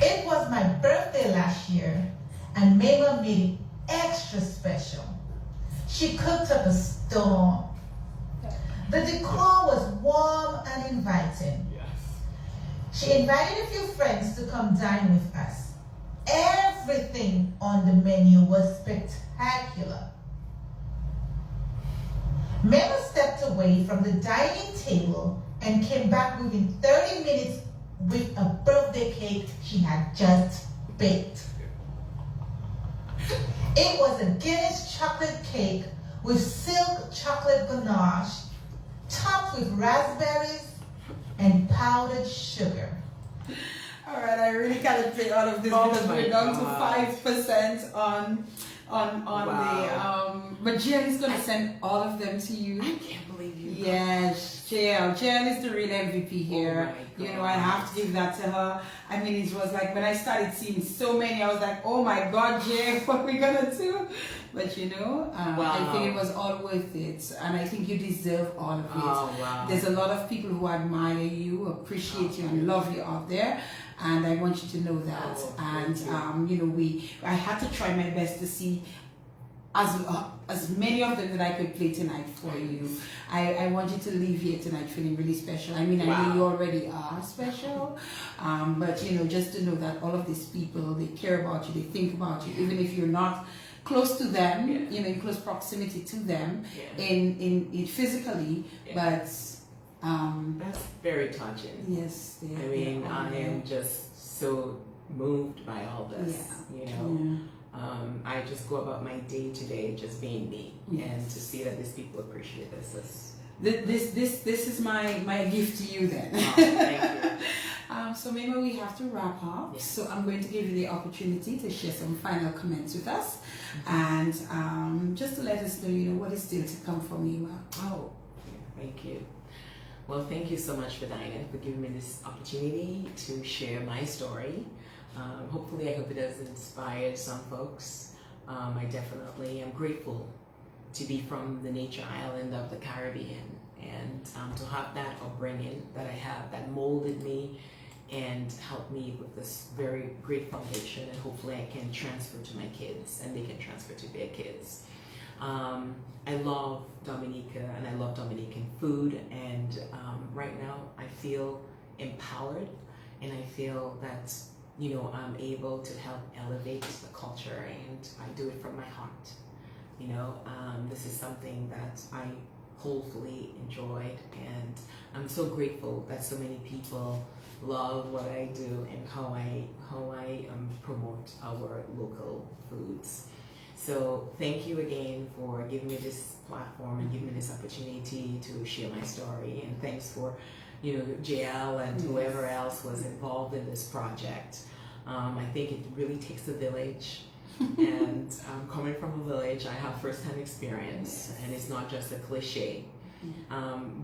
It was my birthday last year, and Mayma made it extra special. She cooked up a storm. The decor was warm and inviting. She invited a few friends to come dine with us. Everything on the menu was spectacular. Mayma stepped away from the dining table and came back within 30 minutes with a birthday cake she had just baked. It was a Guinness chocolate cake with silk chocolate ganache, topped with raspberries and powdered sugar. All right, I really can't play all of this because we're down to 5% on Wow. the but Jill is gonna send all of them to you. I can't believe you. Yes, Jill is the real MVP here. Oh You know, I have to give that to her. I mean, it was like when I started seeing so many, I was like, oh my God, Jill, what are we gonna do? But you know, I think it was all worth it, and I think you deserve all of it. Oh, wow. There's a lot of people who admire you, appreciate you, and love you out there. And I want you to know that. You know, I had to try my best to see as many of them that I could play tonight for you. I want you to leave here tonight feeling really special. I mean, I know you already are special, but you know, just to know that all of these people, they care about you, they think about you, even if you're not close to them, you know, in close proximity to them, in physically, but. That's very touching. Yes. I mean, I am just so moved by all this. You know, I just go about my day to day just being me, and to see that these people appreciate this. This is my gift to you then. Oh, thank you. So maybe we have to wrap up. Yes. So I'm going to give you the opportunity to share some final comments with us, and just to let us know, you know, what is still to come from you. Oh, thank you. Well, thank you so much for Dinah for giving me this opportunity to share my story. Hopefully, I hope it has inspired some folks. I definitely am grateful to be from the nature island of the Caribbean, and to have that upbringing that I have that molded me and helped me with this very great foundation, and hopefully I can transfer to my kids and they can transfer to their kids. I love Dominica and I love Dominican food, and right now I feel empowered, and I feel that, you know, I'm able to help elevate the culture, and I do it from my heart. You know, this is something that I wholly enjoyed, and I'm so grateful that so many people love what I do and how I promote our local foods. So thank you again for giving me this platform and giving me this opportunity to share my story, and thanks for, you know, JL and whoever else was involved in this project. I think it really takes a village, and coming from a village, I have first-hand experience, and it's not just a cliche.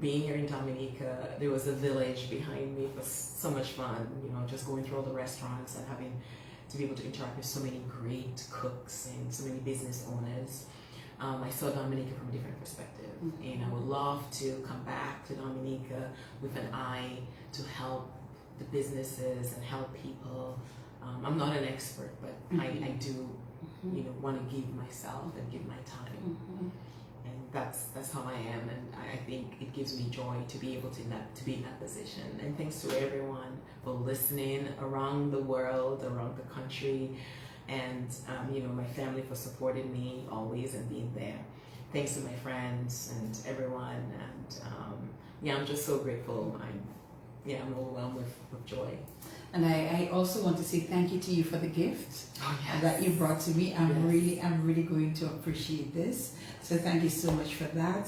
Being here in Dominica, there was a village behind me. It was so much fun, you know, just going through all the restaurants and having to be able to interact with so many great cooks and so many business owners. I saw Dominica from a different perspective, and I would love to come back to Dominica with an eye to help the businesses and help people. I'm not an expert, but I do, you know, want to give myself and give my time, and that's how I am, and I think it gives me joy to be able to be in that position. And thanks to everyone for listening around the world, around the country, and you know, my family for supporting me always and being there. Thanks to my friends and everyone, and yeah, I'm just so grateful. I'm overwhelmed with joy. And I also want to say thank you to you for the gift that you brought to me. I'm really going to appreciate this. So thank you so much for that.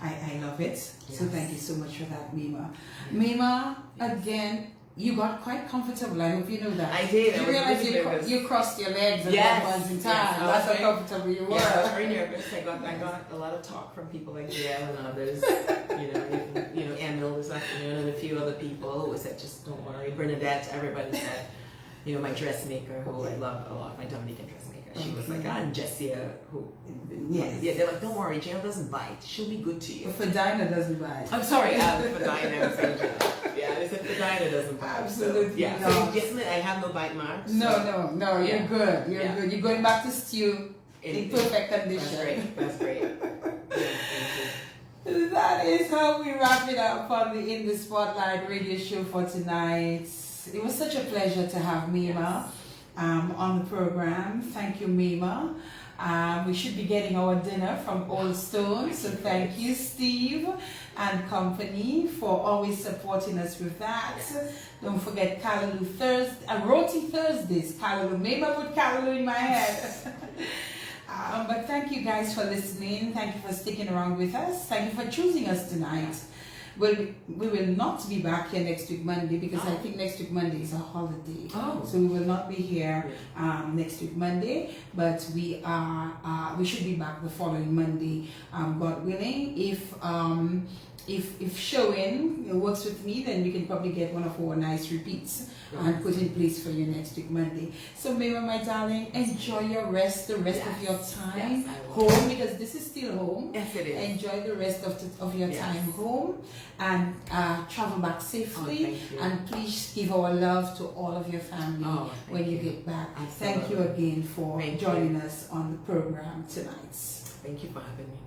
I love it. So thank you so much for that, Mayma. Mayma, again, you got quite comfortable. I hope you know that. I did. You realize you crossed your legs at one point in time. That's how comfortable you were. Yeah, I was very nervous. I got a lot of talk from people like JL and others. you know, Emil this afternoon, and a few other people who said, just don't worry. Bernadette, everybody said, you know, my dressmaker, who I love a lot, my Dominican dressmaker. She was like, and Jessia, who, yeah, they're like, don't worry, JL doesn't bite. She'll be good to you. But Fedina doesn't bite. I'm sorry, Fedina, I'm saying JL. Yeah, they said Fedina doesn't bite. Absolutely. So, yeah, not. so Jessamine, I have no bite marks. No, you're good. You're good. You're going back to stew in perfect condition. That's great. Yeah, thank you. That is how we wrap it up on the In the Spotlight radio show for tonight. It was such a pleasure to have Mayma on the program. Thank you, Mayma. We should be getting our dinner from Old Stone, so thank you, Steve and company, for always supporting us with that. Don't forget Callaloo Thursday, Roti Thursdays. Callaloo. Mayma put Callaloo in my head. But thank you guys for listening. Thank you for sticking around with us. Thank you for choosing us tonight. Well, we will not be back here next week Monday, because I think next week Monday is a holiday. So we will not be here next week Monday, but we should be back the following Monday, God willing. If showing works with me, then we can probably get one of our nice repeats and put in place for you next week Monday. So Mayma, my darling, enjoy your rest, the rest of your time home, because this is still home. Yes, it is. Enjoy the rest of your time home, and travel back safely. And please give our love to all of your family when you get back. Absolutely. Thank you again for joining us on the program tonight. Thank you for having me.